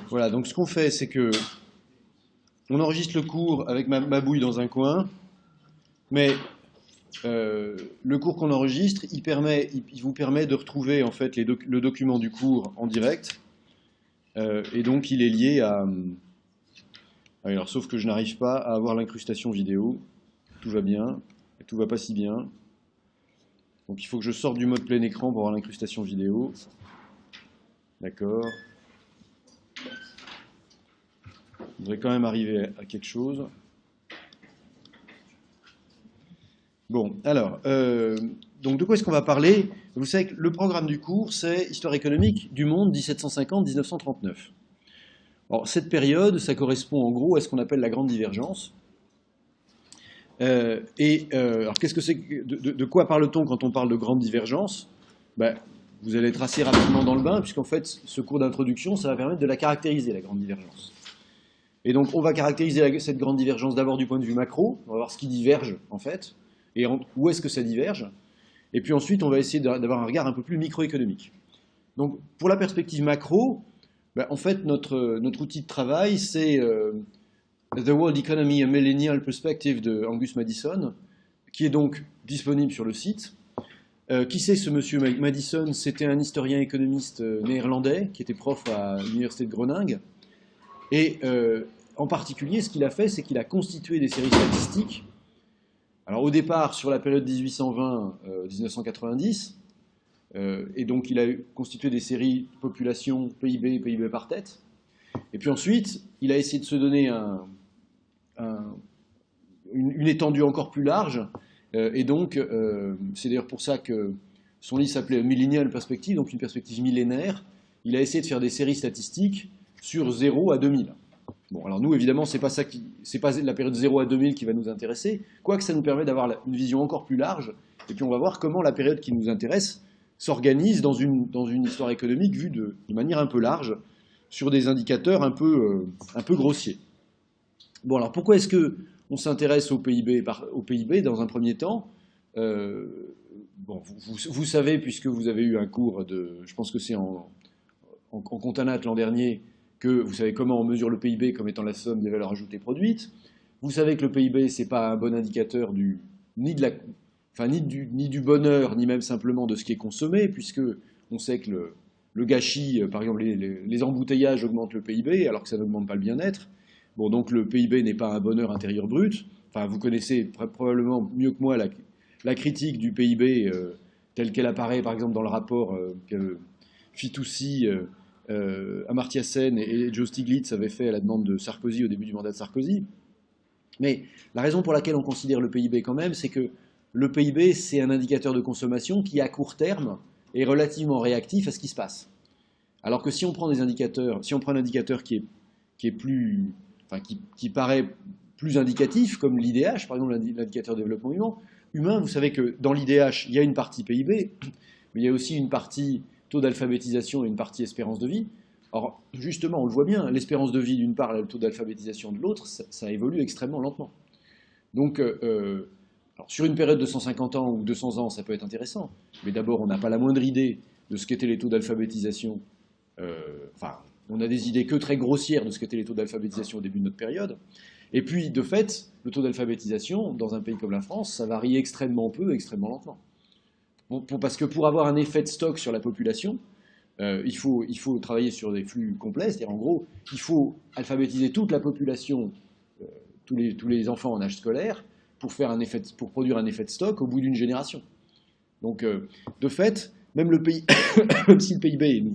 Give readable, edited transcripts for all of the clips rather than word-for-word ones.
Voilà, donc ce qu'on fait, c'est que on enregistre le cours avec ma bouille dans un coin, mais le cours qu'on enregistre, il vous permet de retrouver en fait le document du cours en direct, et donc il est lié à... Alors, sauf que je n'arrive pas à avoir l'incrustation vidéo, tout va bien, et tout va pas si bien. Donc il faut que je sorte du mode plein écran pour avoir l'incrustation vidéo. D'accord. Je voudrais quand même arriver à quelque chose. Bon, alors, donc de quoi est-ce qu'on va parler? Vous savez que le programme du cours, c'est Histoire économique du monde 1750-1939. Alors, cette période, ça correspond en gros à ce qu'on appelle la Grande Divergence. Alors, qu'est-ce que c'est de quoi parle-t-on quand on parle de Grande Divergence? Ben, vous allez être assez rapidement dans le bain, puisqu'en fait, ce cours d'introduction, ça va permettre de la caractériser, la Grande Divergence. Et donc, on va caractériser cette Grande Divergence d'abord du point de vue macro, on va voir ce qui diverge, en fait, et où est-ce que ça diverge. Et puis ensuite, on va essayer d'avoir un regard un peu plus microéconomique. Donc, pour la perspective macro, ben, en fait, notre outil de travail, c'est The World Economy, a Millennial Perspective de Angus Maddison, qui est donc disponible sur le site. Qui c'est ce monsieur Maddison? C'était un historien économiste néerlandais qui était prof à l'université de Groningue. Et en particulier, ce qu'il a fait, c'est qu'il a constitué des séries statistiques. Alors au départ, sur la période 1820-1990, et donc il a constitué des séries population, PIB, PIB par tête. Et puis ensuite, il a essayé de se donner une étendue encore plus large. Et donc, c'est d'ailleurs pour ça que son livre s'appelait Millennial Perspective, donc une perspective millénaire. Il a essayé de faire des séries statistiques sur 0 à 2000. Bon, alors nous, évidemment, c'est pas la période 0 à 2000 qui va nous intéresser, quoique ça nous permet d'avoir une vision encore plus large. Et puis on va voir comment la période qui nous intéresse s'organise dans une histoire économique vue de manière un peu large, sur des indicateurs un peu grossiers. Bon, alors pourquoi est-ce qu'on s'intéresse au PIB dans un premier temps? Bon, vous savez, puisque vous avez eu un cours je pense que c'est en Contanat l'an dernier, que vous savez comment on mesure le PIB comme étant la somme des valeurs ajoutées produites. Vous savez que le PIB, c'est pas un bon indicateur ni du bonheur, ni même simplement de ce qui est consommé, puisque on sait que le gâchis, par exemple les embouteillages augmentent le PIB, alors que ça n'augmente pas le bien-être. Bon, donc le PIB n'est pas un bonheur intérieur brut. Enfin, vous connaissez probablement mieux que moi la critique du PIB telle qu'elle apparaît, par exemple, dans le rapport que Fitoussi, Amartya Sen et Joe Stiglitz avaient fait à la demande de Sarkozy au début du mandat de Sarkozy. Mais la raison pour laquelle on considère le PIB quand même, c'est que le PIB, c'est un indicateur de consommation qui, à court terme, est relativement réactif à ce qui se passe. Alors que si on prend un indicateur qui paraît plus indicatif, comme l'IDH, par exemple l'indicateur de développement humain, vous savez que dans l'IDH, il y a une partie PIB, mais il y a aussi une partie taux d'alphabétisation et une partie espérance de vie. Or, justement, on le voit bien, l'espérance de vie d'une part et le taux d'alphabétisation de l'autre, ça évolue extrêmement lentement. Donc, alors, sur une période de 150 ans ou 200 ans, ça peut être intéressant, mais d'abord, on n'a pas la moindre idée de ce qu'étaient les taux d'alphabétisation. On a des idées que très grossières de ce qu'étaient les taux d'alphabétisation au début de notre période. Et puis, de fait, le taux d'alphabétisation, dans un pays comme la France, ça varie extrêmement peu, extrêmement lentement. Parce que pour avoir un effet de stock sur la population, il faut travailler sur des flux complets, c'est-à-dire en gros, il faut alphabétiser toute la population, tous les enfants en âge scolaire, pour produire un effet de stock au bout d'une génération. Donc, de fait, même si le PIB,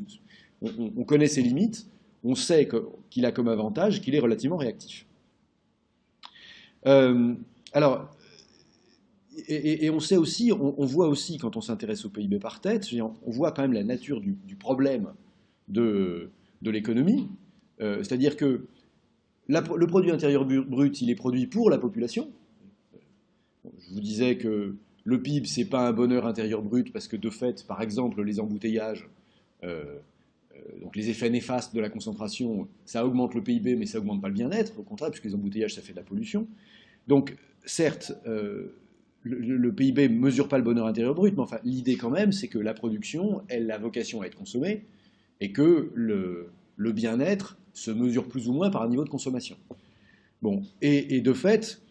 on connaît ses limites, on sait qu'il a comme avantage qu'il est relativement réactif. Alors, et on sait aussi, on voit aussi, quand on s'intéresse au PIB par tête, on voit quand même la nature du problème de l'économie. C'est-à-dire que le produit intérieur brut, il est produit pour la population. Je vous disais que le PIB, c'est pas un bonheur intérieur brut, parce que de fait, par exemple, les embouteillages, donc les effets néfastes de la concentration, ça augmente le PIB, mais ça augmente pas le bien-être, au contraire, puisque les embouteillages, ça fait de la pollution. Donc, certes, le PIB ne mesure pas le bonheur intérieur brut, mais enfin, l'idée quand même, c'est que la production, elle a vocation à être consommée, et que le bien-être se mesure plus ou moins par un niveau de consommation. Bon, et de fait,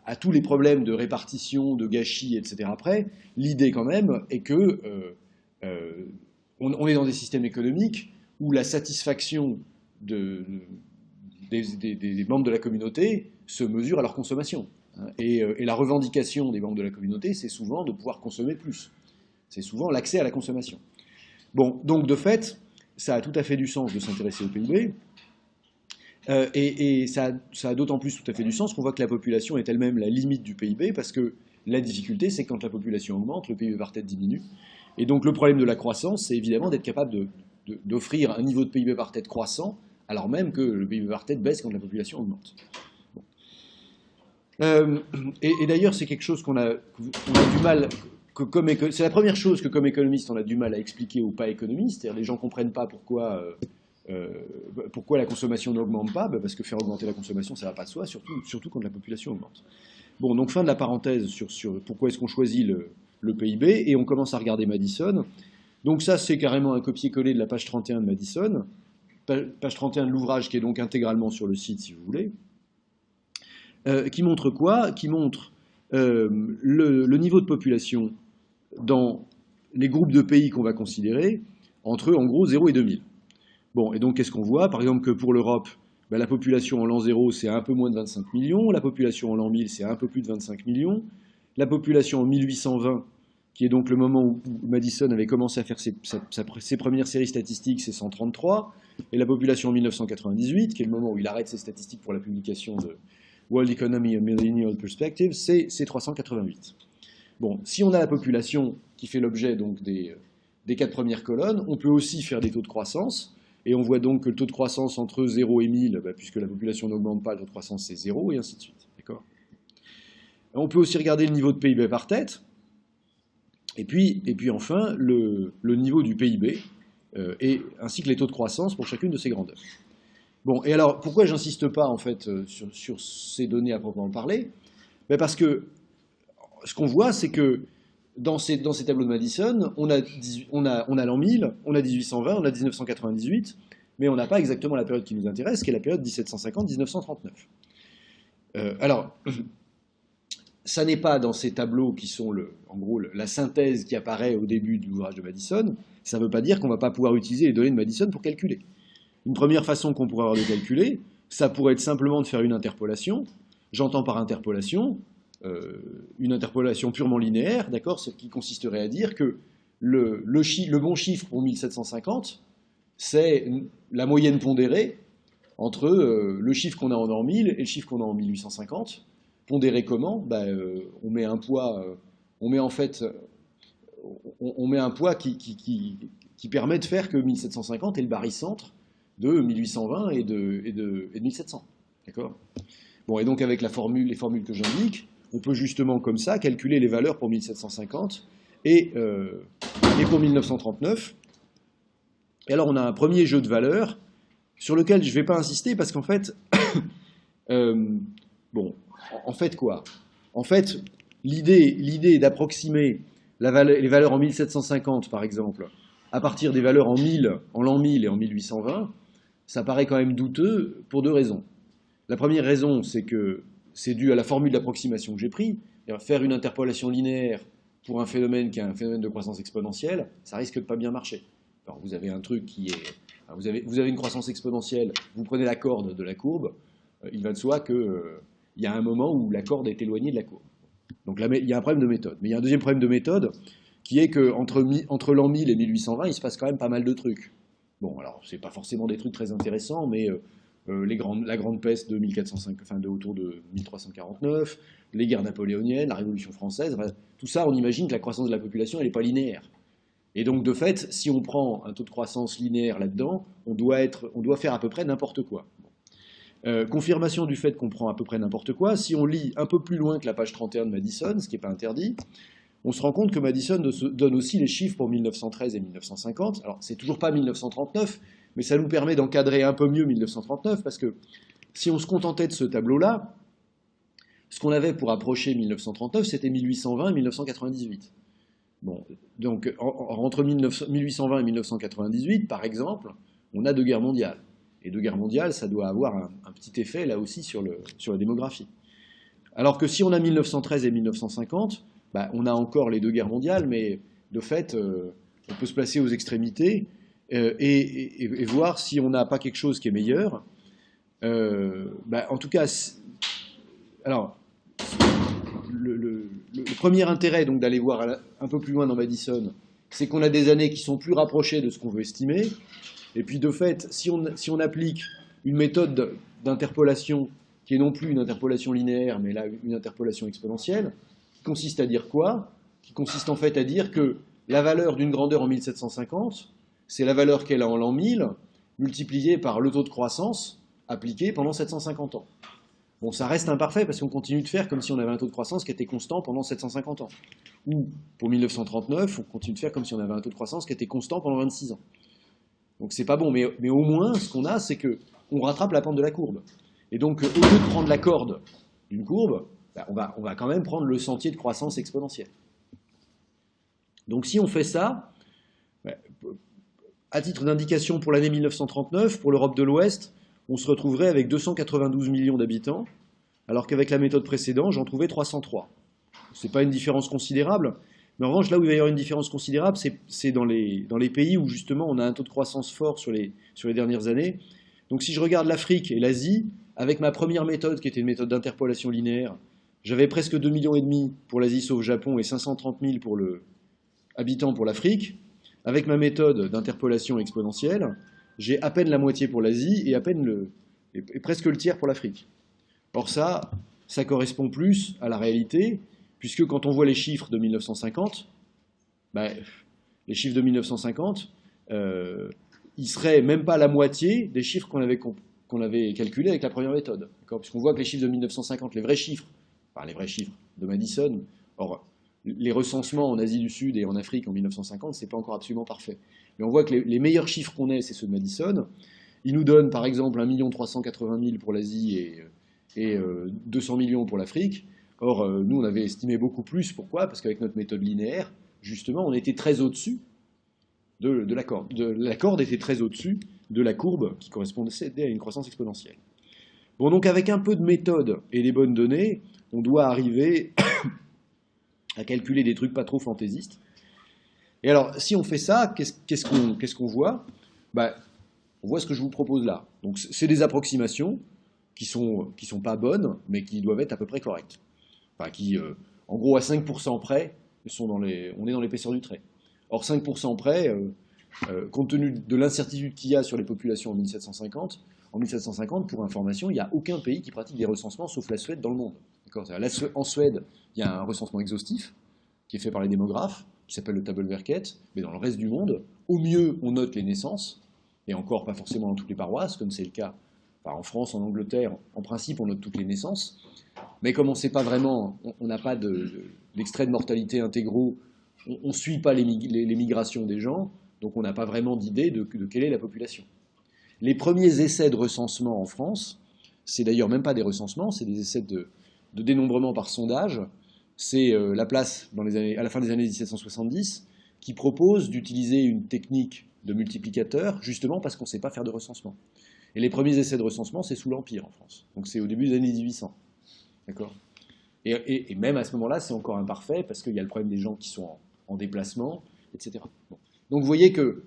à tous les problèmes de répartition, de gâchis, etc. après, l'idée quand même est que on est dans des systèmes économiques où la satisfaction des membres de la communauté se mesure à leur consommation. Et la revendication des membres de la communauté, c'est souvent de pouvoir consommer plus. C'est souvent l'accès à la consommation. Bon, donc de fait, ça a tout à fait du sens de s'intéresser au PIB. Et ça a d'autant plus tout à fait du sens qu'on voit que la population est elle-même la limite du PIB, parce que la difficulté, c'est que quand la population augmente, le PIB par tête diminue. Et donc le problème de la croissance, c'est évidemment d'être capable d'offrir un niveau de PIB par tête croissant, alors même que le PIB par tête baisse quand la population augmente. Bon. Et d'ailleurs, c'est quelque chose qu'on a du mal... C'est la première chose que, comme économiste, on a du mal à expliquer aux pas économistes. C'est-à-dire, les gens ne comprennent pas pourquoi la consommation n'augmente pas. Parce que faire augmenter la consommation, ça ne va pas de soi, surtout quand la population augmente. Bon, donc fin de la parenthèse sur pourquoi est-ce qu'on choisit le PIB, et on commence à regarder Madison. Donc ça, c'est carrément un copier-coller de la page 31 de Madison, page 31 de l'ouvrage qui est donc intégralement sur le site, si vous voulez, qui montre quoi? Qui montre le niveau de population dans les groupes de pays qu'on va considérer, entre, en gros, 0 et 2000. Bon, et donc, qu'est-ce qu'on voit? Par exemple, que pour l'Europe, ben, la population en l'an 0, c'est un peu moins de 25 millions, la population en l'an 1000, c'est un peu plus de 25 millions, la population en 1820, qui est donc le moment où Madison avait commencé à faire ses premières séries statistiques, c'est 133, et la population en 1998, qui est le moment où il arrête ses statistiques pour la publication de World Economy a Millennial Perspective, c'est 388. Bon, si on a la population qui fait l'objet donc des 4 premières colonnes, on peut aussi faire des taux de croissance, et on voit donc que le taux de croissance entre 0 et 1000, puisque la population n'augmente pas, le taux de croissance c'est 0, et ainsi de suite. D'accord ? On peut aussi regarder le niveau de PIB par tête, et puis enfin le niveau du PIB, ainsi que les taux de croissance pour chacune de ces grandeurs. Bon, et alors, pourquoi j'insiste pas, en fait, sur ces données à proprement parler? Parce que ce qu'on voit, c'est que dans ces tableaux de Madison, on a l'an 1000, on a 1820, on a 1998, mais on n'a pas exactement la période qui nous intéresse, qui est la période 1750-1939. Alors, ça n'est pas dans ces tableaux qui sont, en gros, la synthèse qui apparaît au début de l'ouvrage de Madison. Ça ne veut pas dire qu'on ne va pas pouvoir utiliser les données de Madison pour calculer. Une première façon qu'on pourrait avoir de calculer, ça pourrait être simplement de faire une interpolation. J'entends par interpolation une interpolation purement linéaire, d'accord, ce qui consisterait à dire que le bon chiffre pour 1750, c'est la moyenne pondérée entre le chiffre qu'on a en l'an 1000 et le chiffre qu'on a en 1850. Pondéré comment? On met un poids, on met un poids qui permet de faire que 1750 est le barycentre de 1820 et de 1700. D'accord? Bon, et donc avec les formules que j'indique, on peut justement comme ça calculer les valeurs pour 1750 et pour 1939. Et alors on a un premier jeu de valeurs sur lequel je ne vais pas insister parce qu'en fait, en fait quoi? En fait, l'idée d'approximer les valeurs en 1750 par exemple, à partir des valeurs en l'an 1000 et en 1820, ça paraît quand même douteux pour 2 raisons. La première raison, c'est que c'est dû à la formule d'approximation que j'ai prise. Faire une interpolation linéaire pour un phénomène qui est un phénomène de croissance exponentielle, ça risque de pas bien marcher. Alors vous avez un truc qui est... Vous avez une croissance exponentielle, vous prenez la corde de la courbe, il va de soi qu'il y a un moment où la corde est éloignée de la courbe. Donc là, il y a un problème de méthode. Mais il y a un deuxième problème de méthode, qui est qu'entre l'an 1000 et 1820, il se passe quand même pas mal de trucs. Bon, alors, c'est pas forcément des trucs très intéressants, mais la grande peste de 1405, enfin autour de 1349, les guerres napoléoniennes, la Révolution française, enfin, tout ça, on imagine que la croissance de la population, elle n'est pas linéaire. Et donc, de fait, si on prend un taux de croissance linéaire là-dedans, on doit faire à peu près n'importe quoi. Confirmation du fait qu'on prend à peu près n'importe quoi, si on lit un peu plus loin que la page 31 de Madison, ce qui n'est pas interdit, on se rend compte que Madison donne aussi les chiffres pour 1913 et 1950. Alors, c'est toujours pas 1939, mais ça nous permet d'encadrer un peu mieux 1939, parce que si on se contentait de ce tableau-là, ce qu'on avait pour approcher 1939, c'était 1820 et 1998. Bon, donc, entre 1820 et 1998, par exemple, on a deux guerres mondiales. Et deux guerres mondiales, ça doit avoir un petit effet là aussi sur la démographie. Alors que si on a 1913 et 1950, bah, on a encore les deux guerres mondiales, mais de fait, on peut se placer aux extrémités et voir si on n'a pas quelque chose qui est meilleur. Bah, en tout cas, alors, le premier intérêt donc d'aller voir un peu plus loin dans Madison, c'est qu'on a des années qui sont plus rapprochées de ce qu'on veut estimer. Et puis de fait, si on applique une méthode d'interpolation qui est non plus une interpolation linéaire, mais là une interpolation exponentielle, qui consiste à dire quoi? Qui consiste en fait à dire que la valeur d'une grandeur en 1750, c'est la valeur qu'elle a en l'an 1000, multipliée par le taux de croissance appliqué pendant 750 ans. Bon, ça reste imparfait parce qu'on continue de faire comme si on avait un taux de croissance qui était constant pendant 750 ans. Ou, pour 1939, on continue de faire comme si on avait un taux de croissance qui était constant pendant 26 ans. Donc c'est pas bon, mais au moins, ce qu'on a, c'est qu'on rattrape la pente de la courbe. Et donc, au lieu de prendre la corde d'une courbe, ben, on va quand même prendre le sentier de croissance exponentielle. Donc si on fait ça, ben, à titre d'indication pour l'année 1939, pour l'Europe de l'Ouest, on se retrouverait avec 292 millions d'habitants, alors qu'avec la méthode précédente, j'en trouvais 303. Ce n'est pas une différence considérable, mais en revanche, là où il va y avoir une différence considérable, c'est dans les pays où justement on a un taux de croissance fort sur les dernières années. Donc si je regarde l'Afrique et l'Asie, avec ma première méthode, qui était une méthode d'interpolation linéaire, j'avais presque 2,5 millions pour l'Asie sauf Japon et 530 000 habitants pour l'Afrique. Avec ma méthode d'interpolation exponentielle, j'ai à peine la moitié pour l'Asie et presque le tiers pour l'Afrique. Or ça correspond plus à la réalité, puisque quand on voit les chiffres de 1950, ben, les chiffres de 1950, ils seraient même pas la moitié des chiffres qu'on avait calculés avec la première méthode. Puisqu'on voit que les chiffres de 1950, les vrais chiffres de Madison, or les recensements en Asie du Sud et en Afrique en 1950, c'est pas encore absolument parfait. Mais on voit que les meilleurs chiffres qu'on ait, c'est ceux de Madison. Ils nous donnent par exemple 1 380 000 pour l'Asie et 200 millions pour l'Afrique. Or, nous, on avait estimé beaucoup plus. Pourquoi? Parce qu'avec notre méthode linéaire, justement, on était très au-dessus de la corde. La corde était très au-dessus de la courbe qui correspondait à une croissance exponentielle. Bon, donc avec un peu de méthode et des bonnes données, on doit arriver à calculer des trucs pas trop fantaisistes. Et alors, si on fait ça, qu'est-ce qu'on voit? Ben, on voit ce que je vous propose là. Donc, c'est des approximations qui sont pas bonnes, mais qui doivent être à peu près correctes. Enfin, en gros, à 5% près, on est dans l'épaisseur du trait. Or, 5% près, compte tenu de l'incertitude qu'il y a sur les populations en 1750, pour information, il n'y a aucun pays qui pratique des recensements, sauf la Suède, dans le monde. En Suède, il y a un recensement exhaustif qui est fait par les démographes, qui s'appelle le Tabelverket, mais dans le reste du monde, au mieux, on note les naissances, et encore pas forcément dans toutes les paroisses, comme c'est le cas en France, en Angleterre, en principe, on note toutes les naissances, mais comme on ne sait pas vraiment, on n'a pas d'extrait de mortalité intégraux, on ne suit pas les migrations des gens, donc on n'a pas vraiment d'idée de quelle est la population. Les premiers essais de recensement en France, c'est d'ailleurs même pas des recensements, c'est des essais de dénombrement par sondage. C'est Laplace, à la fin des années 1770, qui propose d'utiliser une technique de multiplicateur, justement parce qu'on ne sait pas faire de recensement. Et les premiers essais de recensement, c'est sous l'Empire en France. Donc c'est au début des années 1800. D'accord ? Et même à ce moment-là, c'est encore imparfait, parce qu'il y a le problème des gens qui sont en déplacement, etc. Bon. Donc vous voyez que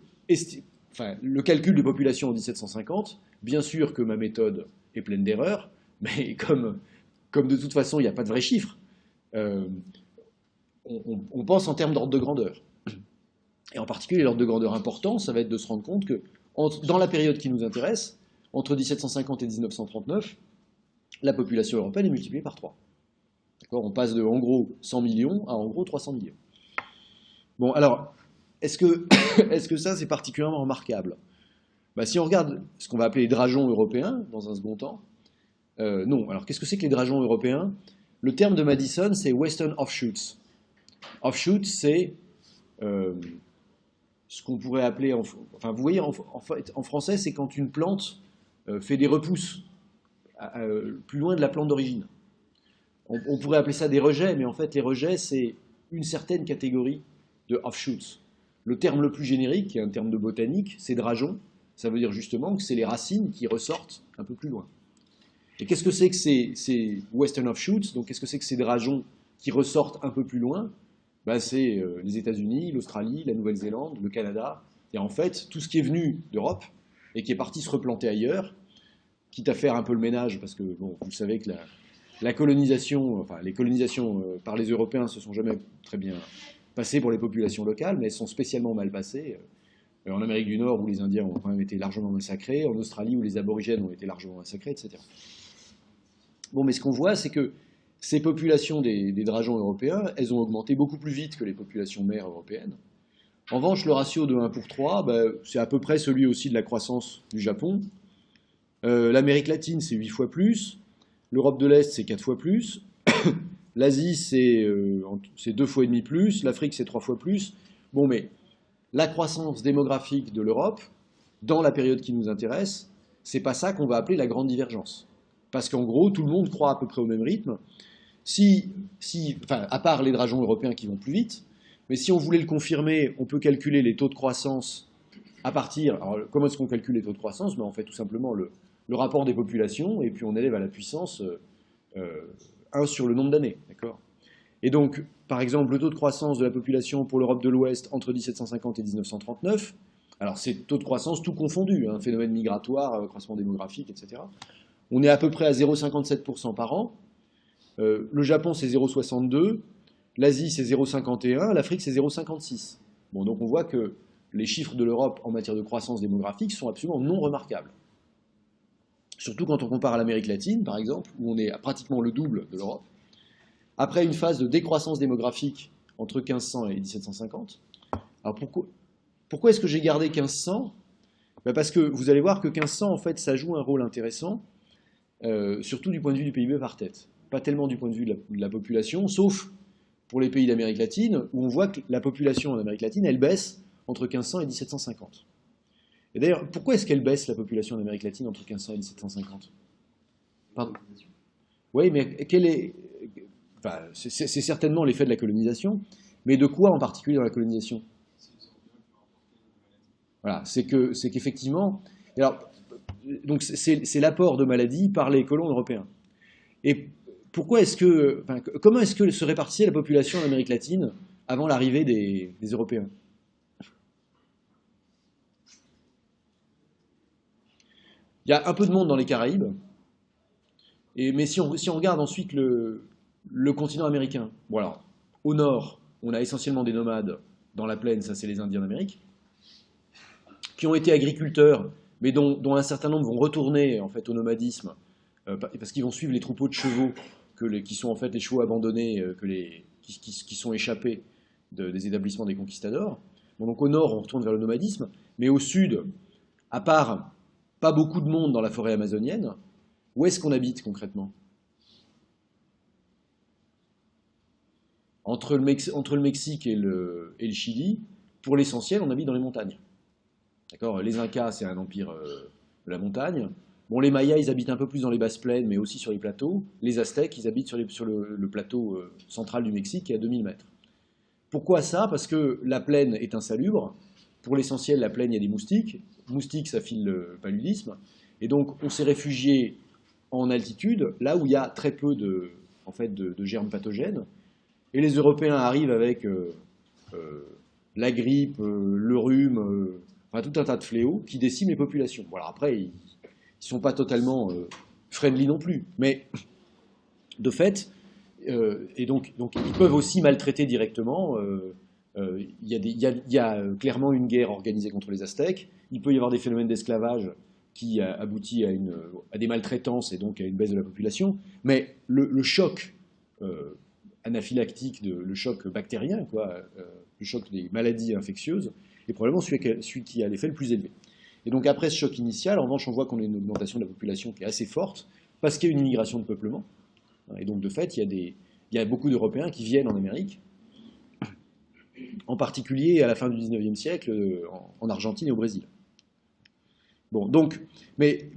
le calcul de population en 1750, bien sûr que ma méthode est pleine d'erreurs, mais comme de toute façon, il n'y a pas de vrais chiffres, on pense en termes d'ordre de grandeur. Et en particulier, l'ordre de grandeur important, ça va être de se rendre compte que dans la période qui nous intéresse, entre 1750 et 1939, la population européenne est multipliée par 3. D'accord ? On passe de, en gros, 100 millions à, en gros, 300 millions. Bon, alors, est-ce que ça, c'est particulièrement remarquable ? Si on regarde ce qu'on va appeler les drageons européens, dans un second temps, non. Alors, qu'est-ce que c'est que les drageons européens ? Le terme de Madison, c'est Western Offshoots. Offshoots, c'est ce qu'on pourrait appeler... Enfin, vous voyez, en français, c'est quand une plante fait des repousses plus loin de la plante d'origine. On pourrait appeler ça des rejets, mais en fait, les rejets, c'est une certaine catégorie de offshoots. Le terme le plus générique, qui est un terme de botanique, c'est dragon. Ça veut dire justement que c'est les racines qui ressortent un peu plus loin. Et qu'est-ce que c'est que ces Western Offshoots? Donc qu'est-ce que c'est que ces drageons qui ressortent un peu plus loin? Ben, c'est les États-Unis, l'Australie, la Nouvelle-Zélande, le Canada. Et en fait, tout ce qui est venu d'Europe et qui est parti se replanter ailleurs, quitte à faire un peu le ménage, parce que bon, vous savez que la colonisation, enfin les colonisations par les Européens se sont jamais très bien passées pour les populations locales, mais elles sont spécialement mal passées. En Amérique du Nord, où les Indiens ont quand même été largement massacrés, en Australie, où les aborigènes ont été largement massacrés, etc. Bon, mais ce qu'on voit, c'est que ces populations des drageons européens, elles ont augmenté beaucoup plus vite que les populations mères européennes. En revanche, le ratio de 1 pour 3, ben, c'est à peu près celui aussi de la croissance du Japon. L'Amérique latine, c'est 8 fois plus. L'Europe de l'Est, c'est 4 fois plus. L'Asie, c'est 2 fois et demi plus. L'Afrique, c'est 3 fois plus. Bon, mais la croissance démographique de l'Europe, dans la période qui nous intéresse, c'est pas ça qu'on va appeler la grande divergence. Parce qu'en gros, tout le monde croît à peu près au même rythme. Enfin, à part les drageons européens qui vont plus vite, mais si on voulait le confirmer, on peut calculer les taux de croissance à partir... Alors, comment est-ce qu'on calcule les taux de croissance? Ben, on fait tout simplement le rapport des populations, et puis on élève à la puissance 1 sur le nombre d'années. D'accord? Et donc, par exemple, le taux de croissance de la population pour l'Europe de l'Ouest entre 1750 et 1939, alors c'est taux de croissance tout confondu, hein, phénomène migratoire, croissement démographique, etc. On est à peu près à 0,57% par an. Le Japon, c'est 0,62%. L'Asie, c'est 0,51%. L'Afrique, c'est 0,56%. Bon, donc on voit que les chiffres de l'Europe en matière de croissance démographique sont absolument non remarquables. Surtout quand on compare à l'Amérique latine, par exemple, où on est à pratiquement le double de l'Europe. Après une phase de décroissance démographique entre 1500 et 1750. Alors pourquoi est-ce que j'ai gardé 1500? Ben parce que vous allez voir que 1500, en fait, ça joue un rôle intéressant, surtout du point de vue du PIB par tête. Pas tellement du point de vue de la population, sauf pour les pays d'Amérique latine, où on voit que la population en Amérique latine, elle baisse entre 1500 et 1750. Et d'ailleurs, pourquoi est-ce qu'elle baisse, la population en Amérique latine, entre 1500 et 1750? Pardon? Oui, mais enfin, c'est certainement l'effet de la colonisation, mais de quoi en particulier dans la colonisation? Voilà, c'est qu'effectivement... Alors, donc c'est l'apport de maladies par les colons européens. Et comment est-ce que se répartissait la population en Amérique latine avant l'arrivée des Européens? Il y a un peu de monde dans les Caraïbes, mais si on regarde ensuite le continent américain, bon alors, au nord, on a essentiellement des nomades dans la plaine, ça c'est les Indiens d'Amérique, qui ont été agriculteurs, mais dont un certain nombre vont retourner en fait au nomadisme, parce qu'ils vont suivre les troupeaux de chevaux, qui sont en fait les chevaux abandonnés, qui sont échappés des établissements des conquistadors. Bon, donc au nord, on retourne vers le nomadisme, mais au sud, à part pas beaucoup de monde dans la forêt amazonienne, où est-ce qu'on habite concrètement? Entre le Mexique et le Chili, pour l'essentiel, on habite dans les montagnes. D'accord? Les Incas, c'est un empire de la montagne. Bon, les Mayas, ils habitent un peu plus dans les basses plaines, mais aussi sur les plateaux. Les Aztèques, ils habitent sur le plateau central du Mexique, qui est à 2000 mètres. Pourquoi ça? Parce que la plaine est insalubre. Pour l'essentiel, la plaine, il y a des moustiques. Moustiques, ça file le paludisme. Et donc, on s'est réfugié en altitude, là où il y a très peu de germes pathogènes. Et les Européens arrivent avec la grippe, le rhume, enfin, tout un tas de fléaux qui déciment les populations. Bon, alors après, ils ne sont pas totalement friendly non plus. Mais, de fait, et donc, ils peuvent aussi maltraiter directement. Il y a clairement une guerre organisée contre les Aztèques. Il peut y avoir des phénomènes d'esclavage qui aboutit à des maltraitances et donc à une baisse de la population. Mais le choc anaphylactique, le choc bactérien, le choc des maladies infectieuses, est probablement celui qui a l'effet le plus élevé. Et donc après ce choc initial, en revanche, on voit qu'on a une augmentation de la population qui est assez forte, parce qu'il y a une immigration de peuplement. Et donc de fait, il y a beaucoup d'Européens qui viennent en Amérique, en particulier à la fin du XIXe siècle, en Argentine et au Brésil. Bon, donc, mais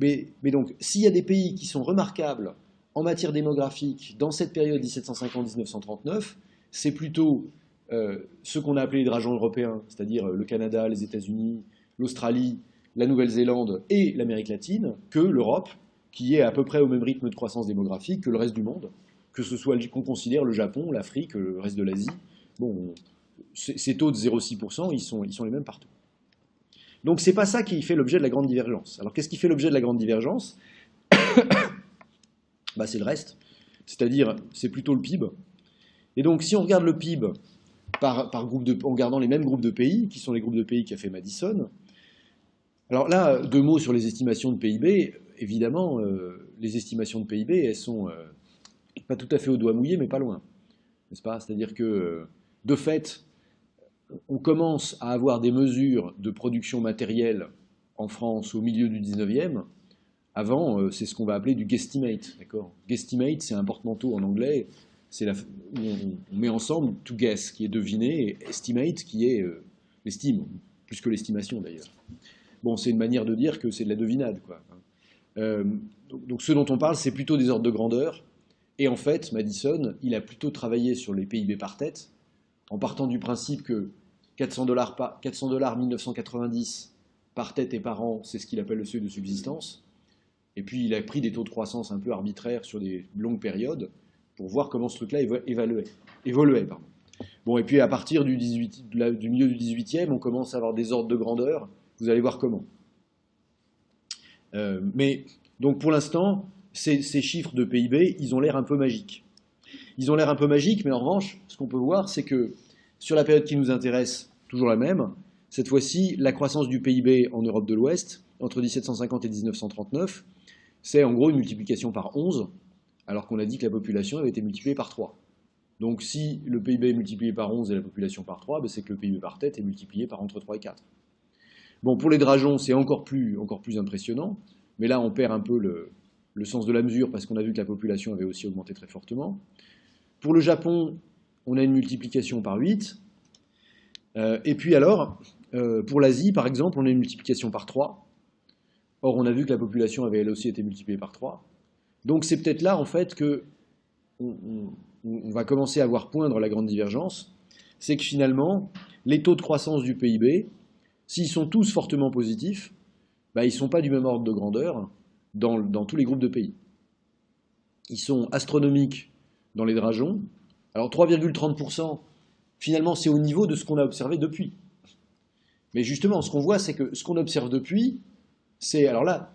donc, s'il y a des pays qui sont remarquables en matière démographique dans cette période 1750-1939, c'est plutôt ce qu'on a appelé les drageons européens, c'est-à-dire le Canada, les États-Unis, l'Australie, la Nouvelle-Zélande et l'Amérique latine que l'Europe, qui est à peu près au même rythme de croissance démographique que le reste du monde, que ce soit qu'on considère le Japon, l'Afrique, le reste de l'Asie. Bon, ces taux de 0,6%, ils sont les mêmes partout. Donc c'est pas ça qui fait l'objet de la grande divergence. Alors qu'est-ce qui fait l'objet de la grande divergence? Bah, c'est le reste, c'est-à-dire c'est plutôt le PIB. Et donc si on regarde le PIB par groupe en regardant les mêmes groupes de pays, qui sont les groupes de pays qu'a fait Madison, alors là, 2 mots sur les estimations de PIB. Évidemment, les estimations de PIB, elles sont pas tout à fait au doigt mouillé, mais pas loin, n'est-ce pas? C'est-à-dire que, de fait, on commence à avoir des mesures de production matérielle en France au milieu du 19e. Avant, c'est ce qu'on va appeler du guesstimate, d'accord? Guesstimate, c'est un porte-manteau en anglais, c'est où on met ensemble to guess, qui est deviner, et estimate, qui est l'estime, plus que l'estimation d'ailleurs. Bon, c'est une manière de dire que c'est de la devinade, quoi. Donc ce dont on parle, c'est plutôt des ordres de grandeur. Et en fait, Madison, il a plutôt travaillé sur les PIB par tête, en partant du principe que 400 $ 1990 par tête et par an, c'est ce qu'il appelle le seuil de subsistance. Et puis il a pris des taux de croissance un peu arbitraires sur des longues périodes pour voir comment ce truc-là évoluait. Bon, et puis à partir du milieu du 18e, on commence à avoir des ordres de grandeur. Vous allez voir comment. Mais donc pour l'instant, ces chiffres de PIB, ils ont l'air un peu magiques. Ils ont l'air un peu magiques, mais en revanche, ce qu'on peut voir, c'est que sur la période qui nous intéresse, toujours la même, cette fois-ci, la croissance du PIB en Europe de l'Ouest, entre 1750 et 1939, c'est en gros une multiplication par 11, alors qu'on a dit que la population avait été multipliée par 3. Donc si le PIB est multiplié par 11 et la population par 3, ben c'est que le PIB par tête est multiplié par entre 3 et 4. Bon, pour les dragons, c'est encore plus impressionnant, mais là on perd un peu le sens de la mesure parce qu'on a vu que la population avait aussi augmenté très fortement. Pour le Japon, on a une multiplication par 8. Et puis alors, pour l'Asie, par exemple, on a une multiplication par 3. Or, on a vu que la population avait elle aussi été multipliée par 3. Donc c'est peut-être là, en fait, que on va commencer à voir poindre la grande divergence. C'est que finalement, les taux de croissance du PIB, s'ils sont tous fortement positifs, bah, ils ne sont pas du même ordre de grandeur dans tous les groupes de pays. Ils sont astronomiques dans les dragons. Alors 3,30%, finalement, c'est au niveau de ce qu'on a observé depuis. Mais justement, ce qu'on voit, c'est que ce qu'on observe depuis, c'est, alors là,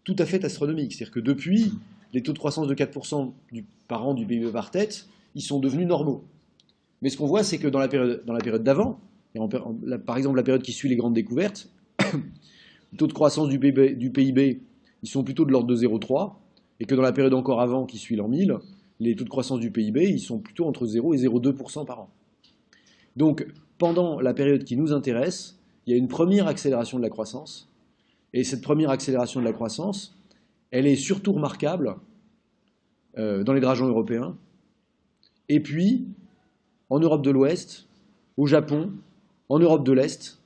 tout à fait astronomique. C'est-à-dire que depuis, les taux de croissance de 4% par an du PIB par tête, ils sont devenus normaux. Mais ce qu'on voit, c'est que dans la période d'avant, par exemple la période qui suit les grandes découvertes, les taux de croissance du PIB, ils sont plutôt de l'ordre de 0,3, et que dans la période encore avant, qui suit l'an 1000, les taux de croissance du PIB, ils sont plutôt entre 0 et 0,2% par an. Donc, pendant la période qui nous intéresse, il y a une première accélération de la croissance, et cette première accélération de la croissance, elle est surtout remarquable dans les dragons européens, et puis en Europe de l'Ouest, au Japon, en Europe de l'Est,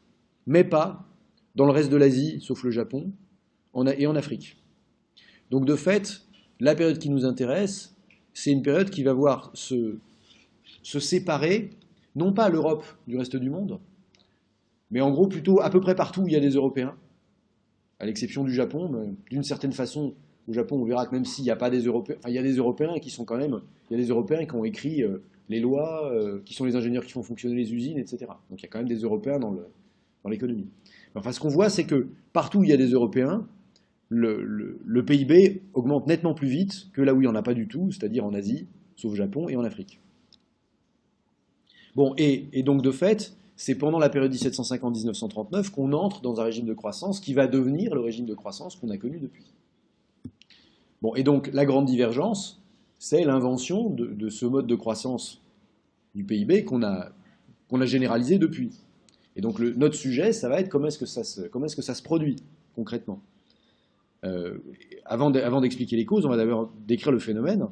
mais pas dans le reste de l'Asie, sauf le Japon, et en Afrique. Donc de fait, la période qui nous intéresse, c'est une période qui va voir se séparer, non pas l'Europe du reste du monde, mais en gros plutôt à peu près partout où il y a des Européens, à l'exception du Japon, mais d'une certaine façon, au Japon, on verra que même s'il n'y a pas des Européens, enfin il y a des Européens qui sont quand même, il y a des Européens qui ont écrit les lois, qui sont les ingénieurs qui font fonctionner les usines, etc. Donc il y a quand même des Européens dans l'économie. Enfin, ce qu'on voit, c'est que partout où il y a des Européens, le PIB augmente nettement plus vite que là où il n'y en a pas du tout, c'est-à-dire en Asie, sauf au Japon, et en Afrique. Bon, et donc de fait, c'est pendant la période 1750-1939 qu'on entre dans un régime de croissance qui va devenir le régime de croissance qu'on a connu depuis. Bon, et donc la grande divergence, c'est l'invention de ce mode de croissance du PIB qu'on a généralisé depuis. Et donc notre sujet, ça va être comment est-ce que ça se produit concrètement. Avant d'expliquer les causes, on va d'abord décrire le phénomène.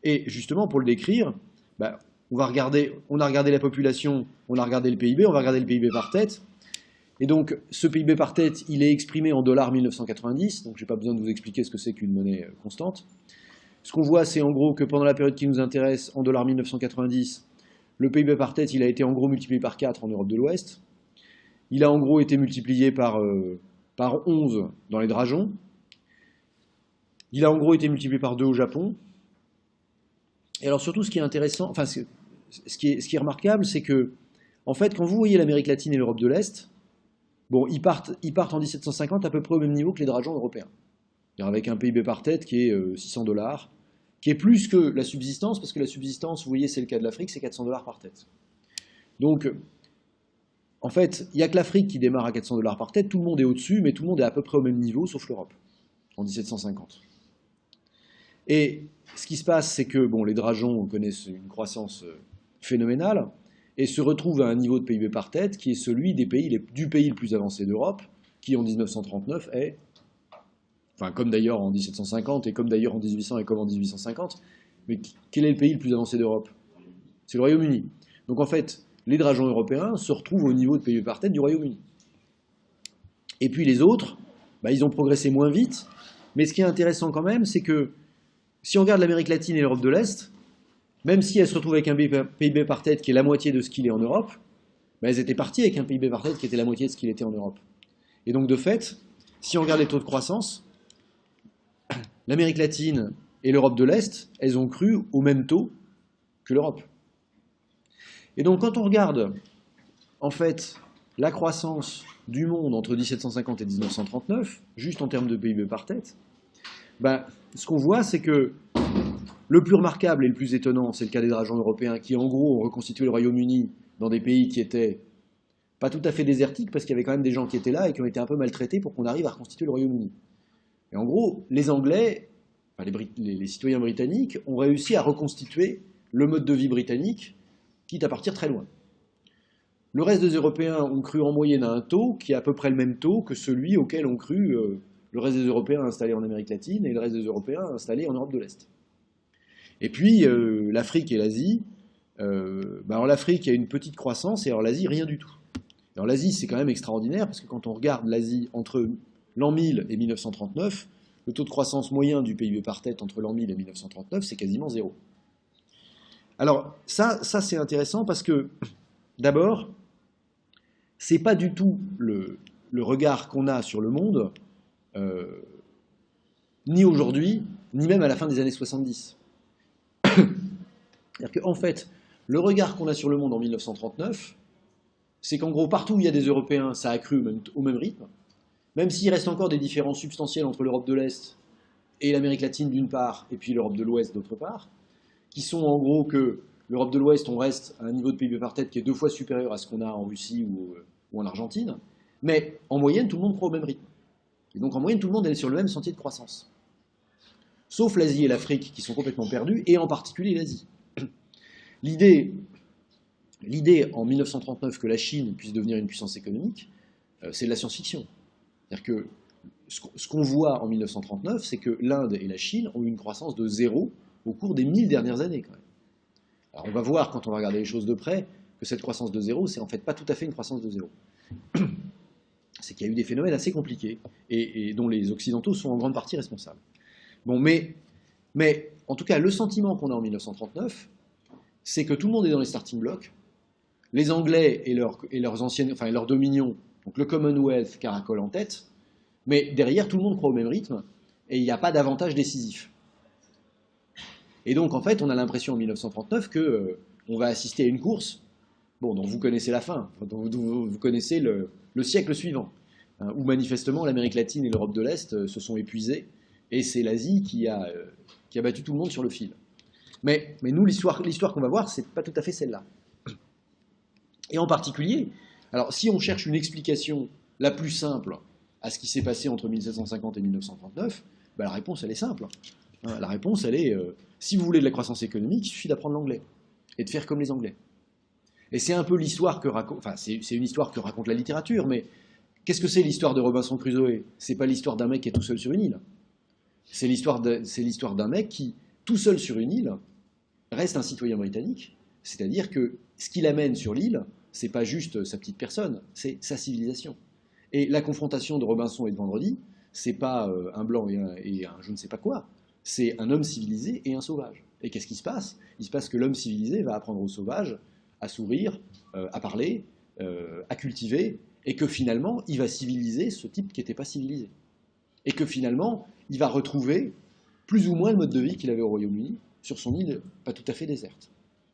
Et justement, pour le décrire, bah, on a regardé la population, on a regardé le PIB, on va regarder le PIB par tête. Et donc, ce PIB par tête, il est exprimé en dollars 1990, donc je n'ai pas besoin de vous expliquer ce que c'est qu'une monnaie constante. Ce qu'on voit, c'est en gros que pendant la période qui nous intéresse, en dollars 1990, le PIB par tête, il a été en gros multiplié par 4 en Europe de l'Ouest. Il a en gros été multiplié par par 11 dans les dragons. Il a en gros été multiplié par 2 au Japon. Et alors surtout, ce qui est intéressant, enfin, ce qui est remarquable, c'est que, en fait, quand vous voyez l'Amérique latine et l'Europe de l'Est, bon, ils partent en 1750 à peu près au même niveau que les dragons européens. Avec un PIB par tête qui est 600 $, qui est plus que la subsistance, parce que la subsistance, vous voyez, c'est le cas de l'Afrique, c'est 400 $ par tête. Donc, en fait, il n'y a que l'Afrique qui démarre à 400 $ par tête, tout le monde est au-dessus, mais tout le monde est à peu près au même niveau, sauf l'Europe, en 1750. Et ce qui se passe, c'est que bon, les dragons connaissent une croissance phénoménale, et se retrouvent à un niveau de PIB par tête qui est celui du pays le plus avancé d'Europe, qui en 1939 est, enfin comme d'ailleurs en 1750, et comme d'ailleurs en 1800 et comme en 1850, mais quel est le pays le plus avancé d'Europe? C'est le Royaume-Uni. Donc en fait, les dragons européens se retrouvent au niveau de PIB par tête du Royaume-Uni. Et puis les autres, ils ont progressé moins vite, mais ce qui est intéressant quand même, c'est que si on regarde l'Amérique latine et l'Europe de l'Est, même si elles se retrouvent avec un PIB par tête qui est la moitié de ce qu'il est en Europe, elles étaient parties avec un PIB par tête qui était la moitié de ce qu'il était en Europe. Et donc de fait, si on regarde les taux de croissance, l'Amérique latine et l'Europe de l'Est, elles ont cru au même taux que l'Europe. Et donc quand on regarde, en fait, la croissance du monde entre 1750 et 1939, juste en termes de PIB par tête, ce qu'on voit, c'est que le plus remarquable et le plus étonnant, c'est le cas des dragons européens qui, en gros, ont reconstitué le Royaume-Uni dans des pays qui étaient pas tout à fait désertiques, parce qu'il y avait quand même des gens qui étaient là et qui ont été un peu maltraités pour qu'on arrive à reconstituer le Royaume-Uni. Et en gros, les Anglais, enfin les citoyens britanniques, ont réussi à reconstituer le mode de vie britannique, quitte à partir très loin. Le reste des Européens ont cru en moyenne à un taux qui est à peu près le même taux que celui auquel ont cru le reste des Européens installés en Amérique latine et le reste des Européens installés en Europe de l'Est. Et puis l'Afrique et l'Asie, alors l'Afrique a une petite croissance et alors l'Asie rien du tout. Alors l'Asie c'est quand même extraordinaire parce que quand on regarde l'Asie entre l'an 1000 et 1939, le taux de croissance moyen du PIB par tête entre l'an 1000 et 1939 c'est quasiment zéro. Alors ça c'est intéressant parce que d'abord, c'est pas du tout le regard qu'on a sur le monde, ni aujourd'hui, ni même à la fin des années 70. C'est-à-dire qu'en fait, le regard qu'on a sur le monde en 1939, c'est qu'en gros, partout où il y a des Européens, ça a cru au même rythme, même s'il reste encore des différences substantielles entre l'Europe de l'Est et l'Amérique latine d'une part, et puis l'Europe de l'Ouest d'autre part, qui sont en gros que l'Europe de l'Ouest, on reste à un niveau de PIB par tête qui est 2 fois supérieur à ce qu'on a en Russie ou en Argentine, mais en moyenne, tout le monde croît au même rythme. Et donc en moyenne, tout le monde est sur le même sentier de croissance. Sauf l'Asie et l'Afrique qui sont complètement perdus, et en particulier l'Asie. L'idée en 1939 que la Chine puisse devenir une puissance économique, c'est de la science-fiction. C'est-à-dire que ce qu'on voit en 1939, c'est que l'Inde et la Chine ont eu une croissance de zéro au cours des 1000 dernières années. Quand même. Alors on va voir, quand on va regarder les choses de près, que cette croissance de zéro, c'est en fait pas tout à fait une croissance de zéro. C'est qu'il y a eu des phénomènes assez compliqués, et dont les Occidentaux sont en grande partie responsables. Bon, mais en tout cas, le sentiment qu'on a en 1939, c'est que tout le monde est dans les starting blocks. Les Anglais et leurs anciennes, enfin leurs dominions, donc le Commonwealth caracole en tête, mais derrière, tout le monde croit au même rythme, et il n'y a pas d'avantage décisif. Et donc, en fait, on a l'impression en 1939 qu'on va assister à une course, dont vous connaissez la fin, dont vous connaissez le siècle suivant, où manifestement l'Amérique latine et l'Europe de l'Est se sont épuisées, et c'est l'Asie qui a battu tout le monde sur le fil. Mais nous, l'histoire qu'on va voir, c'est pas tout à fait celle-là. Et en particulier, alors si on cherche une explication la plus simple à ce qui s'est passé entre 1750 et 1939, la réponse, elle est simple. La réponse, elle est, si vous voulez de la croissance économique, il suffit d'apprendre l'anglais, et de faire comme les Anglais. Et c'est un peu l'histoire que raconte, enfin c'est une histoire que raconte la littérature, mais qu'est-ce que c'est l'histoire de Robinson Crusoe? C'est pas l'histoire d'un mec qui est tout seul sur une île. C'est l'histoire d'un mec qui, tout seul sur une île, reste un citoyen britannique, c'est-à-dire que ce qu'il amène sur l'île, c'est pas juste sa petite personne, c'est sa civilisation. Et la confrontation de Robinson et de Vendredi, c'est pas un blanc et un je ne sais pas quoi, c'est un homme civilisé et un sauvage. Et qu'est-ce qui se passe? Il se passe que l'homme civilisé va apprendre au sauvage à sourire, à parler, à cultiver, et que finalement, il va civiliser ce type qui n'était pas civilisé. Et que finalement, il va retrouver plus ou moins le mode de vie qu'il avait au Royaume-Uni, sur son île pas tout à fait déserte.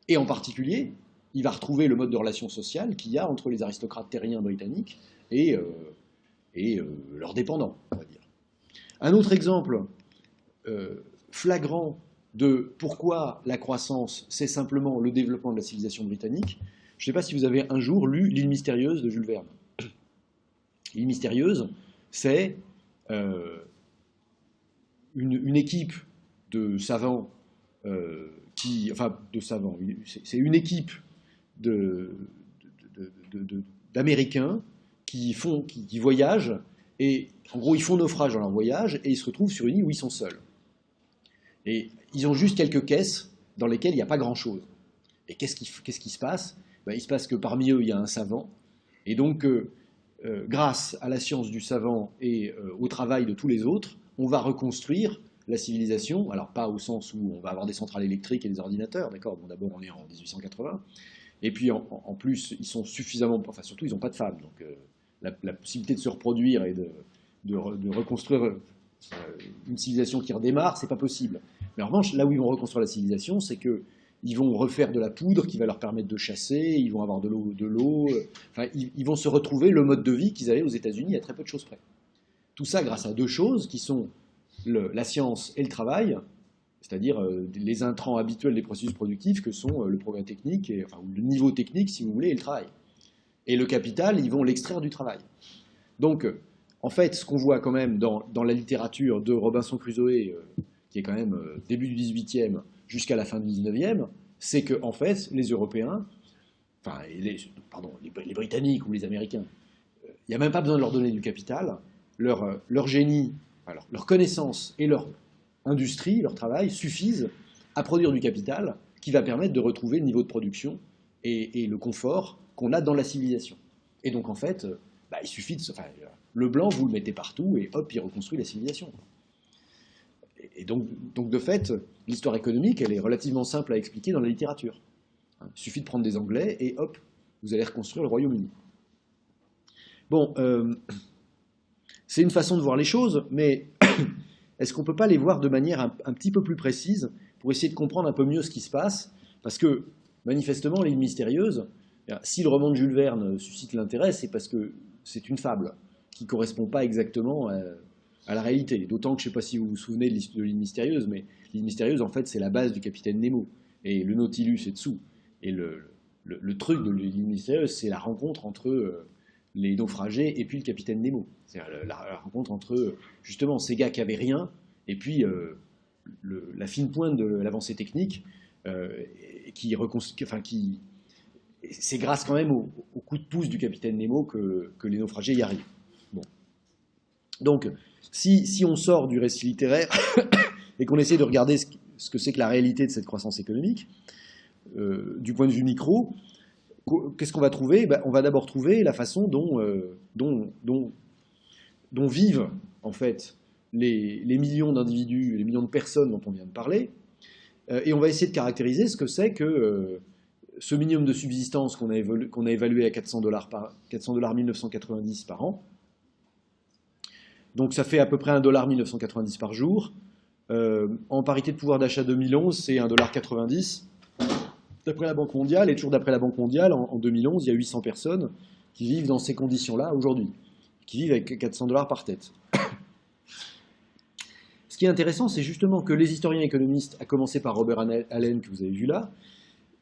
Et en particulier, il va retrouver le mode de relation sociale qu'il y a entre les aristocrates terriens britanniques et leurs dépendants, on va dire. Un autre exemple flagrant de pourquoi la croissance, c'est simplement le développement de la civilisation britannique. Je ne sais pas si vous avez un jour lu L'île mystérieuse de Jules Verne. L'île mystérieuse, c'est une équipe de savants c'est une équipe d'Américains qui voyagent, et en gros ils font naufrage dans leur voyage, et ils se retrouvent sur une île où ils sont seuls. Et ils ont juste quelques caisses dans lesquelles il n'y a pas grand-chose. Et qu'est-ce qui se passe? Il se passe que parmi eux, il y a un savant, et donc grâce à la science du savant et au travail de tous les autres, on va reconstruire la civilisation, alors pas au sens où on va avoir des centrales électriques et des ordinateurs, d'accord, bon d'abord on est en 1880, et puis en plus ils sont suffisamment, enfin surtout ils n'ont pas de femmes, donc la possibilité de se reproduire et de reconstruire une civilisation qui redémarre, c'est pas possible. Mais en revanche, là où ils vont reconstruire la civilisation, c'est qu'ils vont refaire de la poudre qui va leur permettre de chasser, ils vont avoir de l'eau, enfin ils vont se retrouver le mode de vie qu'ils avaient aux États-Unis à très peu de choses près. Tout ça grâce à deux choses qui sont la science et le travail, c'est-à-dire les intrants habituels des processus productifs que sont le progrès technique, ou le niveau technique, si vous voulez, et le travail. Et le capital, ils vont l'extraire du travail. Donc, en fait, ce qu'on voit quand même dans la littérature de Robinson Crusoe, qui est quand même début du XVIIIe jusqu'à la fin du XIXe, c'est que, en fait, les Européens, les Britanniques ou les Américains, il n'y a même pas besoin de leur donner du capital, leur génie, leur connaissance et leur industrie, leur travail, suffisent à produire du capital qui va permettre de retrouver le niveau de production et le confort qu'on a dans la civilisation. Et donc, en fait, il suffit de... le blanc, vous le mettez partout, et hop, il reconstruit la civilisation. Et donc de fait, l'histoire économique, elle est relativement simple à expliquer dans la littérature. Il suffit de prendre des Anglais, et hop, vous allez reconstruire le Royaume-Uni. Bon, c'est une façon de voir les choses, mais est-ce qu'on ne peut pas les voir de manière un petit peu plus précise pour essayer de comprendre un peu mieux ce qui se passe? Parce que, manifestement, l'île mystérieuse, si le roman de Jules Verne suscite l'intérêt, c'est parce que c'est une fable qui ne correspond pas exactement à la réalité. D'autant que, je ne sais pas si vous vous souvenez de l'île mystérieuse, mais l'île mystérieuse, en fait, c'est la base du Capitaine Nemo. Et le Nautilus est dessous. Et le truc de l'île mystérieuse, c'est la rencontre entre les naufragés et puis le Capitaine Nemo. C'est la rencontre entre, justement, ces gars qui n'avaient rien, et puis la fine pointe de l'avancée technique, c'est grâce quand même au coup de pouce du Capitaine Nemo que les naufragés y arrivent. Bon. Donc, si on sort du récit littéraire et qu'on essaie de regarder ce que c'est que la réalité de cette croissance économique, du point de vue micro, qu'est-ce qu'on va trouver? On va d'abord trouver la façon dont vivent en fait les millions d'individus, les millions de personnes dont on vient de parler, et on va essayer de caractériser ce que c'est que ce minimum de subsistance qu'on a évalué à $400 1990 par an. Donc ça fait à peu près $1 1990 par jour. En parité de pouvoir d'achat 2011, c'est $1,90 d'après la Banque mondiale. Et toujours d'après la Banque mondiale, en 2011, il y a 800 personnes qui vivent dans ces conditions-là aujourd'hui, qui vivent avec $400 par tête. Ce qui est intéressant, c'est justement que les historiens économistes, à commencer par Robert Allen, que vous avez vu là,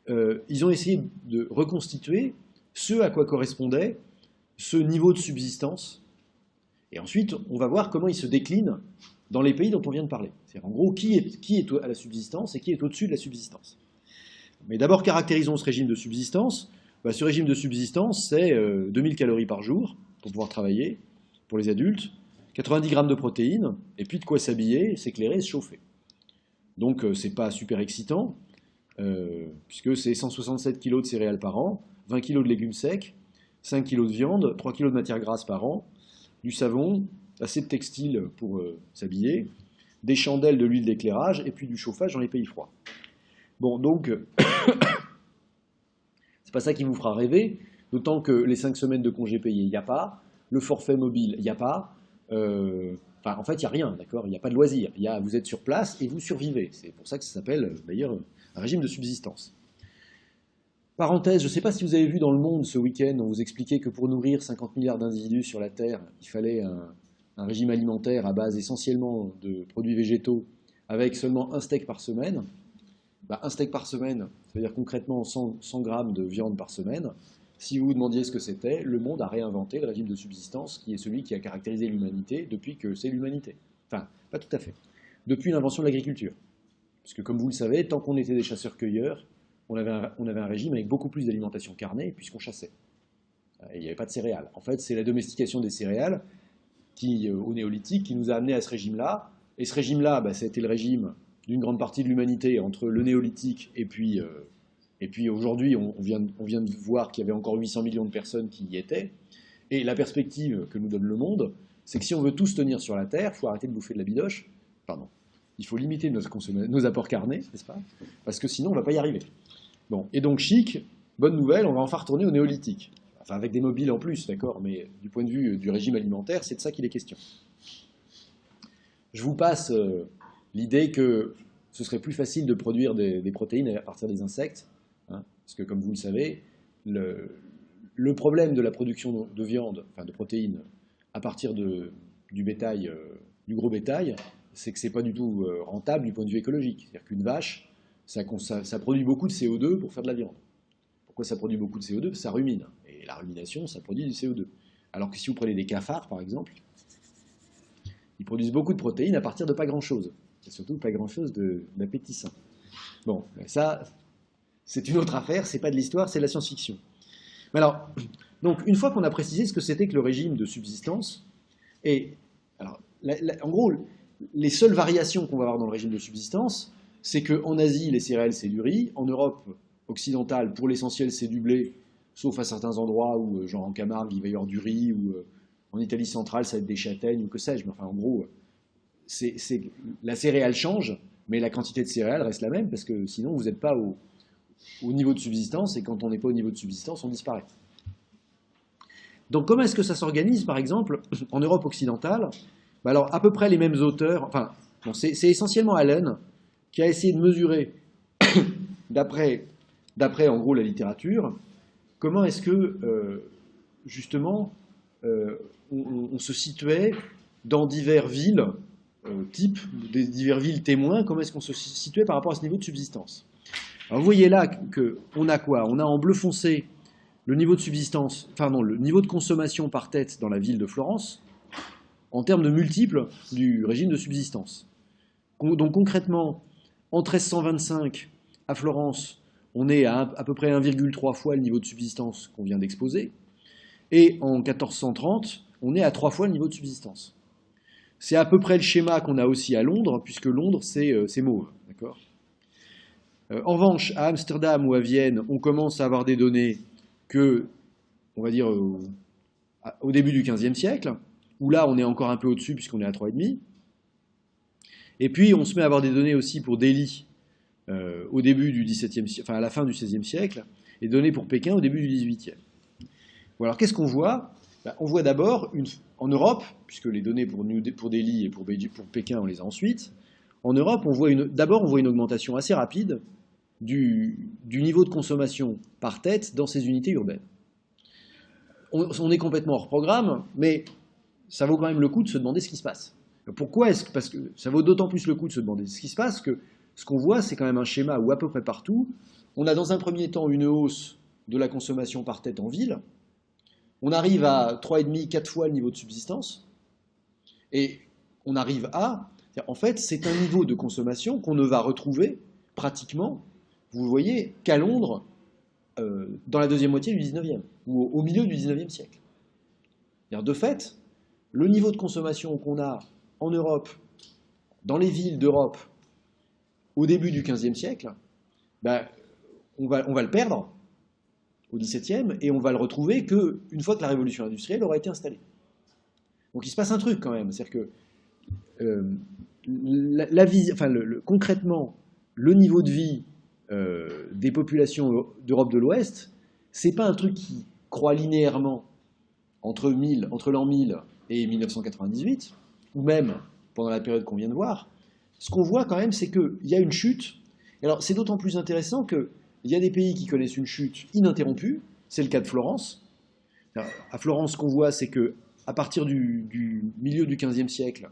ils ont essayé de reconstituer ce à quoi correspondait ce niveau de subsistance. Et ensuite, on va voir comment il se décline dans les pays dont on vient de parler. C'est-à-dire, en gros, qui est à la subsistance et qui est au-dessus de la subsistance. Mais d'abord, caractérisons ce régime de subsistance. Ce régime de subsistance, c'est 2000 calories par jour pour pouvoir travailler, pour les adultes, 90 grammes de protéines, et puis de quoi s'habiller, s'éclairer, se chauffer. Donc, c'est pas super excitant, puisque c'est 167 kg de céréales par an, 20 kg de légumes secs, 5 kg de viande, 3 kg de matière grasse par an, du savon, assez de textiles pour s'habiller, des chandelles, de l'huile d'éclairage, et puis du chauffage dans les pays froids. Bon, donc, c'est pas ça qui vous fera rêver. D'autant que les 5 semaines de congés payés, il n'y a pas. Le forfait mobile, il n'y a pas. En fait, il n'y a rien, d'accord? Il n'y a pas de loisir. Vous êtes sur place et vous survivez. C'est pour ça que ça s'appelle, d'ailleurs, un régime de subsistance. Parenthèse, je ne sais pas si vous avez vu dans Le Monde ce week-end, on vous expliquait que pour nourrir 50 milliards d'individus sur la Terre, il fallait un régime alimentaire à base essentiellement de produits végétaux avec seulement un steak par semaine. Un steak par semaine, ça veut dire concrètement 100 grammes de viande par semaine. Si vous vous demandiez ce que c'était, le monde a réinventé le régime de subsistance qui est celui qui a caractérisé l'humanité depuis que c'est l'humanité. Enfin, pas tout à fait. Depuis l'invention de l'agriculture. Parce que comme vous le savez, tant qu'on était des chasseurs-cueilleurs, on avait un régime avec beaucoup plus d'alimentation carnée puisqu'on chassait. Et il n'y avait pas de céréales. En fait, c'est la domestication des céréales au néolithique qui nous a amenés à ce régime-là. Et ce régime-là, ça a été le régime d'une grande partie de l'humanité entre le néolithique et puis aujourd'hui, on vient de voir qu'il y avait encore 800 millions de personnes qui y étaient. Et la perspective que nous donne le monde, c'est que si on veut tous tenir sur la Terre, il faut arrêter de bouffer de la bidoche. Pardon. Il faut limiter nos apports carnés, n'est-ce pas? Parce que sinon, on ne va pas y arriver. Bon. Et donc, chic, bonne nouvelle, on va enfin retourner au néolithique. Enfin, avec des mobiles en plus, d'accord, mais du point de vue du régime alimentaire, c'est de ça qu'il est question. Je vous passe l'idée que ce serait plus facile de produire des protéines à partir des insectes, hein, parce que comme vous le savez, le problème de la production de viande, enfin de protéines, à partir du bétail, du gros bétail, c'est que c'est pas du tout rentable du point de vue écologique. C'est-à-dire qu'une vache, ça produit beaucoup de CO2 pour faire de la viande. Pourquoi ça produit beaucoup de CO2? Parce que ça rumine. Et la rumination, ça produit du CO2. Alors que si vous prenez des cafards, par exemple, ils produisent beaucoup de protéines à partir de pas grand-chose. Et surtout pas grand-chose d'appétissant. Bon, ça, c'est une autre affaire, c'est pas de l'histoire, c'est de la science-fiction. Mais alors, donc, une fois qu'on a précisé ce que c'était que le régime de subsistance, et alors, en gros, les seules variations qu'on va avoir dans le régime de subsistance, c'est qu'en Asie, les céréales, c'est du riz. En Europe occidentale, pour l'essentiel, c'est du blé, sauf à certains endroits où, genre en Camargue, il va y avoir du riz, ou en Italie centrale, ça va être des châtaignes, ou que sais-je. Mais enfin, en gros, la céréale change, mais la quantité de céréales reste la même, parce que sinon, vous n'êtes pas au niveau de subsistance, et quand on n'est pas au niveau de subsistance, on disparaît. Donc, comment est-ce que ça s'organise, par exemple, en Europe occidentale? Alors, à peu près les mêmes auteurs, enfin, bon, c'est essentiellement Allen qui a essayé de mesurer, d'après en gros la littérature, comment est-ce que, justement, on se situait dans diverses villes, divers villes témoins, comment est-ce qu'on se situait par rapport à ce niveau de subsistance. Alors, vous voyez là qu'on a quoi? On a en bleu foncé le niveau de subsistance, enfin non, le niveau de consommation par tête dans la ville de Florence, en termes de multiples du régime de subsistance. Donc concrètement, en 1325, à Florence, on est à peu près 1,3 fois le niveau de subsistance qu'on vient d'exposer, et en 1430, on est à 3 fois le niveau de subsistance. C'est à peu près le schéma qu'on a aussi à Londres, puisque Londres, c'est mauve, d'accord ? En revanche, à Amsterdam ou à Vienne, on commence à avoir des données on va dire, au début du XVe siècle, où là, on est encore un peu au-dessus, puisqu'on est à 3,5. Et puis, on se met à avoir des données aussi pour Delhi, au début du XVIIe siècle, enfin à la fin du XVIe siècle, et données pour Pékin au début du XVIIIe. Bon, alors, qu'est-ce qu'on voit? On voit d'abord, en Europe, puisque les données pour Delhi et pour Pékin, on les a ensuite, en Europe, d'abord, on voit une augmentation assez rapide du niveau de consommation par tête dans ces unités urbaines. On est complètement hors programme, mais ça vaut quand même le coup de se demander ce qui se passe. Pourquoi est-ce que... Parce que ça vaut d'autant plus le coup de se demander ce qui se passe que ce qu'on voit, c'est quand même un schéma où à peu près partout, on a dans un premier temps une hausse de la consommation par tête en ville, on arrive à 3,5, 4 fois le niveau de subsistance, et on arrive en fait, c'est un niveau de consommation qu'on ne va retrouver pratiquement, vous voyez, qu'à Londres, dans la deuxième moitié du 19e, ou au milieu du 19e siècle. De fait, le niveau de consommation qu'on a en Europe, dans les villes d'Europe, au début du XVe siècle, on va le perdre au XVIIe, et on va le retrouver qu'une fois que la révolution industrielle aura été installée. Donc il se passe un truc quand même, c'est-à-dire que concrètement, le niveau de vie des populations d'Europe de l'Ouest, c'est pas un truc qui croît linéairement entre l'an 1000 et 1998, ou même pendant la période qu'on vient de voir, ce qu'on voit quand même, c'est qu'il y a une chute. Alors, c'est d'autant plus intéressant qu'il y a des pays qui connaissent une chute ininterrompue. C'est le cas de Florence. Alors, à Florence, ce qu'on voit, c'est qu'à partir du milieu du XVe siècle,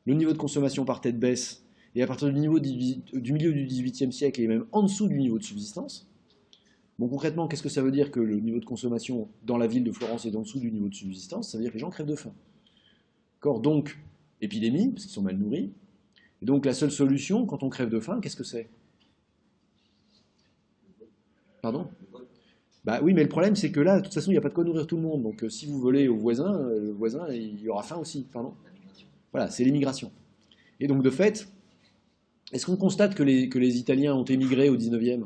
le niveau de consommation par tête baisse, et à partir du milieu du XVIIIe siècle, il est même en dessous du niveau de subsistance. Bon, concrètement, qu'est-ce que ça veut dire que le niveau de consommation dans la ville de Florence est en dessous du niveau de subsistance? Ça veut dire que les gens crèvent de faim. D'accord? Donc, épidémie, parce qu'ils sont mal nourris. Et donc, la seule solution, quand on crève de faim, qu'est-ce que c'est? Pardon? Bah oui, mais le problème, c'est que là, de toute façon, il n'y a pas de quoi nourrir tout le monde. Donc, si vous volez au voisin, le voisin, il aura faim aussi. Pardon? Voilà, c'est l'immigration. Et donc, de fait, est-ce qu'on constate que les Italiens ont émigré au 19e?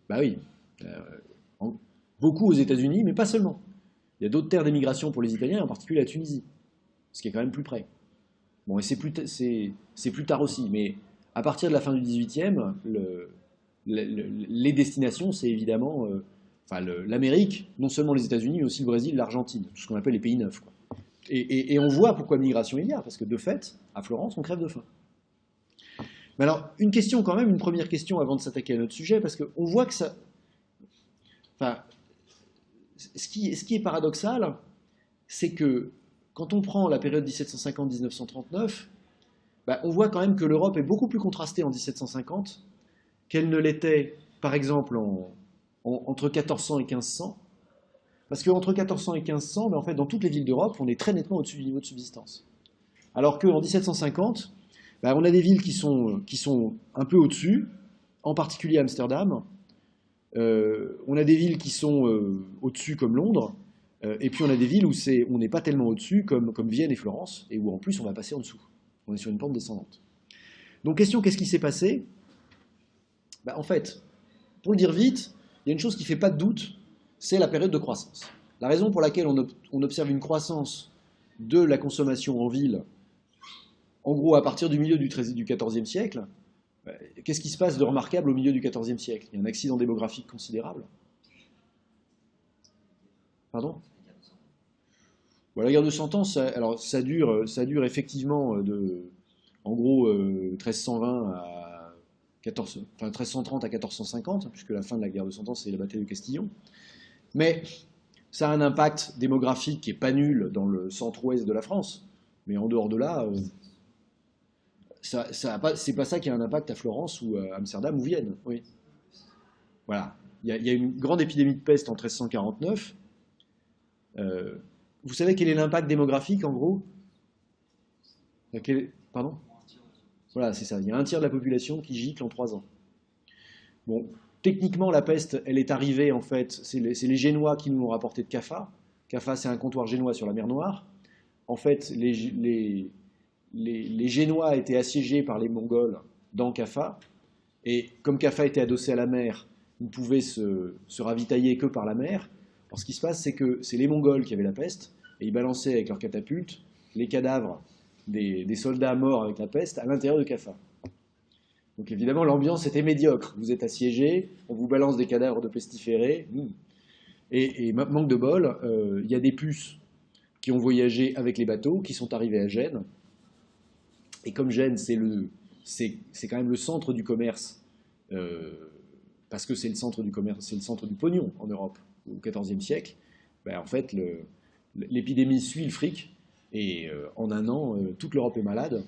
Bah oui. Beaucoup aux États-Unis, mais pas seulement. Il y a d'autres terres d'émigration pour les Italiens, en particulier la Tunisie, ce qui est quand même plus près. Bon, et c'est plus tard aussi, mais à partir de la fin du 18e, les destinations, c'est évidemment l'Amérique, non seulement les États-Unis, mais aussi le Brésil, l'Argentine, tout ce qu'on appelle les pays neufs, quoi. Et on voit pourquoi migration il y a, parce que de fait, à Florence, on crève de faim. Mais alors, une question quand même, une première question avant de s'attaquer à notre sujet, parce qu'on voit que ça... Enfin, ce qui est paradoxal, c'est que quand on prend la période 1750-1939, on voit quand même que l'Europe est beaucoup plus contrastée en 1750 qu'elle ne l'était, par exemple, entre 1400 et 1500. Parce qu'entre 1400 et 1500, en fait, dans toutes les villes d'Europe, on est très nettement au-dessus du niveau de subsistance. Alors qu'en 1750, on a des villes qui sont un peu au-dessus, en particulier Amsterdam. On a des villes qui sont au-dessus comme Londres, et puis on a des villes où on n'est pas tellement au-dessus comme Vienne et Florence, et où en plus on va passer en dessous. On est sur une pente descendante. Donc question, qu'est-ce qui s'est passé? En fait, pour le dire vite, il y a une chose qui ne fait pas de doute, c'est la période de croissance. La raison pour laquelle on observe une croissance de la consommation en ville, en gros à partir du milieu du XIVe siècle, qu'est-ce qui se passe de remarquable au milieu du XIVe siècle? Il y a un accident démographique considérable. Pardon? La guerre de Cent Ans, ça dure effectivement en gros 1320 à 1330 à 1450, puisque la fin de la guerre de Cent Ans, c'est la bataille de Castillon. Mais ça a un impact démographique qui n'est pas nul dans le centre-ouest de la France. Mais en dehors de là, c'est pas ça qui a un impact à Florence ou à Amsterdam ou Vienne. Oui. Voilà. Il y a une grande épidémie de peste en 1349. Vous savez quel est l'impact démographique en gros? Pardon? Voilà, c'est ça. Il y a un tiers de la population qui gicle en 3 ans. Bon, techniquement, la peste, elle est arrivée en fait. C'est les Génois qui nous l'ont rapporté de Caffa. Caffa, c'est un comptoir génois sur la mer Noire. En fait, les Génois étaient assiégés par les Mongols dans Caffa, et comme Caffa était adossé à la mer, ils ne pouvaient se ravitailler que par la mer. Alors ce qui se passe, c'est que c'est les Mongols qui avaient la peste, et ils balançaient avec leurs catapultes les cadavres des soldats morts avec la peste à l'intérieur de Caffa. Donc évidemment, l'ambiance était médiocre. Vous êtes assiégés, on vous balance des cadavres de pestiférés, et manque de bol, il y a des puces qui ont voyagé avec les bateaux, qui sont arrivés à Gênes. Et comme Gênes, c'est quand même le centre du commerce, parce que c'est le centre du commerce, c'est le centre du pognon en Europe au XIVe siècle. En fait, l'épidémie suit le fric, et en un an, toute l'Europe est malade.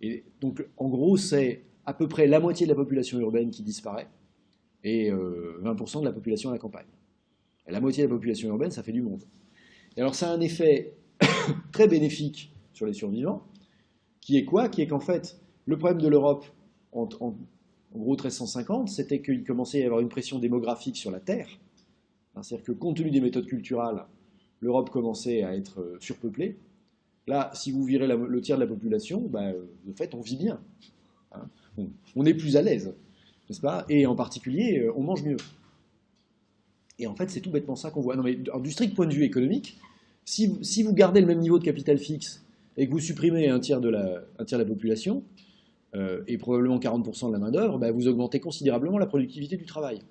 Et donc, en gros, c'est à peu près la moitié de la population urbaine qui disparaît, et 20% de la population à la campagne. Et la moitié de la population urbaine, ça fait du monde. Et alors, ça a un effet très bénéfique sur les survivants, qui est quoi? Qui est qu'en fait, le problème de l'Europe, en gros 1350, c'était qu'il commençait à y avoir une pression démographique sur la terre. C'est-à-dire que compte tenu des méthodes culturelles, l'Europe commençait à être surpeuplée. Là, si vous virez le tiers de la population, de fait, on vit bien. On est plus à l'aise, n'est-ce pas? Et en particulier, on mange mieux. Et en fait, c'est tout bêtement ça qu'on voit. Non, mais du strict point de vue économique, si vous gardez le même niveau de capital fixe et que vous supprimez un tiers de la population, et probablement 40% de la main-d'œuvre, vous augmentez considérablement la productivité du travail.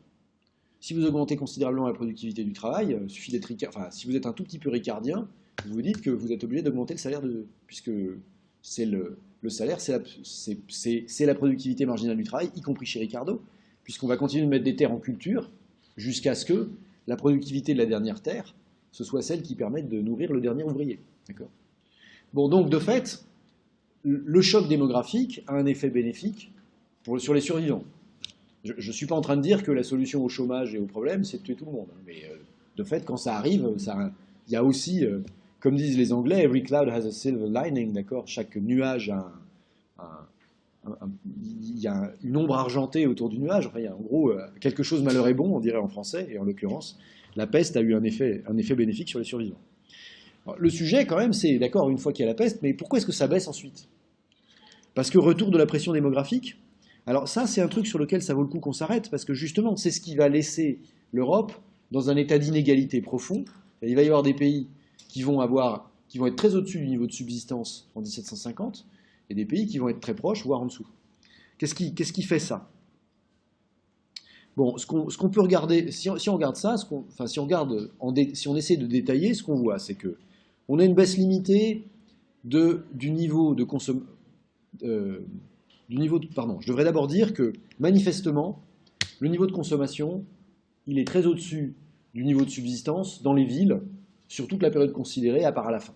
Si vous augmentez considérablement la productivité du travail, suffit d'être enfin, si vous êtes un tout petit peu ricardien, vous vous dites que vous êtes obligé d'augmenter le salaire puisque c'est le salaire, c'est la productivité marginale du travail, y compris chez Ricardo, puisqu'on va continuer de mettre des terres en culture jusqu'à ce que la productivité de la dernière terre, ce soit celle qui permette de nourrir le dernier ouvrier. D'accord ? Bon, donc de fait, le choc démographique a un effet bénéfique sur les survivants. Je ne suis pas en train de dire que la solution au chômage et aux problèmes, c'est de tuer tout le monde. Mais de fait, quand ça arrive, il y a aussi, comme disent les Anglais, every cloud has a silver lining, d'accord ? Chaque nuage a il y a une ombre argentée autour du nuage. Enfin, il y a en gros quelque chose malheur est bon, on dirait en français, et en l'occurrence, la peste a eu un effet bénéfique sur les survivants. Alors, le sujet, quand même, c'est, d'accord, une fois qu'il y a la peste, mais pourquoi est-ce que ça baisse ensuite ? Parce que retour de la pression démographique. Alors ça, c'est un truc sur lequel ça vaut le coup qu'on s'arrête, parce que justement, c'est ce qui va laisser l'Europe dans un état d'inégalité profond. Il va y avoir des pays qui vont être très au-dessus du niveau de subsistance en 1750, et des pays qui vont être très proches, voire en dessous. Qu'est-ce qui fait ça ? Bon, ce qu'on peut regarder, si on regarde ça, si on essaie de détailler, ce qu'on voit, c'est que on a une baisse limitée du niveau de consommation. Je devrais d'abord dire que, manifestement, le niveau de consommation, il est très au-dessus du niveau de subsistance dans les villes, sur toute la période considérée, à part à la fin.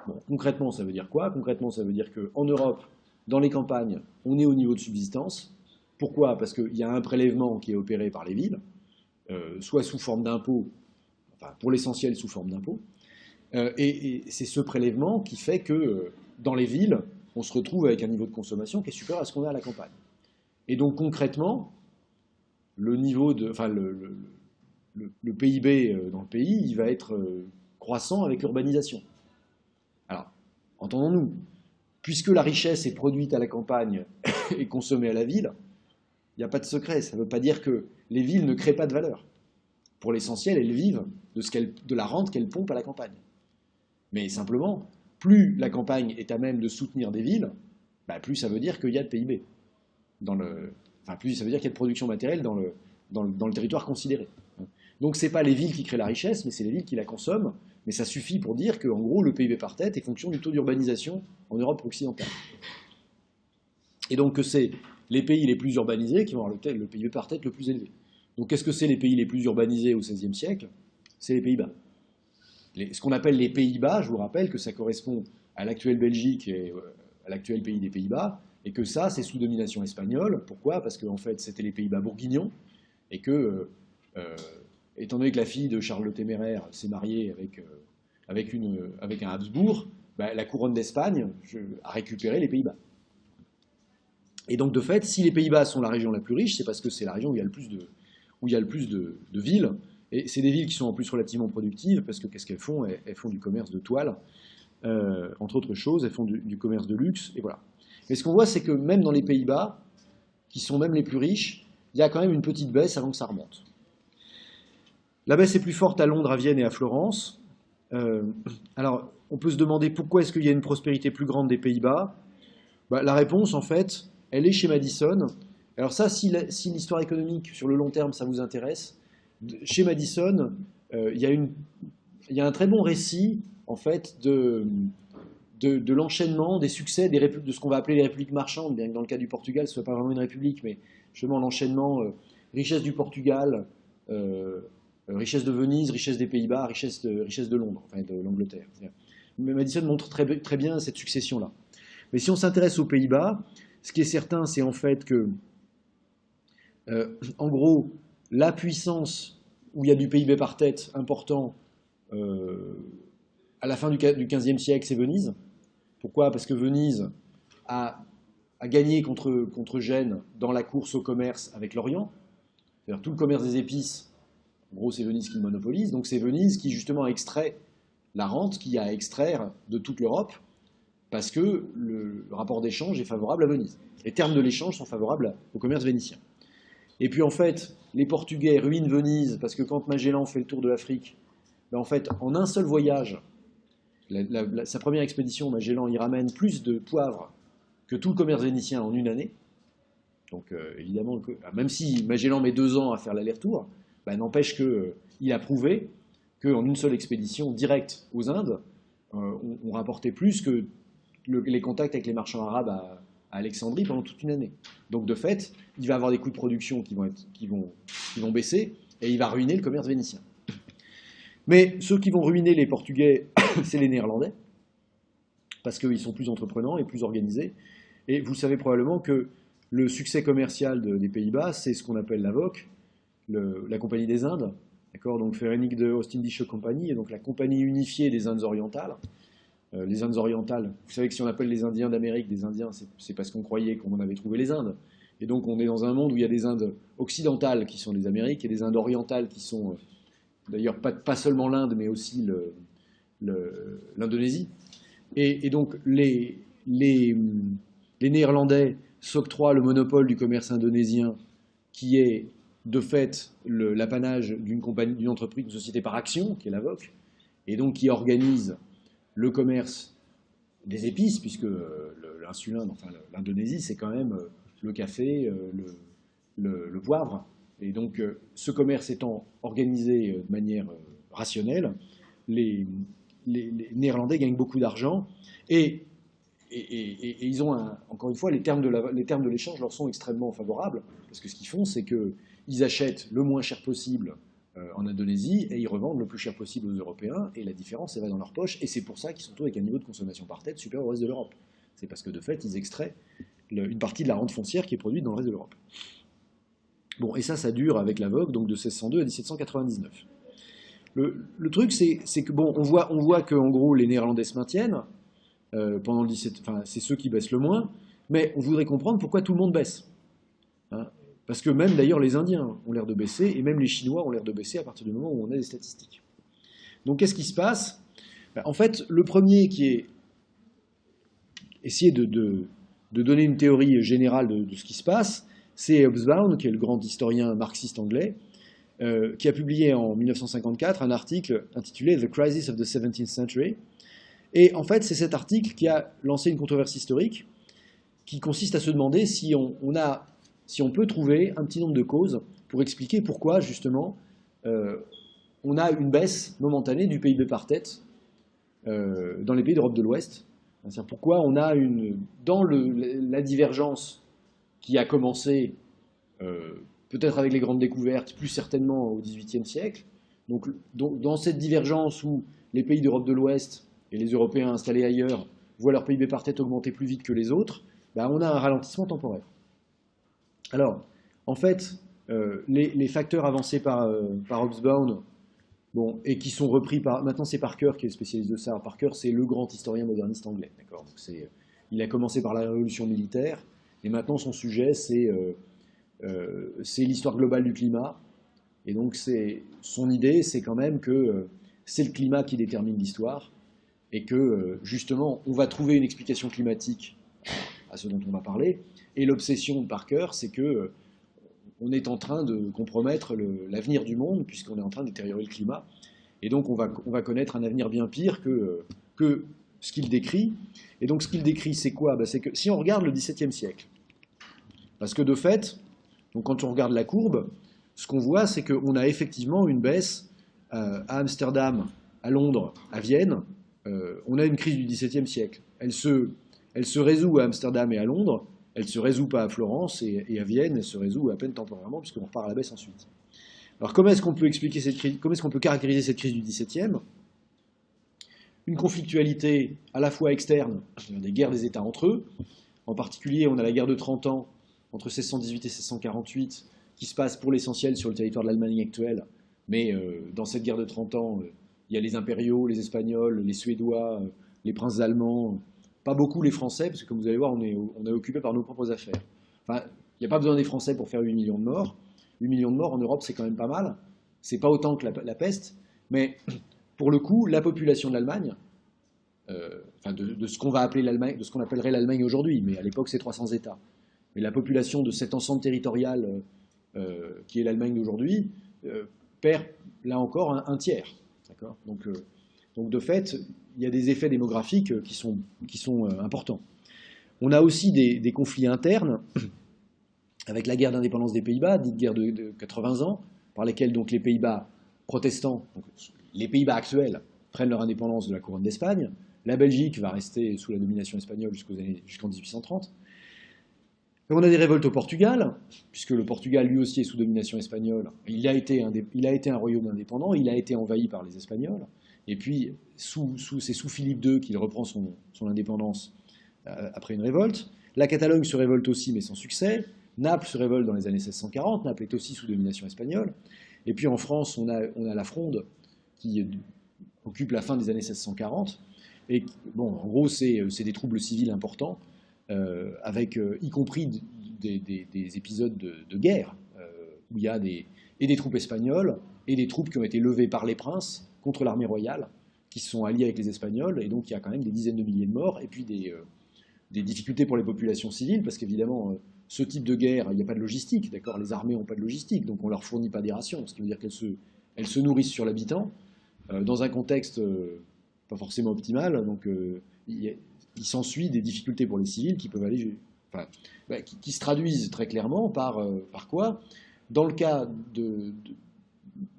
Bon, concrètement, ça veut dire quoi ? Concrètement, ça veut dire qu'en Europe, dans les campagnes, on est au niveau de subsistance. Pourquoi ? Parce qu'il y a un prélèvement qui est opéré par les villes, soit sous forme d'impôts, enfin pour l'essentiel sous forme d'impôts, et c'est ce prélèvement qui fait que dans les villes, on se retrouve avec un niveau de consommation qui est supérieur à ce qu'on a à la campagne. Et donc concrètement, le niveau le PIB dans le pays, il va être croissant avec l'urbanisation. Alors, entendons-nous, puisque la richesse est produite à la campagne et consommée à la ville, il n'y a pas de secret. Ça ne veut pas dire que les villes ne créent pas de valeur. Pour l'essentiel, elles vivent de la rente qu'elles pompent à la campagne. Mais simplement, plus la campagne est à même de soutenir des villes, plus ça veut dire qu'il y a de PIB. Plus ça veut dire qu'il y a de production matérielle dans le territoire considéré. Donc ce n'est pas les villes qui créent la richesse, mais c'est les villes qui la consomment. Mais ça suffit pour dire qu'en gros, le PIB par tête est fonction du taux d'urbanisation en Europe occidentale. Et donc que c'est les pays les plus urbanisés qui vont avoir le PIB par tête le plus élevé. Donc qu'est-ce que c'est les pays les plus urbanisés au XVIe siècle ? C'est les Pays-Bas. Ce qu'on appelle les Pays-Bas, je vous rappelle que ça correspond à l'actuelle Belgique et à l'actuel pays des Pays-Bas, et que ça, c'est sous domination espagnole. Pourquoi ? Parce qu'en fait, c'était les Pays-Bas bourguignons, et que, étant donné que la fille de Charles le Téméraire s'est mariée avec un Habsbourg, la couronne d'Espagne a récupéré les Pays-Bas. Et donc, de fait, si les Pays-Bas sont la région la plus riche, c'est parce que c'est la région où il y a le plus de villes. Et c'est des villes qui sont en plus relativement productives, parce que qu'est-ce qu'elles font ? Elles font du commerce de toile, entre autres choses, elles font du commerce de luxe, et voilà. Mais ce qu'on voit, c'est que même dans les Pays-Bas, qui sont même les plus riches, il y a quand même une petite baisse avant que ça remonte. La baisse est plus forte à Londres, à Vienne et à Florence. Alors, on peut se demander pourquoi est-ce qu'il y a une prospérité plus grande des Pays-Bas ? La réponse, en fait, elle est chez Madison. Alors ça, si l'histoire économique, sur le long terme, ça vous intéresse, chez Madison, il y a un très bon récit, en fait, de l'enchaînement des succès de ce qu'on va appeler les républiques marchandes, bien que dans le cas du Portugal, ce ne soit pas vraiment une république, mais justement l'enchaînement richesse du Portugal, richesse de Venise, richesse des Pays-Bas, richesse de Londres, enfin de l'Angleterre. Mais Madison montre très, très bien cette succession-là. Mais si on s'intéresse aux Pays-Bas, ce qui est certain, c'est en fait que, en gros, la puissance où il y a du PIB par tête important à la fin du XVe siècle, c'est Venise. Pourquoi ? Parce que Venise a gagné contre Gênes dans la course au commerce avec l'Orient. C'est-à-dire tout le commerce des épices, en gros, c'est Venise qui le monopolise. Donc c'est Venise qui, justement, extrait la rente qu'il y a à extraire de toute l'Europe, parce que le rapport d'échange est favorable à Venise. Les termes de l'échange sont favorables au commerce vénitien. Et puis en fait, les Portugais ruinent Venise, parce que quand Magellan fait le tour de l'Afrique, en fait, en un seul voyage, sa première expédition, Magellan, il ramène plus de poivre que tout le commerce vénitien en une année. Donc évidemment, même si Magellan met 2 ans à faire l'aller-retour, n'empêche qu'il a prouvé qu'en une seule expédition directe aux Indes, on rapportait plus que les contacts avec les marchands arabes à Alexandrie pendant toute une année. Donc de fait, il va avoir des coûts de production qui vont baisser, et il va ruiner le commerce vénitien. Mais ceux qui vont ruiner les Portugais, c'est les Néerlandais, parce qu'ils sont plus entreprenants et plus organisés. Et vous savez probablement que le succès commercial des Pays-Bas, c'est ce qu'on appelle la VOC, la Compagnie des Indes, d'accord, donc Verenigde Oost-Indische Compagnie, et donc la Compagnie unifiée des Indes orientales. Les Indes orientales, vous savez que si on appelle les Indiens d'Amérique des Indiens, c'est parce qu'on croyait qu'on avait trouvé les Indes. Et donc on est dans un monde où il y a des Indes occidentales qui sont les Amériques et des Indes orientales qui sont, d'ailleurs pas seulement l'Inde, mais aussi l'Indonésie. Et donc les Néerlandais s'octroient le monopole du commerce indonésien, qui est de fait l'apanage d'une entreprise, d'une société par action, qui est la VOC, et donc qui organise le commerce des épices, puisque l'insuline, enfin l'Indonésie, c'est quand même le café, le poivre. Et donc, ce commerce étant organisé de manière rationnelle, les Néerlandais gagnent beaucoup d'argent et ils ont, encore une fois, les termes de l'échange leur sont extrêmement favorables, parce que ce qu'ils font, c'est qu'ils achètent le moins cher possible en Indonésie et ils revendent le plus cher possible aux Européens, et la différence, elle va dans leur poche, et c'est pour ça qu'ils sont tous avec un niveau de consommation par tête supérieur au reste de l'Europe. C'est parce que de fait, ils extraient une partie de la rente foncière qui est produite dans le reste de l'Europe. Bon, et ça dure avec la VOC, donc de 1602 à 1799. Le truc, c'est que, bon, on voit qu'en gros, les Néerlandais se maintiennent, pendant le 17... Enfin, c'est ceux qui baissent le moins, mais on voudrait comprendre pourquoi tout le monde baisse. Hein, parce que même, d'ailleurs, les Indiens ont l'air de baisser, et même les Chinois ont l'air de baisser à partir du moment où on a des statistiques. Donc, qu'est-ce qui se passe? En fait, le premier qui est essayer de donner une théorie générale de ce qui se passe, c'est Hobsbawm, qui est le grand historien marxiste anglais, qui a publié en 1954 un article intitulé « The Crisis of the 17th Century ». Et en fait, c'est cet article qui a lancé une controverse historique qui consiste à se demander si on peut trouver un petit nombre de causes pour expliquer pourquoi, justement, on a une baisse momentanée du PIB par tête dans les pays d'Europe de l'Ouest. C'est-à-dire pourquoi on a dans la divergence qui a commencé peut-être avec les grandes découvertes, plus certainement au XVIIIe siècle. Donc, dans cette divergence où les pays d'Europe de l'Ouest et les Européens installés ailleurs voient leur PIB par tête augmenter plus vite que les autres, on a un ralentissement temporaire. Alors, en fait, les facteurs avancés par Hobsbawm, bon, et qui sont repris par... Maintenant, c'est Parker qui est spécialiste de ça. Parker, c'est le grand historien moderniste anglais. D'accord. Donc il a commencé par la révolution militaire, et maintenant, son sujet, c'est l'histoire globale du climat. Et donc, son idée, c'est quand même que c'est le climat qui détermine l'histoire, et que, justement, on va trouver une explication climatique à ce dont on va parler. Et l'obsession de Parker, c'est que on est en train de compromettre l'avenir du monde, puisqu'on est en train de détériorer le climat. Et donc, on va connaître un avenir bien pire que ce qu'il décrit. Et donc, ce qu'il décrit, c'est quoi? C'est que si on regarde le XVIIe siècle, parce que de fait, donc quand on regarde la courbe, ce qu'on voit, c'est qu'on a effectivement une baisse à Amsterdam, à Londres, à Vienne. On a une crise du XVIIe siècle. Elle se résout à Amsterdam et à Londres. Elle ne se résout pas à Florence et à Vienne, elle se résout à peine temporairement, puisqu'on repart à la baisse ensuite. Alors comment est-ce qu'on peut expliquer cette crise? Comment est-ce qu'on peut caractériser cette crise du XVIIe? Une conflictualité à la fois externe, c'est-à-dire des guerres des États entre eux. En particulier, on a la guerre de 30 ans, entre 1618 et 1648, qui se passe pour l'essentiel sur le territoire de l'Allemagne actuelle. Mais dans cette guerre de 30 ans, il y a les impériaux, les Espagnols, les Suédois, les princes allemands... Pas beaucoup les Français, parce que comme vous allez voir, on est occupé par nos propres affaires. Enfin, il n'y a pas besoin des Français pour faire 8 millions de morts. 8 millions de morts en Europe, c'est quand même pas mal. C'est pas autant que la peste, mais pour le coup, la population de l'Allemagne, de ce qu'on va appeler l'Allemagne, de ce qu'on appellerait l'Allemagne aujourd'hui, mais à l'époque c'est 300 États. Mais la population de cet ensemble territorial qui est l'Allemagne d'aujourd'hui perd là encore un tiers. D'accord. Donc de fait, il y a des effets démographiques qui sont importants. On a aussi des conflits internes, avec la guerre d'indépendance des Pays-Bas, dite guerre de 80 ans, par lesquelles donc les Pays-Bas protestants, donc les Pays-Bas actuels, prennent leur indépendance de la couronne d'Espagne. La Belgique va rester sous la domination espagnole jusqu'en 1830. Et on a des révoltes au Portugal, puisque le Portugal lui aussi est sous domination espagnole. Il a été un royaume indépendant, il a été envahi par les Espagnols. Et puis, c'est sous Philippe II qu'il reprend son indépendance après une révolte. La Catalogne se révolte aussi, mais sans succès. Naples se révolte dans les années 1640. Naples est aussi sous domination espagnole. Et puis en France, on a la Fronde qui occupe la fin des années 1640. Et bon, en gros, c'est des troubles civils importants, avec y compris des épisodes de guerre, où il y a des troupes espagnoles et des troupes qui ont été levées par les princes contre l'armée royale, qui se sont alliés avec les Espagnols, et donc il y a quand même des dizaines de milliers de morts, et puis des difficultés pour les populations civiles, parce qu'évidemment, ce type de guerre, il n'y a pas de logistique, d'accord. Les armées n'ont pas de logistique, donc on ne leur fournit pas des rations, ce qui veut dire qu'elles se nourrissent sur l'habitant, dans un contexte pas forcément optimal, donc il s'ensuit des difficultés pour les civils qui peuvent aller, enfin, qui se traduisent très clairement par quoi? Dans le cas de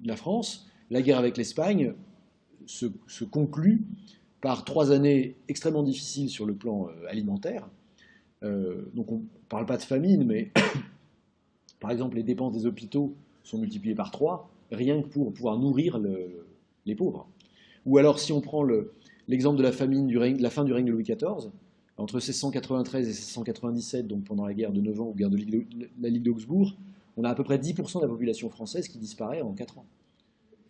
la France, la guerre avec l'Espagne se conclut par 3 années extrêmement difficiles sur le plan alimentaire. Donc on ne parle pas de famine, mais par exemple les dépenses des hôpitaux sont multipliées par 3, rien que pour pouvoir nourrir les pauvres. Ou alors si on prend l'exemple de la famine la fin du règne de Louis XIV, entre 1693 et 1697, donc pendant la guerre de 9 ans ou guerre de la Ligue d'Augsbourg, on a à peu près 10% de la population française qui disparaît en 4 ans.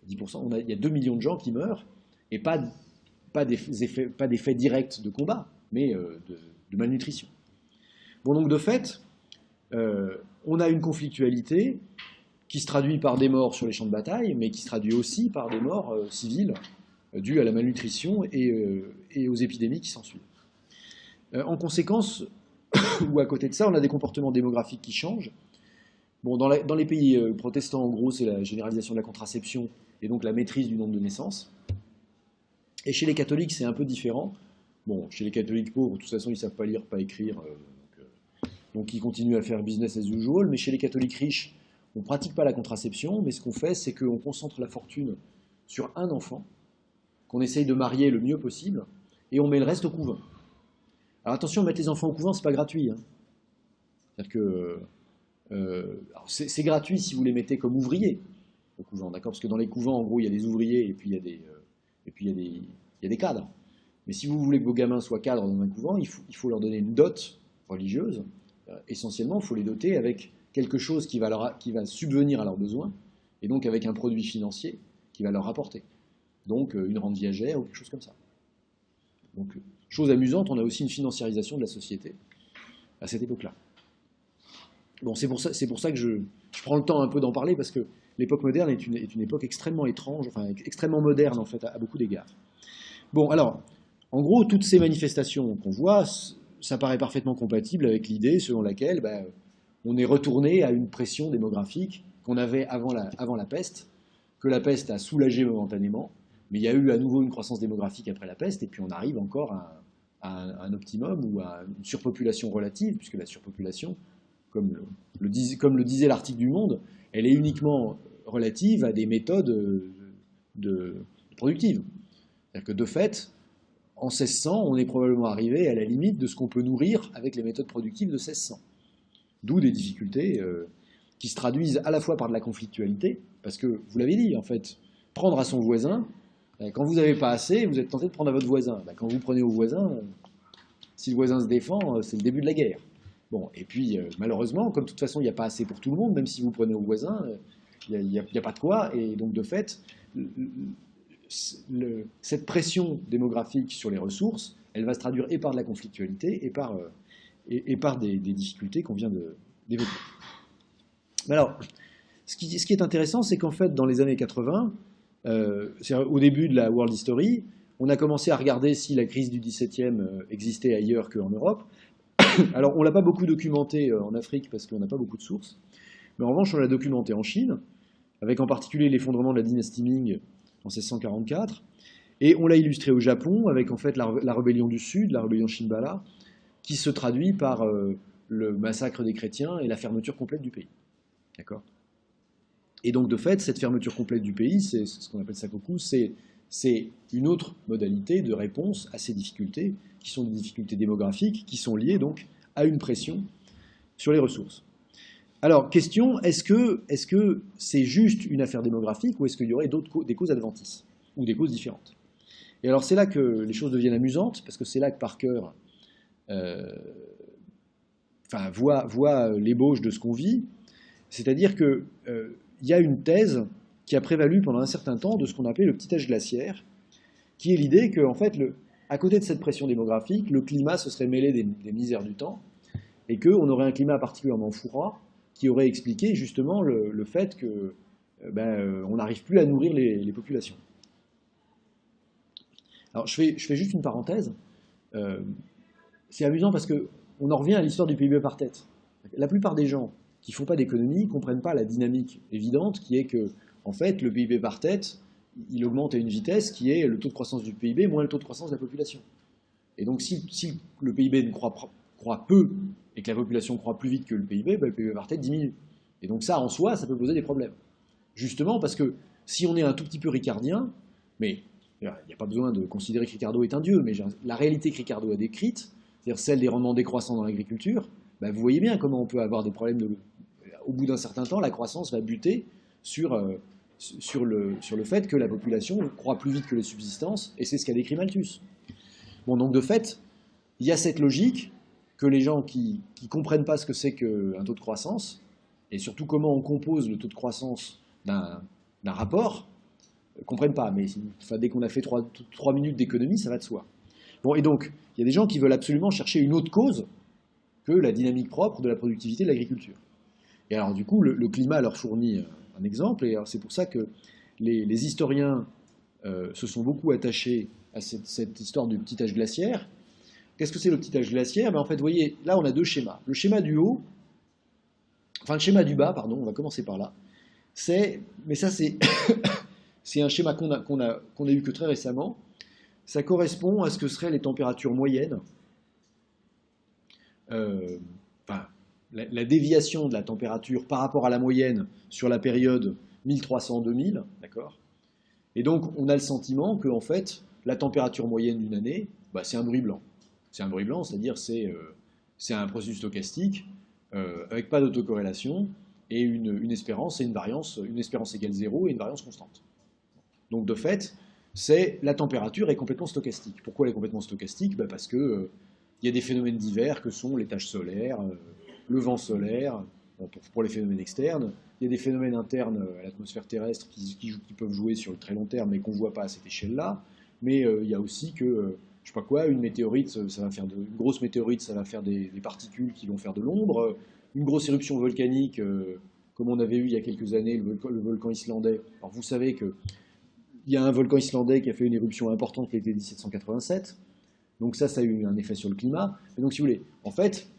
10%, il y a 2 millions de gens qui meurent, et pas d'effet direct de combat, mais de malnutrition. Bon, donc de fait, on a une conflictualité qui se traduit par des morts sur les champs de bataille, mais qui se traduit aussi par des morts civiles dues à la malnutrition et aux épidémies qui s'ensuivent. En conséquence, ou à côté de ça, on a des comportements démographiques qui changent. Bon, dans les pays protestants, en gros, c'est la généralisation de la contraception et donc la maîtrise du nombre de naissances. Et chez les catholiques, c'est un peu différent. Bon, chez les catholiques pauvres, de toute façon, ils ne savent pas lire, pas écrire, donc ils continuent à faire business as usual. Mais chez les catholiques riches, on ne pratique pas la contraception, mais ce qu'on fait, c'est qu'on concentre la fortune sur un enfant, qu'on essaye de marier le mieux possible, et on met le reste au couvent. Alors attention, mettre les enfants au couvent, c'est pas gratuit. Hein. C'est-à-dire que c'est gratuit si vous les mettez comme ouvriers au couvent, d'accord? Parce que dans les couvents, en gros, il y a des ouvriers et puis il y a des cadres. Mais si vous voulez que vos gamins soient cadres dans un couvent, il faut leur donner une dot religieuse. Essentiellement, il faut les doter avec quelque chose qui va subvenir à leurs besoins, et donc avec un produit financier qui va leur rapporter. Donc une rente viagère ou quelque chose comme ça. Donc, chose amusante, on a aussi une financiarisation de la société à cette époque-là. Bon, c'est pour ça que je prends le temps un peu d'en parler, parce que l'époque moderne est une époque extrêmement étrange, enfin extrêmement moderne en fait, à beaucoup d'égards. Bon, alors, en gros, toutes ces manifestations qu'on voit, ça paraît parfaitement compatible avec l'idée selon laquelle on est retourné à une pression démographique qu'on avait avant la peste, que la peste a soulagé momentanément, mais il y a eu à nouveau une croissance démographique après la peste, et puis on arrive encore à un optimum ou à une surpopulation relative, puisque la surpopulation, comme le disait l'article du Monde, elle est uniquement relative à des méthodes productives. C'est-à-dire que de fait, en 1600, on est probablement arrivé à la limite de ce qu'on peut nourrir avec les méthodes productives de 1600. D'où des difficultés qui se traduisent à la fois par de la conflictualité, parce que, vous l'avez dit, en fait, prendre à son voisin, quand vous n'avez pas assez, vous êtes tenté de prendre à votre voisin. Quand vous prenez au voisin, si le voisin se défend, c'est le début de la guerre. Bon, et puis, malheureusement, comme de toute façon, il n'y a pas assez pour tout le monde, même si vous prenez au voisin, il n'y a pas de quoi, et donc de fait, cette pression démographique sur les ressources, elle va se traduire et par de la conflictualité et par des difficultés qu'on vient d'évoquer. Mais alors, ce qui est intéressant, c'est qu'en fait, dans les années 80, au début de la World History, on a commencé à regarder si la crise du XVIIe existait ailleurs qu'en Europe. Alors, on ne l'a pas beaucoup documenté en Afrique parce qu'on n'a pas beaucoup de sources, mais en revanche, on l'a documenté en Chine, avec en particulier l'effondrement de la dynastie Ming en 1644, et on l'a illustré au Japon avec en fait la rébellion du Sud, la rébellion Shimabara, qui se traduit par le massacre des chrétiens et la fermeture complète du pays. D'accord ? Et donc, de fait, cette fermeture complète du pays, c'est ce qu'on appelle Sakoku, c'est une autre modalité de réponse à ces difficultés, qui sont des difficultés démographiques, qui sont liées donc à une pression sur les ressources. Alors, question, est-ce que c'est juste une affaire démographique ou est-ce qu'il y aurait des causes adventices ou des causes différentes? Et alors, c'est là que les choses deviennent amusantes, parce que c'est là que Parker voit l'ébauche de ce qu'on vit. C'est-à-dire qu'il y a une thèse qui a prévalu pendant un certain temps de ce qu'on appelait le petit âge glaciaire, qui est l'idée qu'en fait, à côté de cette pression démographique, le climat se serait mêlé des misères du temps, et qu'on aurait un climat particulièrement froid, qui aurait expliqué justement le fait que on n'arrive plus à nourrir les populations. Alors je fais juste une parenthèse. C'est amusant parce qu'on en revient à l'histoire du PIB par tête. La plupart des gens qui ne font pas d'économie ne comprennent pas la dynamique évidente qui est que, en fait, le PIB par tête, il augmente à une vitesse qui est le taux de croissance du PIB moins le taux de croissance de la population. Et donc si le PIB croît peu et que la population croît plus vite que le PIB, le PIB par tête diminue. Et donc ça, en soi, ça peut poser des problèmes. Justement parce que si on est un tout petit peu ricardien, mais il n'y a pas besoin de considérer que Ricardo est un dieu, mais la réalité que Ricardo a décrite, c'est-à-dire celle des rendements décroissants dans l'agriculture, vous voyez bien comment on peut avoir des problèmes au bout d'un certain temps, la croissance va buter sur le fait que la population croît plus vite que les subsistances, et c'est ce qu'a décrit Malthus. Bon, donc de fait, il y a cette logique que les gens qui ne comprennent pas ce que c'est qu'un taux de croissance, et surtout comment on compose le taux de croissance d'un rapport, ne comprennent pas. Mais dès qu'on a fait 3 minutes d'économie, ça va de soi. Bon, et donc, il y a des gens qui veulent absolument chercher une autre cause que la dynamique propre de la productivité de l'agriculture. Et alors, du coup, le climat leur fournit un exemple, et c'est pour ça que les historiens se sont beaucoup attachés à cette histoire du petit âge glaciaire. Qu'est-ce que c'est le petit âge glaciaire? En fait, vous voyez, là, on a deux schémas. Le schéma du haut, le schéma du bas, pardon, on va commencer par là. Mais ça, c'est un schéma qu'on a eu que très récemment. Ça correspond à ce que seraient les températures moyennes. La déviation de la température par rapport à la moyenne sur la période 1300-2000, d'accord? Et donc, on a le sentiment que, en fait, la température moyenne d'une année, c'est un bruit blanc. C'est un bruit blanc, c'est-à-dire c'est un processus stochastique avec pas d'autocorrélation et une espérance et une variance, une espérance égale 0 et une variance constante. Donc, de fait, la température est complètement stochastique. Pourquoi elle est complètement stochastique? Parce que il y a des phénomènes divers que sont les taches solaires, le vent solaire, pour les phénomènes externes. Il y a des phénomènes internes à l'atmosphère terrestre qui peuvent jouer sur le très long terme, mais qu'on ne voit pas à cette échelle-là. Mais il y a aussi que, je sais pas quoi, une météorite, une grosse météorite, ça va faire des particules qui vont faire de l'ombre. Une grosse éruption volcanique, comme on avait eu il y a quelques années, le volcan islandais. Alors vous savez qu'il y a un volcan islandais qui a fait une éruption importante qui a été 1787. Donc ça a eu un effet sur le climat. Et donc si vous voulez, en fait,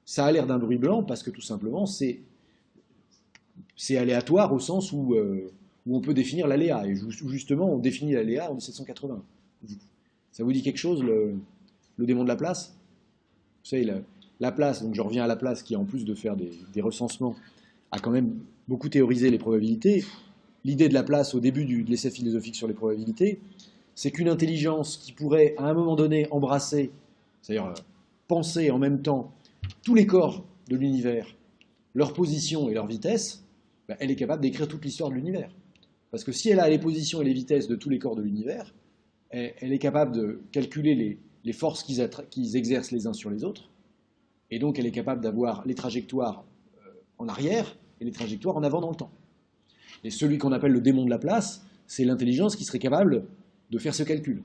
ça a l'air d'un bruit blanc parce que tout simplement, c'est aléatoire au sens où on peut définir l'aléa. Et justement, on définit l'aléa en 1780. Ça vous dit quelque chose, le démon de Laplace? Vous savez, Laplace, donc je reviens à Laplace, qui en plus de faire des recensements, a quand même beaucoup théorisé les probabilités. L'idée de Laplace au début de l'essai philosophique sur les probabilités, c'est qu'une intelligence qui pourrait à un moment donné embrasser, c'est-à-dire penser en même temps tous les corps de l'univers, leur position et leur vitesse, elle est capable d'écrire toute l'histoire de l'univers. Parce que si elle a les positions et les vitesses de tous les corps de l'univers, elle est capable de calculer les forces qu'ils exercent les uns sur les autres, et donc elle est capable d'avoir les trajectoires en arrière et les trajectoires en avant dans le temps. Et celui qu'on appelle le démon de Laplace, c'est l'intelligence qui serait capable de faire ce calcul.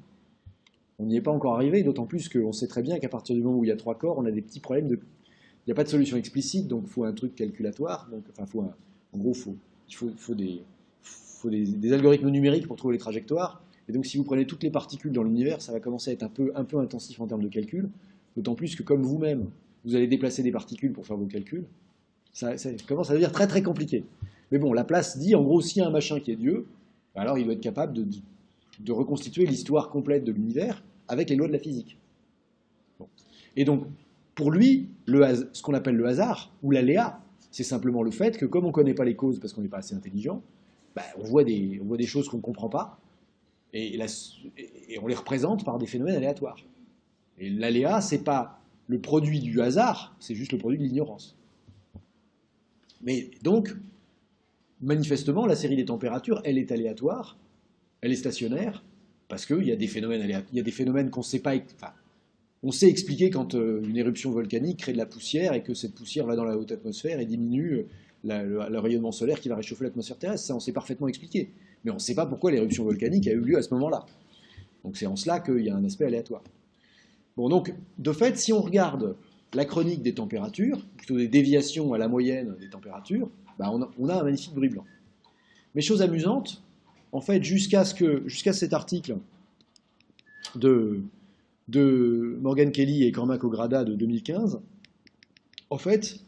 On n'y est pas encore arrivé, d'autant plus qu'on sait très bien qu'à partir du moment où il y a 3 corps, on a des petits problèmes il n'y a pas de solution explicite, donc il faut un truc calculatoire. Donc, en gros, il faut des algorithmes numériques pour trouver les trajectoires. Et donc si vous prenez toutes les particules dans l'univers, ça va commencer à être un peu intensif en termes de calcul. D'autant plus que comme vous-même, vous allez déplacer des particules pour faire vos calculs, ça commence à devenir très très compliqué. Mais bon, Laplace dit, en gros, s'il y a un machin qui est Dieu, alors il doit être capable de reconstituer l'histoire complète de l'univers avec les lois de la physique. Bon. Et donc, pour lui, ce qu'on appelle le hasard, ou l'aléa, C'est simplement le fait que comme on ne connaît pas les causes parce qu'on n'est pas assez intelligent, on voit des choses qu'on ne comprend pas et on les représente par des phénomènes aléatoires. Et l'aléa, ce n'est pas le produit du hasard, c'est juste le produit de l'ignorance. Mais donc, manifestement, la série des températures, elle est aléatoire, elle est stationnaire, parce qu'il y a des phénomènes qu'on ne sait pas... Enfin, on sait expliquer quand une éruption volcanique crée de la poussière et que cette poussière va dans la haute atmosphère et diminue le rayonnement solaire qui va réchauffer l'atmosphère terrestre. Ça, on sait parfaitement expliquer. Mais on ne sait pas pourquoi l'éruption volcanique a eu lieu à ce moment-là. Donc c'est en cela qu'il y a un aspect aléatoire. Bon, donc, de fait, si on regarde la chronique des températures, plutôt des déviations à la moyenne des températures, on a un magnifique bruit blanc. Mais chose amusante, en fait, jusqu'à cet article de Morgan Kelly et Cormac O'Grada de 2015, en fait,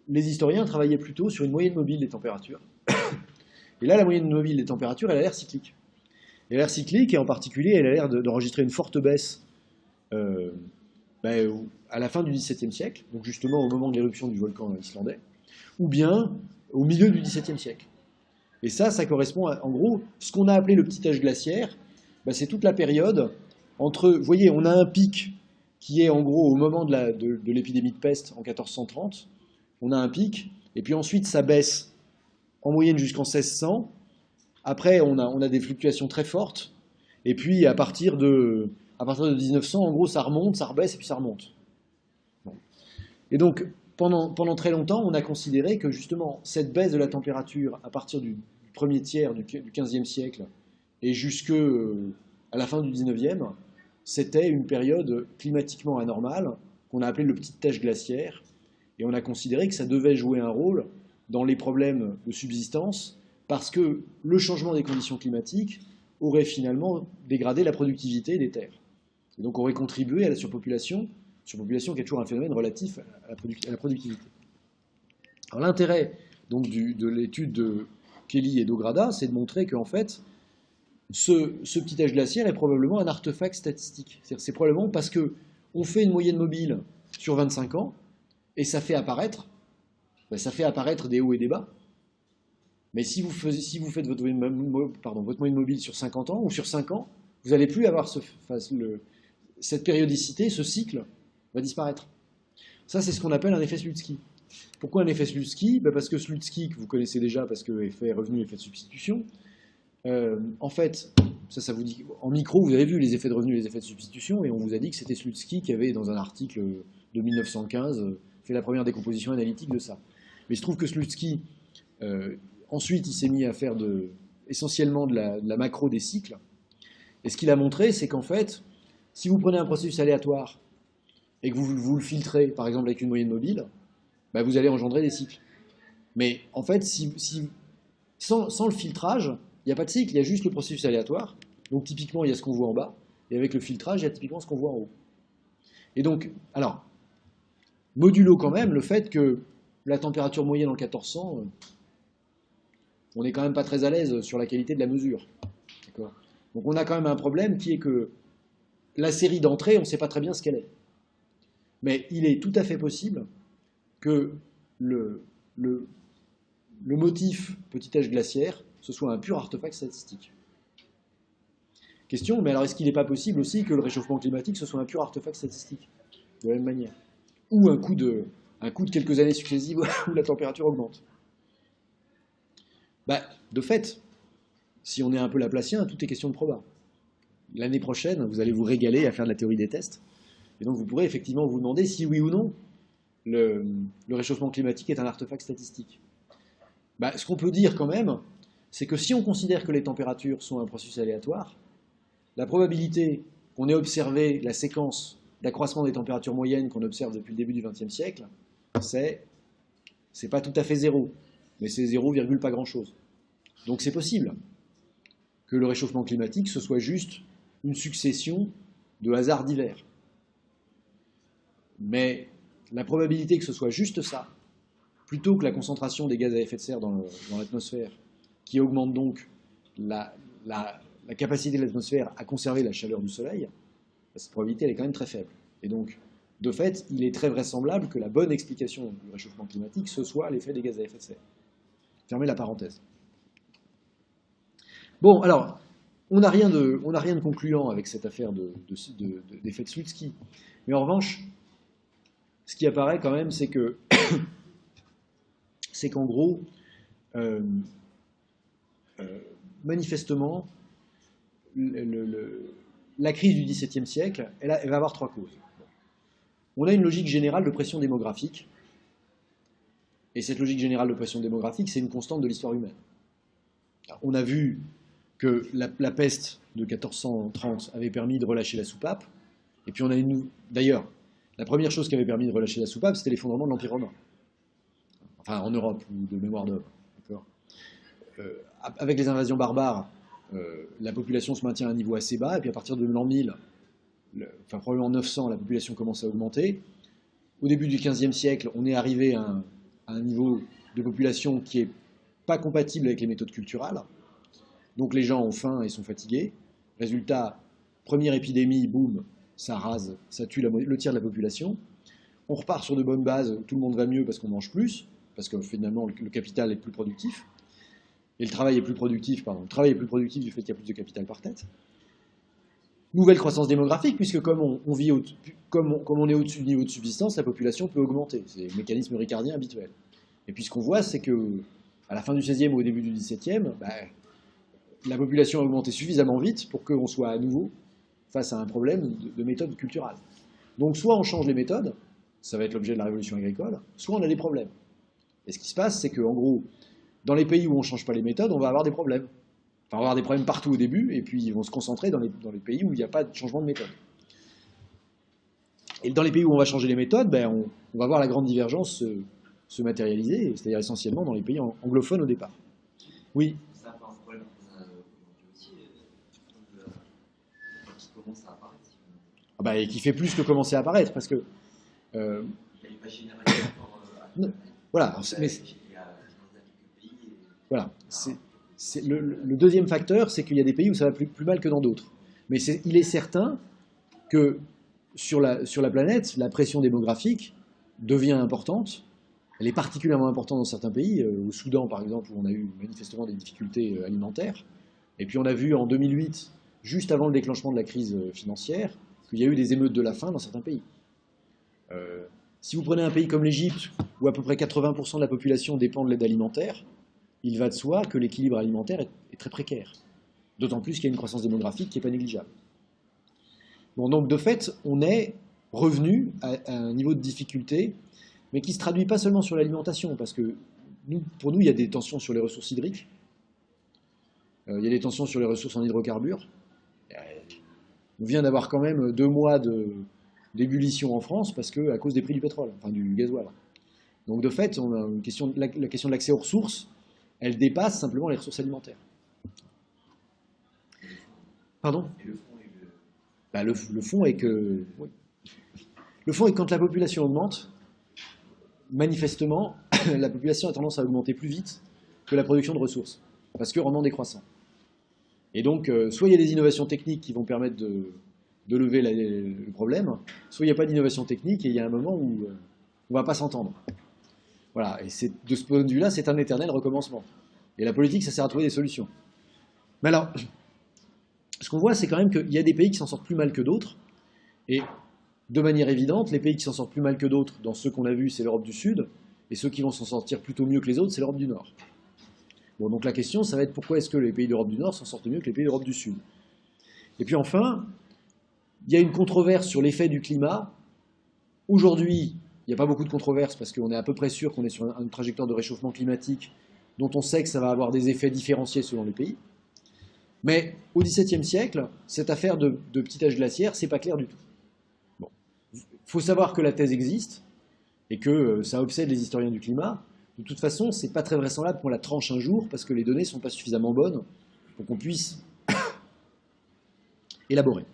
les historiens travaillaient plutôt sur une moyenne mobile des températures. Et là, la moyenne mobile des températures, elle a l'air cyclique. Elle a l'air cyclique, et en particulier, elle a l'air d'enregistrer une forte baisse à la fin du XVIIe siècle, donc justement au moment de l'éruption du volcan islandais, ou bien au milieu du XVIIe siècle. Et ça correspond à, en gros, ce qu'on a appelé le petit âge glaciaire, c'est toute la période entre, vous voyez, on a un pic qui est en gros au moment de l'épidémie de peste en 1430, on a un pic, et puis ensuite ça baisse en moyenne jusqu'en 1600, après on a des fluctuations très fortes, et puis à partir de 1900, en gros ça remonte, ça rebaisse, et puis ça remonte. Bon. Et donc, pendant très longtemps, on a considéré que justement cette baisse de la température à partir du premier tiers du XVe siècle et jusqu'à la fin du XIXe, c'était une période climatiquement anormale qu'on a appelée le petit âge glaciaire, et on a considéré que ça devait jouer un rôle dans les problèmes de subsistance parce que le changement des conditions climatiques aurait finalement dégradé la productivité des terres. Et donc aurait contribué à la surpopulation qui est toujours un phénomène relatif à la productivité. Alors l'intérêt donc de l'étude de Kelly et d'Ograda, c'est de montrer qu'en fait, ce petit âge glaciaire est probablement un artefact statistique. C'est probablement parce qu'on fait une moyenne mobile sur 25 ans, et ça fait apparaître des hauts et des bas. Mais si vous faites votre moyenne mobile sur 50 ans, ou sur 5 ans, vous n'allez plus avoir cette périodicité, ce cycle va disparaître. Ça, c'est ce qu'on appelle un effet Slutsky. Pourquoi un effet Slutsky ? Parce que Slutsky, que vous connaissez déjà, parce que effet revenu, effet de substitution, en fait, ça vous dit, en micro, vous avez vu les effets de revenu et les effets de substitution, et on vous a dit que c'était Slutsky qui avait, dans un article de 1915, fait la première décomposition analytique de ça. Mais il se trouve que Slutsky, ensuite, il s'est mis à faire essentiellement de la macro des cycles, et ce qu'il a montré, c'est qu'en fait, si vous prenez un processus aléatoire, et que vous le filtrez, par exemple avec une moyenne mobile, vous allez engendrer des cycles. Mais en fait, sans le filtrage, il n'y a pas de cycle, il y a juste le processus aléatoire. Donc typiquement, il y a ce qu'on voit en bas, et avec le filtrage, il y a typiquement ce qu'on voit en haut. Et donc, alors, modulo quand même le fait que la température moyenne en 1400, on n'est quand même pas très à l'aise sur la qualité de la mesure. D'accord ? Donc on a quand même un problème qui est que la série d'entrées, on ne sait pas très bien ce qu'elle est. Mais il est tout à fait possible que le motif petit âge glaciaire, ce soit un pur artefact statistique. Question, mais alors est-ce qu'il n'est pas possible aussi que le réchauffement climatique, ce soit un pur artefact statistique, de la même manière ? Ou un coup de quelques années successives où la température augmente ? De fait, si on est un peu laplacien, tout est question de proba. L'année prochaine, vous allez vous régaler à faire de la théorie des tests, et donc vous pourrez effectivement vous demander si oui ou non le réchauffement climatique est un artefact statistique. Ce qu'on peut dire quand même, c'est que si on considère que les températures sont un processus aléatoire, la probabilité qu'on ait observé la séquence d'accroissement des températures moyennes qu'on observe depuis le début du XXe siècle, c'est pas tout à fait zéro, mais c'est 0, pas grand-chose. Donc c'est possible que le réchauffement climatique, ce soit juste une succession de hasards divers. Mais la probabilité que ce soit juste ça, plutôt que la concentration des gaz à effet de serre dans l'atmosphère, qui augmente donc la capacité de l'atmosphère à conserver la chaleur du Soleil, cette probabilité elle est quand même très faible. Et donc, de fait, il est très vraisemblable que la bonne explication du réchauffement climatique, ce soit l'effet des gaz à effet de serre. Fermez la parenthèse. Bon, alors, on n'a rien de concluant avec cette affaire d'effet de Slutsky. Mais en revanche, ce qui apparaît quand même, c'est que c'est qu'en gros, manifestement, la crise du XVIIe siècle, elle va avoir trois causes. On a une logique générale de pression démographique, et cette logique générale de pression démographique, c'est une constante de l'histoire humaine. Alors, on a vu que la peste de 1430 avait permis de relâcher la soupape, et puis on a d'ailleurs, la première chose qui avait permis de relâcher la soupape, c'était l'effondrement de l'Empire romain. Enfin, en Europe, ou de mémoire d'œuvre. Avec les invasions barbares, la population se maintient à un niveau assez bas, et puis à partir de l'an 1000, enfin probablement 900, la population commence à augmenter. Au début du XVe siècle, on est arrivé à un niveau de population qui n'est pas compatible avec les méthodes culturales. Donc les gens ont faim et sont fatigués. Résultat, première épidémie, boum, ça rase, ça tue le tiers de la population. On repart sur de bonnes bases, tout le monde va mieux parce qu'on mange plus, parce que finalement le capital est plus productif. Et le travail est plus productif, le travail est plus productif du fait qu'il y a plus de capital par tête. Nouvelle croissance démographique, puisque comme on est au-dessus du niveau de subsistance, la population peut augmenter. C'est le mécanisme ricardien habituel. Et puis ce qu'on voit, c'est que à la fin du XVIe ou au début du XVIIe, la population a augmenté suffisamment vite pour qu'on soit à nouveau face à un problème de méthode culturelle. Donc soit on change les méthodes, ça va être l'objet de la révolution agricole, soit on a des problèmes. Et ce qui se passe, c'est qu'en gros, dans les pays où on ne change pas les méthodes, on va avoir des problèmes. Enfin, on va avoir des problèmes partout au début, et puis ils vont se concentrer dans les pays où il n'y a pas de changement de méthode. Et dans les pays où on va changer les méthodes, on va voir la grande divergence se matérialiser, c'est-à-dire essentiellement dans les pays anglophones au départ. Oui. C'est un peu un problème qu'on a aujourd'hui aussi, qui commence à apparaître. Et qui fait plus que commencer à apparaître, parce que... il n'y a pas généralisé encore. Voilà. Mais voilà. Le deuxième facteur, c'est qu'il y a des pays où ça va plus mal que dans d'autres. Mais il est certain que sur la planète, la pression démographique devient importante. Elle est particulièrement importante dans certains pays, au Soudan par exemple, où on a eu manifestement des difficultés alimentaires. Et puis on a vu en 2008, juste avant le déclenchement de la crise financière, qu'il y a eu des émeutes de la faim dans certains pays. Si vous prenez un pays comme l'Égypte, où à peu près 80% de la population dépend de l'aide alimentaire, il va de soi que l'équilibre alimentaire est très précaire. D'autant plus qu'il y a une croissance démographique qui n'est pas négligeable. Bon, donc de fait, on est revenu à un niveau de difficulté, mais qui ne se traduit pas seulement sur l'alimentation, parce que pour nous, il y a des tensions sur les ressources hydriques, il y a des tensions sur les ressources en hydrocarbures. On vient d'avoir quand même 2 mois d'ébullition en France, à cause des prix du pétrole, enfin du gasoil. Donc de fait, on a la question de l'accès aux ressources, elle dépasse simplement les ressources alimentaires. Pardon ? Le fond est que... Oui. Le fond est que quand la population augmente, manifestement, la population a tendance à augmenter plus vite que la production de ressources, parce que rendement décroissant. Et donc, soit il y a des innovations techniques qui vont permettre de lever le problème, soit il n'y a pas d'innovation technique et il y a un moment où on ne va pas s'entendre. Voilà, et de ce point de vue-là, c'est un éternel recommencement. Et la politique, ça sert à trouver des solutions. Mais alors, ce qu'on voit, c'est quand même qu'il y a des pays qui s'en sortent plus mal que d'autres, et de manière évidente, les pays qui s'en sortent plus mal que d'autres, dans ceux qu'on a vus, c'est l'Europe du Sud, et ceux qui vont s'en sortir plutôt mieux que les autres, c'est l'Europe du Nord. Bon, donc la question, ça va être pourquoi est-ce que les pays d'Europe du Nord s'en sortent mieux que les pays d'Europe du Sud. Et puis enfin, il y a une controverse sur l'effet du climat. Aujourd'hui, il n'y a pas beaucoup de controverses parce qu'on est à peu près sûr qu'on est sur une trajectoire de réchauffement climatique dont on sait que ça va avoir des effets différenciés selon les pays. Mais au XVIIe siècle, cette affaire de petit âge glaciaire, c'est pas clair du tout. Bon. Il faut savoir que la thèse existe et que ça obsède les historiens du climat. De toute façon, c'est pas très vraisemblable qu'on la tranche un jour parce que les données sont pas suffisamment bonnes pour qu'on puisse élaborer.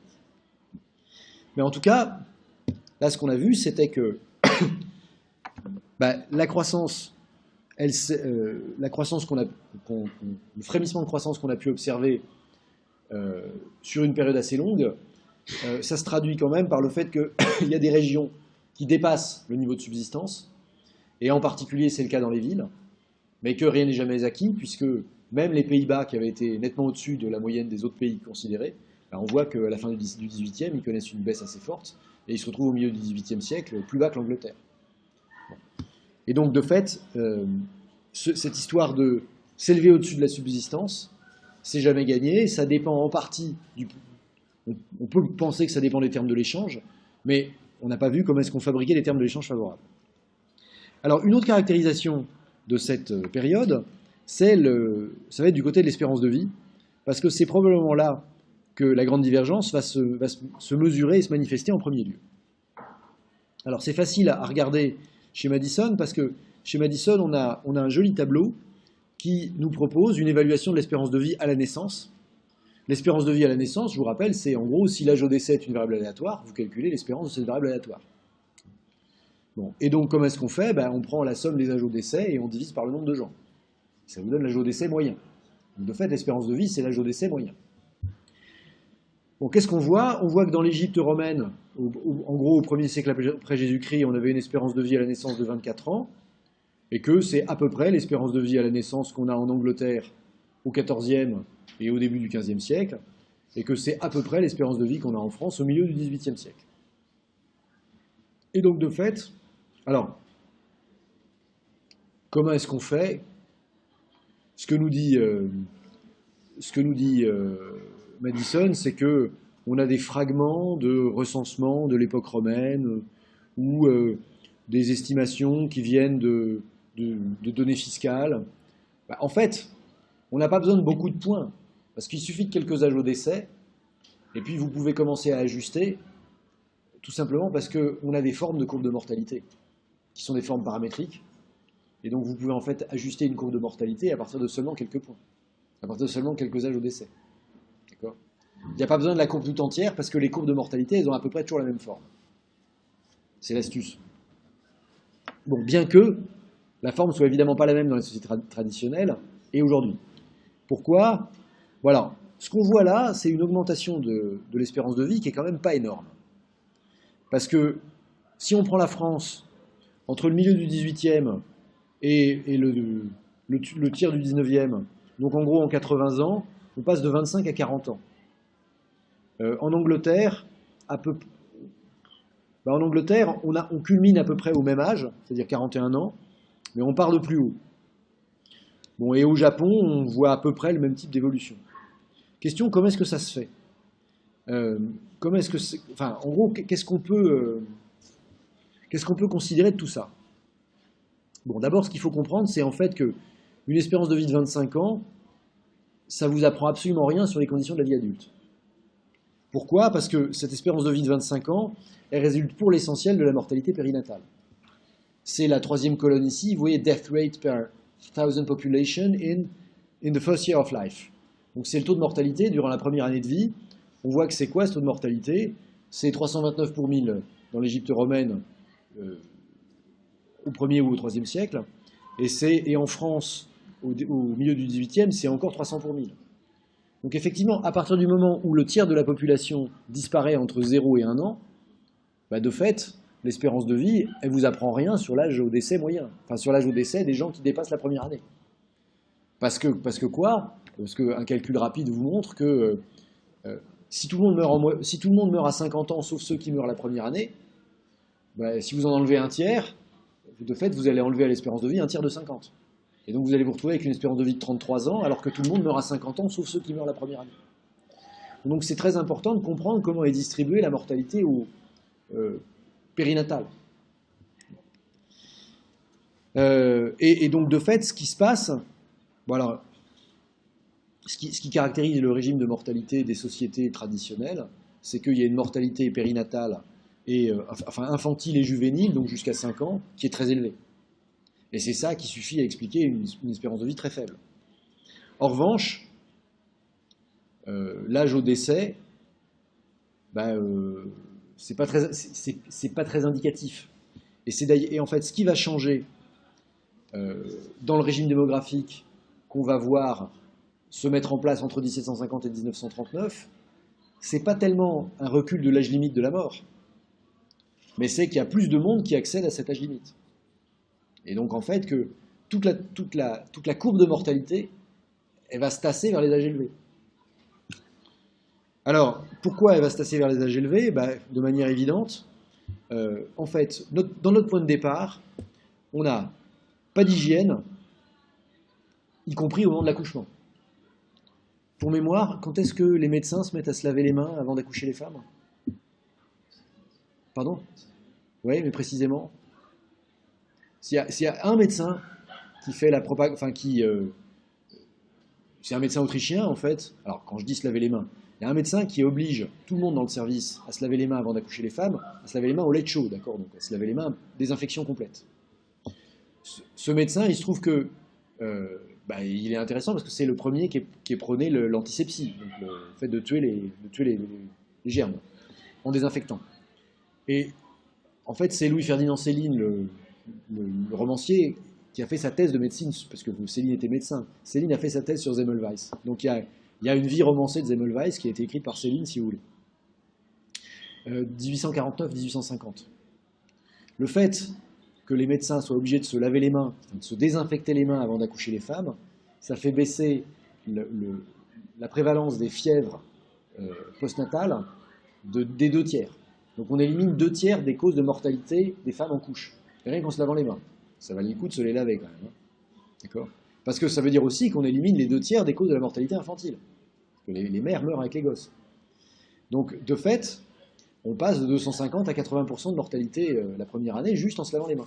Mais en tout cas, là, ce qu'on a vu, c'était que la croissance, le frémissement de croissance qu'on a pu observer sur une période assez longue, ça se traduit quand même par le fait qu'il y a des régions qui dépassent le niveau de subsistance, et en particulier c'est le cas dans les villes, mais que rien n'est jamais acquis, puisque même les Pays-Bas, qui avaient été nettement au-dessus de la moyenne des autres pays considérés, ben, on voit qu'à la fin du XVIIIe, ils connaissent une baisse assez forte, et ils se retrouvent au milieu du XVIIIe siècle plus bas que l'Angleterre. Bon. Et donc, de fait, cette histoire de s'élever au-dessus de la subsistance, c'est jamais gagné, ça dépend en partie on peut penser que ça dépend des termes de l'échange, mais on n'a pas vu comment est-ce qu'on fabriquait les termes de l'échange favorables. Alors, une autre caractérisation de cette période, ça va être du côté de l'espérance de vie, parce que c'est probablement là que la grande divergence va se mesurer et se manifester en premier lieu. Alors, c'est facile à regarder chez Madison, parce que chez Madison, on a un joli tableau qui nous propose une évaluation de l'espérance de vie à la naissance. L'espérance de vie à la naissance, je vous rappelle, c'est en gros, si l'âge au décès est une variable aléatoire, vous calculez l'espérance de cette variable aléatoire. Bon. Et donc, comment est-ce qu'on fait? On prend la somme des âges au décès et on divise par le nombre de gens. Ça vous donne l'âge au décès moyen. Donc, de fait, l'espérance de vie, c'est l'âge au décès moyen. Bon, qu'est-ce qu'on voit? On voit que dans l'Égypte romaine, en gros, au 1er siècle après Jésus-Christ, on avait une espérance de vie à la naissance de 24 ans, et que c'est à peu près l'espérance de vie à la naissance qu'on a en Angleterre au XIVe et au début du XVe siècle, et que c'est à peu près l'espérance de vie qu'on a en France au milieu du XVIIIe siècle. Et donc, de fait, alors, comment est-ce qu'on fait? Ce que nous dit Madison, c'est qu'on a des fragments de recensement de l'époque romaine ou des estimations qui viennent de données fiscales. En fait, on n'a pas besoin de beaucoup de points, parce qu'il suffit de quelques âges au décès, et puis vous pouvez commencer à ajuster, tout simplement parce qu'on a des formes de courbe de mortalité, qui sont des formes paramétriques, et donc vous pouvez en fait ajuster une courbe de mortalité à partir de seulement quelques points, à partir de seulement quelques âges au décès. D'accord ? Il n'y a pas besoin de la courbe tout entière, parce que les courbes de mortalité, elles ont à peu près toujours la même forme. C'est l'astuce. Bon, bien que la forme soit évidemment pas la même dans les sociétés traditionnelles et aujourd'hui. Pourquoi? Voilà. Ce qu'on voit là, c'est une augmentation de l'espérance de vie qui est quand même pas énorme. Parce que si on prend la France entre le milieu du XVIIIe et le tiers du XIXe, donc en gros en 80 ans, on passe de 25 à 40 ans. En Angleterre, on culmine à peu près au même âge, c'est-à-dire 41 ans, mais on part de plus haut. Bon, et au Japon, on voit à peu près le même type d'évolution. Question, comment est-ce que ça se fait? En gros, qu'est-ce qu'on peut considérer de tout ça? Bon, d'abord, ce qu'il faut comprendre, c'est en fait qu'une espérance de vie de 25 ans, ça vous apprend absolument rien sur les conditions de la vie adulte. Pourquoi? Parce que cette espérance de vie de 25 ans, elle résulte pour l'essentiel de la mortalité périnatale. C'est la troisième colonne ici, vous voyez, death rate per 1000 population in the first year of life. Donc c'est le taux de mortalité durant la première année de vie. On voit que c'est quoi ce taux de mortalité? C'est 329 pour 1000 dans l'Égypte romaine au 1er ou au 3e siècle. Et en France, au milieu du 18e, c'est encore 300 pour 1000. Donc effectivement, à partir du moment où le tiers de la population disparaît entre 0 et 1 an, de fait, l'espérance de vie, elle ne vous apprend rien sur l'âge au décès moyen. Enfin, sur l'âge au décès des gens qui dépassent la première année. Parce que quoi? Parce qu'un calcul rapide vous montre que si tout le monde meurt à 50 ans, sauf ceux qui meurent la première année, si vous en enlevez un tiers, de fait, vous allez enlever à l'espérance de vie un tiers de 50. Et donc vous allez vous retrouver avec une espérance de vie de 33 ans, alors que tout le monde meurt à 50 ans, sauf ceux qui meurent la première année. Donc c'est très important de comprendre comment est distribuée la mortalité périnatale. Et donc de fait, ce qui se passe, voilà, ce qui caractérise le régime de mortalité des sociétés traditionnelles, c'est qu'il y a une mortalité périnatale, infantile et juvénile, donc jusqu'à 5 ans, qui est très élevée. Et c'est ça qui suffit à expliquer une espérance de vie très faible. En revanche, l'âge au décès, c'est pas très indicatif. Et en fait, ce qui va changer dans le régime démographique qu'on va voir se mettre en place entre 1750 et 1939, c'est pas tellement un recul de l'âge limite de la mort. mais c'est qu'il y a plus de monde qui accède à cet âge limite. Et donc en fait que toute la courbe de mortalité, elle va se tasser vers les âges élevés. Alors, pourquoi elle va se tasser vers les âges élevés? De manière évidente, en fait, dans notre point de départ, on n'a pas d'hygiène, y compris au moment de l'accouchement. Pour mémoire, quand est-ce que les médecins se mettent à se laver les mains avant d'accoucher les femmes? Pardon? Oui, mais précisément. S'il y a un médecin qui fait la propagande, enfin c'est un médecin autrichien en fait. Alors quand je dis se laver les mains, il y a un médecin qui oblige tout le monde dans le service à se laver les mains avant d'accoucher les femmes, à se laver les mains au lait chaud, d'accord? Donc à se laver les mains, désinfection complète. Ce médecin, il se trouve que il est intéressant parce que c'est le premier qui est prôné l'antisepsie, donc le fait de tuer les germes en désinfectant. Et en fait, c'est Louis-Ferdinand Céline, le romancier, qui a fait sa thèse de médecine, parce que Céline était médecin. Céline a fait sa thèse sur Semmelweis. Donc il y a une vie romancée de Semmelweis qui a été écrite par Céline, si vous voulez. 1849-1850. Le fait que les médecins soient obligés de se laver les mains, de se désinfecter les mains avant d'accoucher les femmes, ça fait baisser la prévalence des fièvres postnatales des 2 tiers. Donc on élimine 2 tiers des causes de mortalité des femmes en couche. Rien qu'en se lavant les mains. Ça valait le coup de se les laver quand même. D'accord? Parce que ça veut dire aussi qu'on élimine les 2 tiers des causes de la mortalité infantile. Parce que les mères meurent avec les gosses. Donc de fait, on passe de 250 à 80% de mortalité la première année juste en se lavant les mains.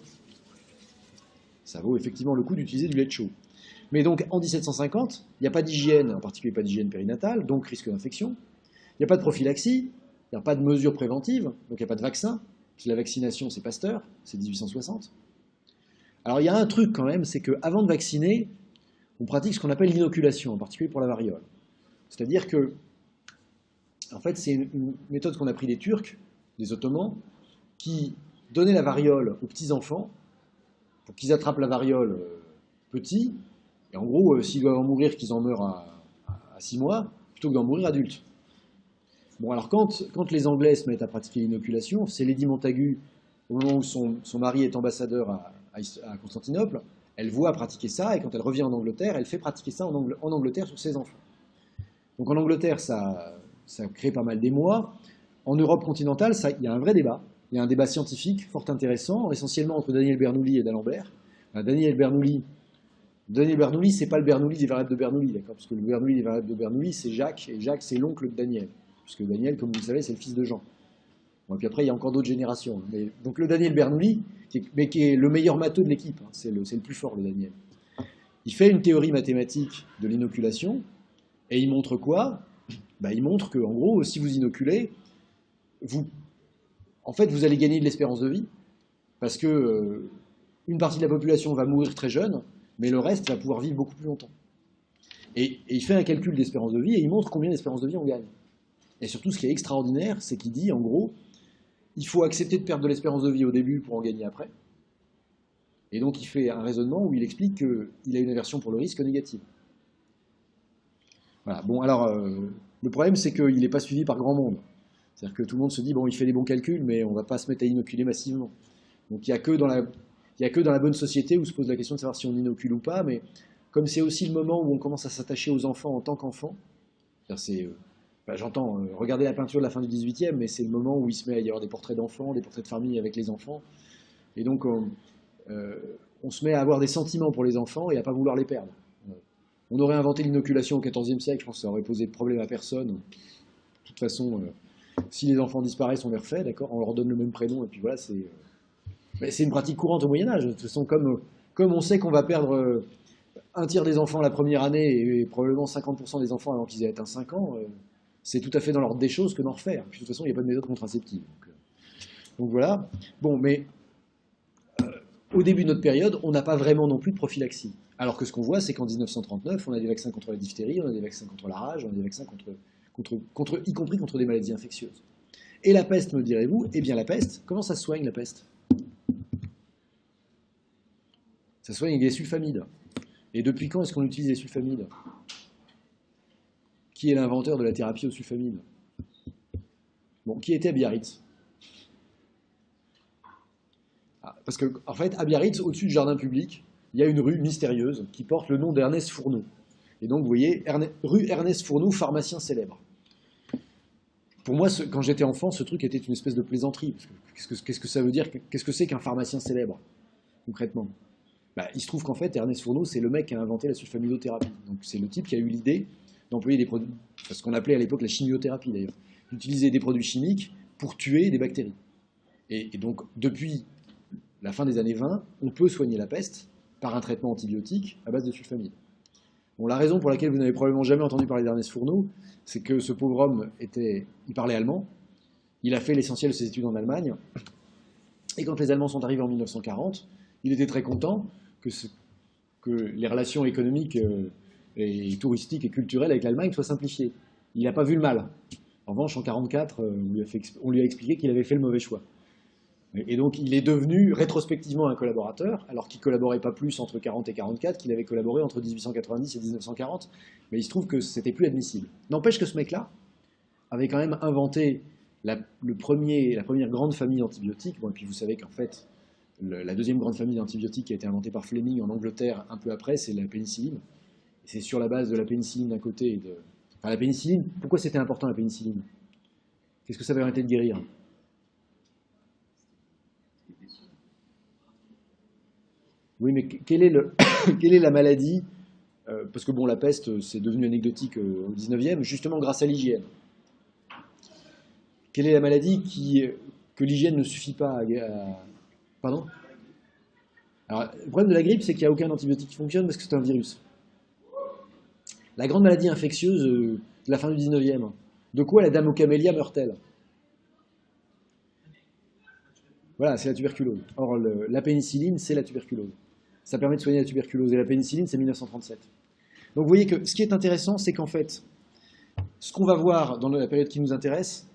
Ça vaut effectivement le coup d'utiliser du lait chaud. Mais donc en 1750, il n'y a pas d'hygiène, en particulier pas d'hygiène périnatale, donc risque d'infection. Il n'y a pas de prophylaxie, il n'y a pas de mesures préventives, donc il n'y a pas de vaccin. Parce que la vaccination, c'est Pasteur, c'est 1860. Alors il y a un truc quand même, c'est qu'avant de vacciner, on pratique ce qu'on appelle l'inoculation, en particulier pour la variole. C'est-à-dire que, en fait, c'est une méthode qu'on a pris des Turcs, des Ottomans, qui donnaient la variole aux petits-enfants, pour qu'ils attrapent la variole petits, et en gros, s'ils doivent en mourir, qu'ils en meurent à 6 mois, plutôt que d'en mourir adultes. Bon, alors quand les Anglais se mettent à pratiquer l'inoculation, c'est Lady Montagu, au moment où son mari est ambassadeur à Constantinople, elle voit pratiquer ça, et quand elle revient en Angleterre, elle fait pratiquer ça en Angleterre sur ses enfants. Donc en Angleterre, ça crée pas mal d'émoi. En Europe continentale, il y a un vrai débat. Il y a un débat scientifique fort intéressant, essentiellement entre Daniel Bernoulli et d'Alembert. Daniel Bernoulli, c'est pas le Bernoulli des variables de Bernoulli, d'accord? Parce que le Bernoulli des variables de Bernoulli, c'est Jacques, et Jacques, c'est l'oncle de Daniel. Puisque Daniel, comme vous le savez, c'est le fils de Jean. Bon, et puis après, il y a encore d'autres générations. Mais, donc le Daniel Bernoulli, qui est le meilleur matheux de l'équipe, hein, c'est le plus fort, le Daniel. Il fait une théorie mathématique de l'inoculation, et il montre quoi? Il montre que, en gros, si vous inoculez, en fait, vous allez gagner de l'espérance de vie, parce que une partie de la population va mourir très jeune, mais le reste va pouvoir vivre beaucoup plus longtemps. Et il fait un calcul d'espérance de vie, et il montre combien d'espérance de vie on gagne. Et surtout, ce qui est extraordinaire, c'est qu'il dit, en gros, il faut accepter de perdre de l'espérance de vie au début pour en gagner après. Et donc, il fait un raisonnement où il explique qu'il a une aversion pour le risque négative. Voilà. Bon, alors, le problème, c'est qu'il n'est pas suivi par grand monde. C'est-à-dire que tout le monde se dit, bon, il fait des bons calculs, mais on ne va pas se mettre à inoculer massivement. Donc, il n'y a que dans la bonne société où se pose la question de savoir si on inocule ou pas, mais comme c'est aussi le moment où on commence à s'attacher aux enfants en tant qu'enfants, c'est... j'entends, regardez la peinture de la fin du XVIIIe, mais c'est le moment où il se met à y avoir des portraits d'enfants, des portraits de famille avec les enfants. Et donc, on se met à avoir des sentiments pour les enfants et à ne pas vouloir les perdre. On aurait inventé l'inoculation au XIVe siècle, je pense que ça aurait posé de problème à personne. De toute façon, si les enfants disparaissent, on les refait, d'accord? On leur donne le même prénom, et puis voilà, c'est une pratique courante au Moyen-Âge. De toute façon, comme on sait qu'on va perdre un tiers des enfants la première année, et probablement 50% des enfants avant qu'ils aient atteint 5 ans, c'est tout à fait dans l'ordre des choses que d'en refaire. Puis, de toute façon, il n'y a pas de méthode contraceptive. Donc voilà. Bon, mais au début de notre période, on n'a pas vraiment non plus de prophylaxie. Alors que ce qu'on voit, c'est qu'en 1939, on a des vaccins contre la diphtérie, on a des vaccins contre la rage, on a des vaccins y compris contre des maladies infectieuses. Et la peste, me direz-vous? Eh bien la peste, comment ça se soigne la peste? Ça se soigne avec des sulfamides. Et depuis quand est-ce qu'on utilise les sulfamides? Qui est l'inventeur de la thérapie aux sulfamides? Bon, qui était Biarritz? Parce que, en fait, à Biarritz, au-dessus du jardin public, il y a une rue mystérieuse qui porte le nom d'Ernest Fourneau. Et donc, vous voyez, rue Ernest Fourneau, pharmacien célèbre. Pour moi, quand j'étais enfant, ce truc était une espèce de plaisanterie. Parce que qu'est-ce que ça veut dire? Qu'est-ce que c'est qu'un pharmacien célèbre, concrètement? Il se trouve qu'en fait, Ernest Fourneau, c'est le mec qui a inventé la sulfamidothérapie. Donc, c'est le type qui a eu l'idée d'employer des produits, ce qu'on appelait à l'époque la chimiothérapie d'ailleurs, d'utiliser des produits chimiques pour tuer des bactéries. Et donc, depuis la fin des années 20, on peut soigner la peste par un traitement antibiotique à base de sulfamide. Bon, la raison pour laquelle vous n'avez probablement jamais entendu parler d'Ernest Fourneau, c'est que ce pauvre homme il parlait allemand, il a fait l'essentiel de ses études en Allemagne, et quand les Allemands sont arrivés en 1940, il était très content que les relations économiques et touristiques et culturelles avec l'Allemagne soient simplifiées. Il n'a pas vu le mal. En revanche, en 1944, on lui a expliqué qu'il avait fait le mauvais choix. Et donc, il est devenu rétrospectivement un collaborateur, alors qu'il ne collaborait pas plus entre 1940 et 1944 qu'il avait collaboré entre 1890 et 1940. Mais il se trouve que c'était plus admissible. N'empêche que ce mec-là avait quand même inventé la première grande famille d'antibiotiques. Bon, et puis vous savez qu'en fait, la deuxième grande famille d'antibiotiques qui a été inventée par Fleming en Angleterre un peu après, c'est la pénicilline. Et c'est sur la base de la pénicilline d'un côté et de... Enfin, la pénicilline, pourquoi c'était important la pénicilline? Qu'est-ce que ça permettait de guérir? Oui, mais quelle est la maladie parce que bon, la peste, c'est devenu anecdotique au 19e, justement grâce à l'hygiène. Quelle est la maladie que l'hygiène ne suffit pas à... Pardon? Alors, le problème de la grippe, c'est qu'il n'y a aucun antibiotique qui fonctionne parce que c'est un virus. La grande maladie infectieuse de la fin du 19e, de quoi la dame aux camélias meurt-elle? Voilà, c'est la tuberculose. Or, la pénicilline, c'est la tuberculose. Ça permet de soigner la tuberculose. Et la pénicilline, c'est 1937. Donc vous voyez que ce qui est intéressant, c'est qu'en fait, ce qu'on va voir dans la période qui nous intéresse,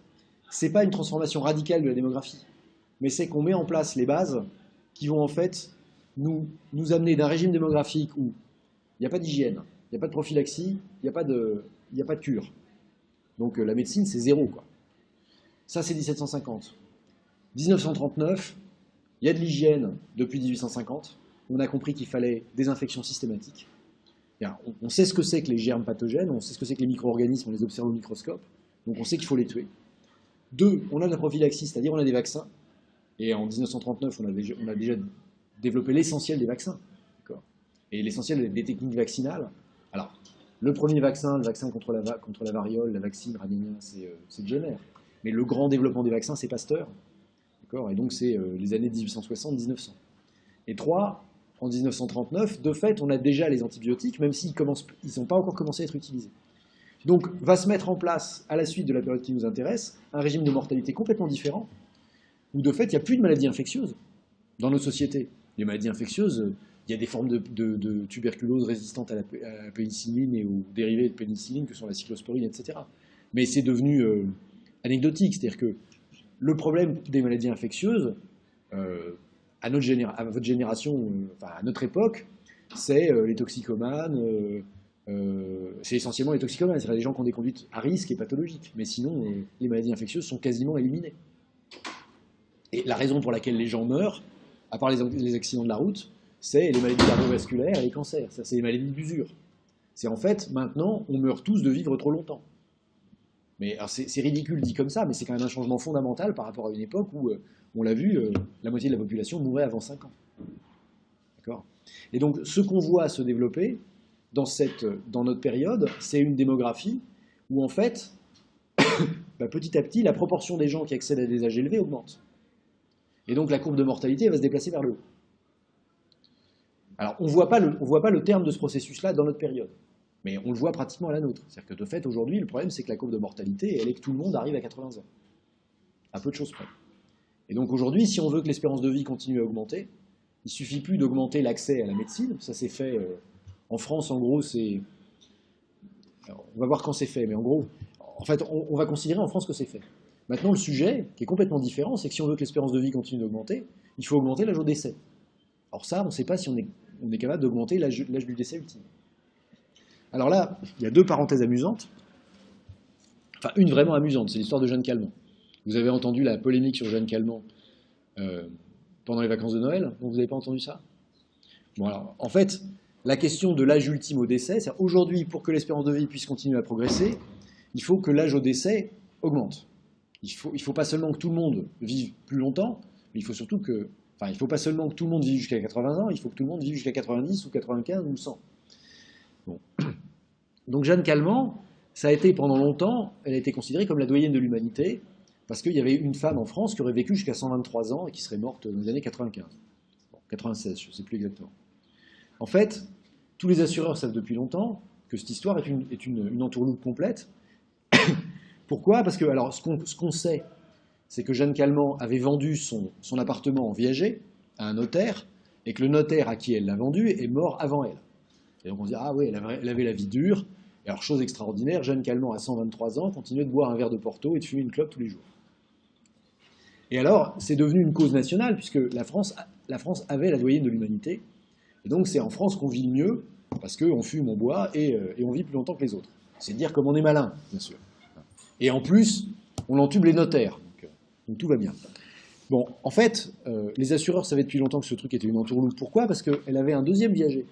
c'est pas une transformation radicale de la démographie, mais c'est qu'on met en place les bases qui vont en fait nous amener d'un régime démographique où il n'y a pas d'hygiène, il n'y a pas de prophylaxie, il n'y a pas de cure. Donc la médecine, c'est zéro, quoi. Ça, c'est 1750. 1939, il y a de l'hygiène depuis 1850. On a compris qu'il fallait des infections systématiques. On sait ce que c'est que les germes pathogènes, on sait ce que c'est que les micro-organismes, on les observe au microscope, donc on sait qu'il faut les tuer. 2, on a de la prophylaxie, c'est-à-dire on a des vaccins. Et en 1939, on a déjà développé l'essentiel des vaccins. Et l'essentiel des techniques vaccinales. Alors, le premier vaccin, le vaccin contre la variole, la vaccine radinia, c'est Jenner. Mais le grand développement des vaccins, c'est Pasteur. Et donc, c'est les années 1860-1900. Et 3, en 1939, de fait, on a déjà les antibiotiques, même s'ils n'ont pas encore commencé à être utilisés. Donc, va se mettre en place, à la suite de la période qui nous intéresse, un régime de mortalité complètement différent, où de fait, il n'y a plus de maladies infectieuses dans nos sociétés. Les maladies infectieuses, il y a des formes de tuberculose résistantes à la pénicilline et aux dérivés de pénicilline, que sont la cyclosporine, etc. Mais c'est devenu anecdotique, c'est-à-dire que le problème des maladies infectieuses, à votre génération, enfin à notre époque, c'est les toxicomanes, c'est essentiellement les toxicomanes, c'est-à-dire les gens qui ont des conduites à risque et pathologiques. Mais sinon, les maladies infectieuses sont quasiment éliminées. Et la raison pour laquelle les gens meurent, à part les accidents de la route, c'est les maladies cardiovasculaires et les cancers. Ça, c'est les maladies d'usure. C'est en fait, maintenant, on meurt tous de vivre trop longtemps. Mais c'est ridicule dit comme ça, mais c'est quand même un changement fondamental par rapport à une époque où, on l'a vu, la moitié de la population mourait avant 5 ans. D'accord ? Et donc, ce qu'on voit se développer dans notre période, c'est une démographie où, en fait, petit à petit, la proportion des gens qui accèdent à des âges élevés augmente. Et donc, la courbe de mortalité va se déplacer vers le haut. Alors, on ne voit pas le terme de ce processus-là dans notre période. Mais on le voit pratiquement à la nôtre. C'est-à-dire que de fait, aujourd'hui, le problème, c'est que la courbe de mortalité, elle est que tout le monde arrive à 80 ans. À peu de choses près. Et donc aujourd'hui, si on veut que l'espérance de vie continue à augmenter, il ne suffit plus d'augmenter l'accès à la médecine. Ça s'est fait en France, en gros, c'est... Alors, on va voir quand c'est fait, mais en gros, en fait, on va considérer en France que c'est fait. Maintenant, le sujet, qui est complètement différent, c'est que si on veut que l'espérance de vie continue d'augmenter, il faut augmenter l'âge au décès. Alors ça, on ne sait pas si on est capable d'augmenter l'âge du décès ultime. Alors là, il y a 2 parenthèses amusantes. Enfin, une vraiment amusante, c'est l'histoire de Jeanne Calment. Vous avez entendu la polémique sur Jeanne Calment pendant les vacances de Noël. Donc vous n'avez pas entendu ça? Bon, alors, en fait, la question de l'âge ultime au décès, c'est aujourd'hui, pour que l'espérance de vie puisse continuer à progresser, il faut que l'âge au décès augmente. Il faut pas seulement que tout le monde vive plus longtemps, mais il faut surtout que... Enfin, il ne faut pas seulement que tout le monde vive jusqu'à 80 ans, il faut que tout le monde vive jusqu'à 90 ou 95 ou 100. Bon. Donc Jeanne Calment, ça a été pendant longtemps, elle a été considérée comme la doyenne de l'humanité, parce qu'il y avait une femme en France qui aurait vécu jusqu'à 123 ans et qui serait morte dans les années 95. Bon, 96, je ne sais plus exactement. En fait, tous les assureurs savent depuis longtemps que cette histoire est une entourloupe complète. Pourquoi? Parce que, alors, ce qu'on sait, c'est que Jeanne Calment avait vendu son appartement en viager à un notaire, et que le notaire à qui elle l'a vendu est mort avant elle. Et donc on se dit, ah oui, elle avait la vie dure. Et alors, chose extraordinaire, Jeanne Calment, à 123 ans, continuait de boire un verre de Porto et de fumer une clope tous les jours. Et alors, c'est devenu une cause nationale, puisque la France avait la doyenne de l'humanité. Et donc, c'est en France qu'on vit le mieux, parce qu'on fume, on boit, et on vit plus longtemps que les autres. C'est dire comme on est malin, bien sûr. Et en plus, on entube les notaires. Donc tout va bien. Bon, en fait, les assureurs savaient depuis longtemps que ce truc était une entourloupe. Pourquoi? Parce qu'elle avait un deuxième viager.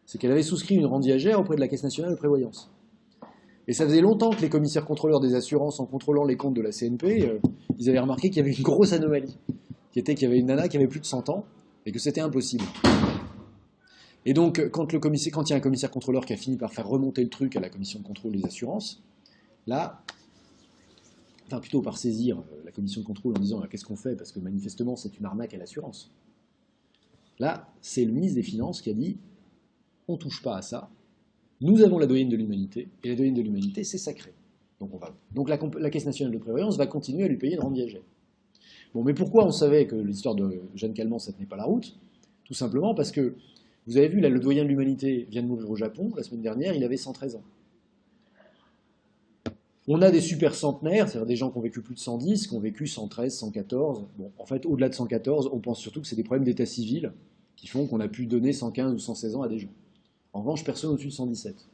C'est qu'elle avait souscrit une rente viagère auprès de la Caisse nationale de prévoyance. Et ça faisait longtemps que les commissaires contrôleurs des assurances, en contrôlant les comptes de la CNP, ils avaient remarqué qu'il y avait une grosse anomalie, qui était qu'il y avait une nana qui avait plus de 100 ans, et que c'était impossible. Et donc, quand il y a un commissaire contrôleur qui a fini par faire remonter le truc à la commission de contrôle des assurances, là, enfin plutôt par saisir la commission de contrôle en disant qu'est-ce qu'on fait, parce que manifestement c'est une arnaque à l'assurance. Là, c'est le ministre des Finances qui a dit on ne touche pas à ça, nous avons la doyenne de l'humanité, et la doyenne de l'humanité c'est sacré. Donc la Caisse nationale de prévoyance va continuer à lui payer une rente viagère. Bon, mais pourquoi on savait que l'histoire de Jeanne Calment ça tenait pas la route? Tout simplement parce que, vous avez vu, là, le doyen de l'humanité vient de mourir au Japon, la semaine dernière, il avait 113 ans. On a des super centenaires, c'est-à-dire des gens qui ont vécu plus de 110, qui ont vécu 113, 114. Bon, en fait, au-delà de 114, on pense surtout que c'est des problèmes d'état civil qui font qu'on a pu donner 115 ou 116 ans à des gens. En revanche, personne au-dessus de 117.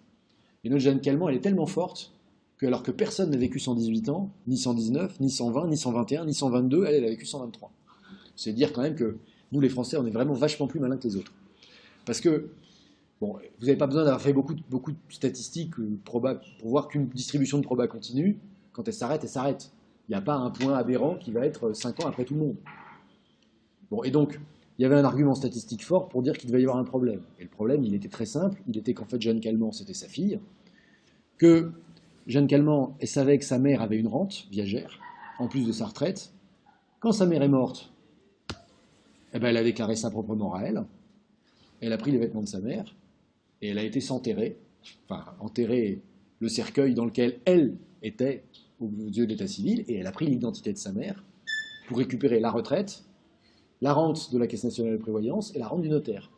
Et notre Jeanne Calment, elle est tellement forte que, alors que personne n'a vécu 118 ans, ni 119, ni 120, ni 121, ni 122, elle a vécu 123. C'est dire quand même que nous, les Français, on est vraiment vachement plus malins que les autres. Parce que, bon, vous n'avez pas besoin d'avoir fait beaucoup de statistiques pour voir qu'une distribution de proba continue, quand elle s'arrête, elle s'arrête. Il n'y a pas un point aberrant qui va être 5 ans après tout le monde. Bon, et donc, il y avait un argument statistique fort pour dire qu'il devait y avoir un problème. Et le problème, il était très simple, il était qu'en fait, Jeanne Calment, c'était sa fille, que Jeanne Calment, elle savait que sa mère avait une rente viagère, en plus de sa retraite. Quand sa mère est morte, eh ben, elle a déclaré ça proprement à elle. Elle a pris les vêtements de sa mère, et elle a été s'enterrer, enfin, enterrer le cercueil dans lequel elle était aux yeux de l'état civil, et elle a pris l'identité de sa mère pour récupérer la retraite, la rente de la Caisse nationale de prévoyance et la rente du notaire.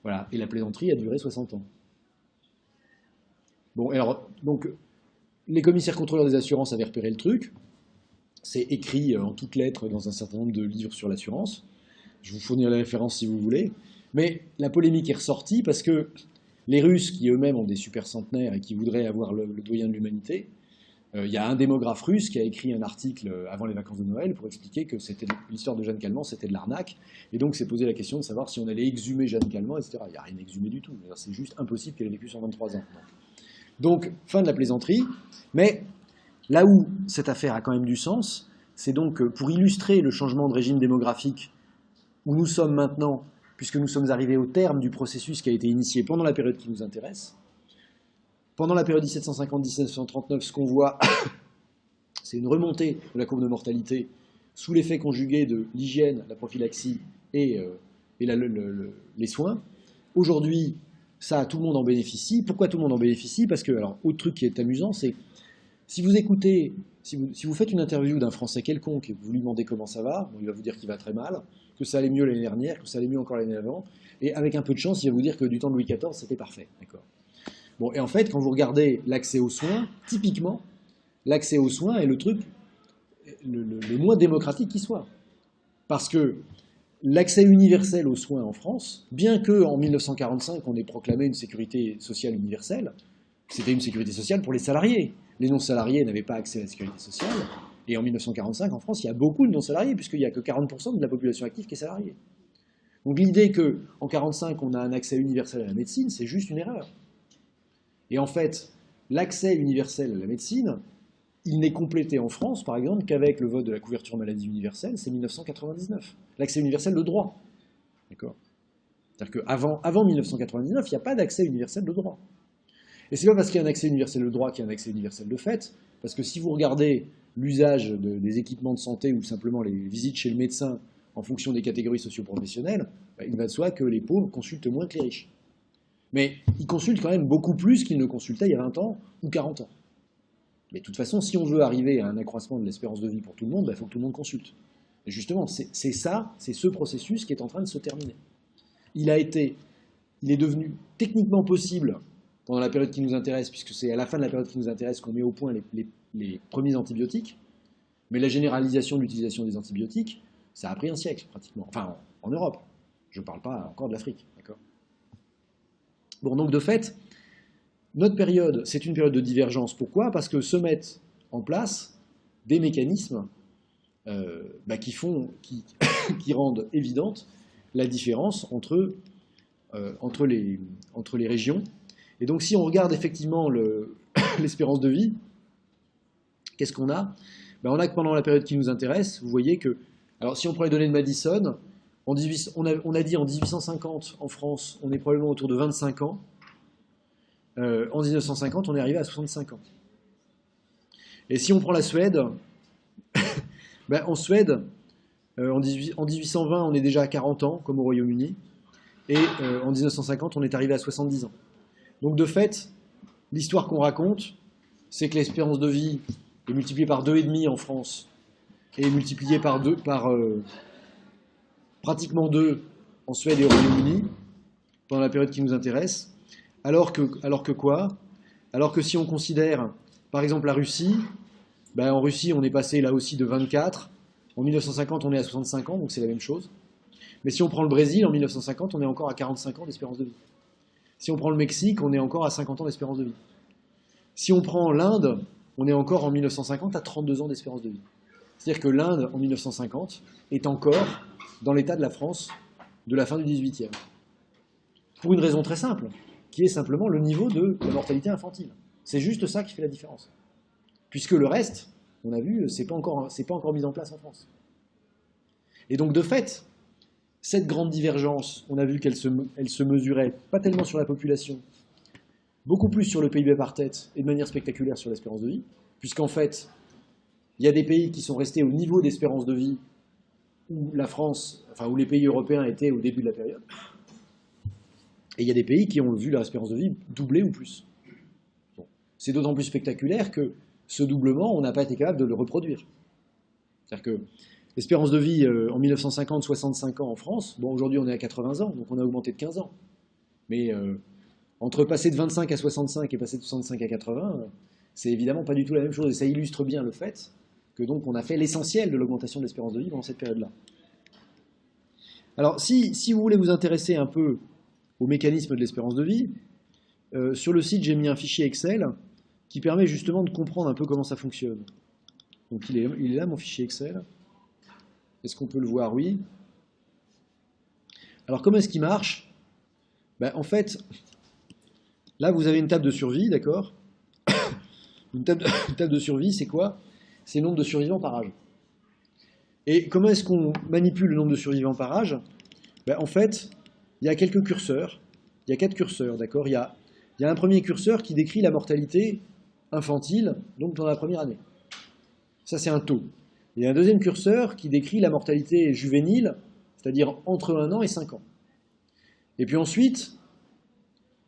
Voilà, et la plaisanterie a duré 60 ans. Bon, alors, donc, les commissaires contrôleurs des assurances avaient repéré le truc, c'est écrit en toutes lettres dans un certain nombre de livres sur l'assurance, je vous fournirai la référence si vous voulez. Mais la polémique est ressortie parce que les Russes, qui eux-mêmes ont des super centenaires et qui voudraient avoir le doyen de l'humanité, il y a un démographe russe qui a écrit un article avant les vacances de Noël pour expliquer que l'histoire de Jeanne Calment, c'était de l'arnaque. Et donc s'est posé la question de savoir si on allait exhumer Jeanne Calment, etc. Il n'y a rien exhumé du tout. C'est juste impossible qu'elle ait vécu 123 ans. Donc, fin de la plaisanterie. Mais là où cette affaire a quand même du sens, c'est donc pour illustrer le changement de régime démographique où nous sommes maintenant, puisque nous sommes arrivés au terme du processus qui a été initié pendant la période qui nous intéresse. Pendant la période 1750-1739, ce qu'on voit, c'est une remontée de la courbe de mortalité sous l'effet conjugué de l'hygiène, la prophylaxie et les soins. Aujourd'hui, ça, tout le monde en bénéficie. Pourquoi tout le monde en bénéficie? Parce que, alors, autre truc qui est amusant, c'est si vous écoutez, si vous faites une interview d'un Français quelconque et vous lui demandez comment ça va, bon, il va vous dire qu'il va très mal, que ça allait mieux l'année dernière, que ça allait mieux encore l'année avant, et avec un peu de chance, il va vous dire que du temps de Louis XIV, c'était parfait. D'accord. Bon, et en fait, quand vous regardez l'accès aux soins, typiquement, l'accès aux soins est le truc le moins démocratique qui soit. Parce que l'accès universel aux soins en France, bien qu'en 1945, on ait proclamé une sécurité sociale universelle, c'était une sécurité sociale pour les salariés. Les non-salariés n'avaient pas accès à la sécurité sociale, Et en 1945, en France, il y a beaucoup de non-salariés, puisqu'il n'y a que 40% de la population active qui est salariée. Donc l'idée qu'en 1945, on a un accès universel à la médecine, c'est juste une erreur. Et en fait, l'accès universel à la médecine, il n'est complété en France, par exemple, qu'avec le vote de la couverture maladie universelle, c'est 1999. L'accès universel de droit. D'accord ? C'est-à-dire qu'avant 1999, il n'y a pas d'accès universel de droit. Et c'est pas parce qu'il y a un accès universel de droit qu'il y a un accès universel de fait, parce que si vous regardez l'usage des équipements de santé ou simplement les visites chez le médecin en fonction des catégories socio-professionnelles, il va de soi que les pauvres consultent moins que les riches. Mais ils consultent quand même beaucoup plus qu'ils ne consultaient il y a 20 ans ou 40 ans. Mais de toute façon, si on veut arriver à un accroissement de l'espérance de vie pour tout le monde, il faut que tout le monde consulte. Et justement, c'est ce processus qui est en train de se terminer. Il est devenu techniquement possible pendant la période qui nous intéresse, puisque c'est à la fin de la période qui nous intéresse qu'on met au point les premiers antibiotiques, mais la généralisation de l'utilisation des antibiotiques, ça a pris un siècle pratiquement, enfin en Europe. Je ne parle pas encore de l'Afrique, d'accord ? Bon, donc de fait, notre période, c'est une période de divergence. Pourquoi ? Parce que se mettent en place des mécanismes qui rendent évidente la différence entre les régions. Et donc si on regarde effectivement l'espérance de vie, qu'est-ce qu'on a ? On a que pendant la période qui nous intéresse, vous voyez que, alors si on prend les données de Madison, on a dit en 1850 en France, on est probablement autour de 25 ans. En 1950, on est arrivé à 65 ans. Et si on prend la Suède, en Suède, en 1820, on est déjà à 40 ans, comme au Royaume-Uni, et en 1950, on est arrivé à 70 ans. Donc de fait, l'histoire qu'on raconte, c'est que l'espérance de vie est multipliée par 2,5 en France, et multipliée par pratiquement 2 en Suède et au Royaume-Uni, pendant la période qui nous intéresse, alors que quoi ? Alors que si on considère, par exemple, la Russie, en Russie, on est passé là aussi de 24, en 1950, on est à 65 ans, donc c'est la même chose. Mais si on prend le Brésil, en 1950, on est encore à 45 ans d'espérance de vie. Si on prend le Mexique, on est encore à 50 ans d'espérance de vie. Si on prend l'Inde, on est encore en 1950 à 32 ans d'espérance de vie. C'est-à-dire que l'Inde, en 1950, est encore dans l'état de la France de la fin du XVIIIe. Pour une raison très simple, qui est simplement le niveau de la mortalité infantile. C'est juste ça qui fait la différence. Puisque le reste, on a vu, c'est pas encore mis en place en France. Et donc de fait, cette grande divergence, on a vu qu'elle se mesurait pas tellement sur la population, beaucoup plus sur le PIB par tête et de manière spectaculaire sur l'espérance de vie, puisqu'en fait, il y a des pays qui sont restés au niveau d'espérance de vie où la France, où les pays européens étaient au début de la période, et il y a des pays qui ont vu leur espérance de vie doubler ou plus. Bon. C'est d'autant plus spectaculaire que ce doublement, on n'a pas été capable de le reproduire. C'est-à-dire que l'espérance de vie en 1950, 65 ans en France, aujourd'hui on est à 80 ans, donc on a augmenté de 15 ans. Mais entre passer de 25 à 65 et passer de 65 à 80, c'est évidemment pas du tout la même chose. Et ça illustre bien le fait que donc on a fait l'essentiel de l'augmentation de l'espérance de vie pendant cette période-là. Alors si vous voulez vous intéresser un peu au mécanisme de l'espérance de vie, sur le site j'ai mis un fichier Excel qui permet justement de comprendre un peu comment ça fonctionne. Donc il est là mon fichier Excel. Est-ce qu'on peut le voir? Oui. Alors comment est-ce qu'il marche? En fait, là vous avez une table de survie, d'accord? Une table de survie, c'est quoi? C'est le nombre de survivants par âge. Et comment est-ce qu'on manipule le nombre de survivants par âge? En fait, il y a quelques curseurs. Il y a 4 curseurs, d'accord? Il y a un premier curseur qui décrit la mortalité infantile, donc dans la première année. Ça, c'est un taux. Il y a un deuxième curseur qui décrit la mortalité juvénile, c'est-à-dire entre 1 an et 5 ans. Et puis ensuite,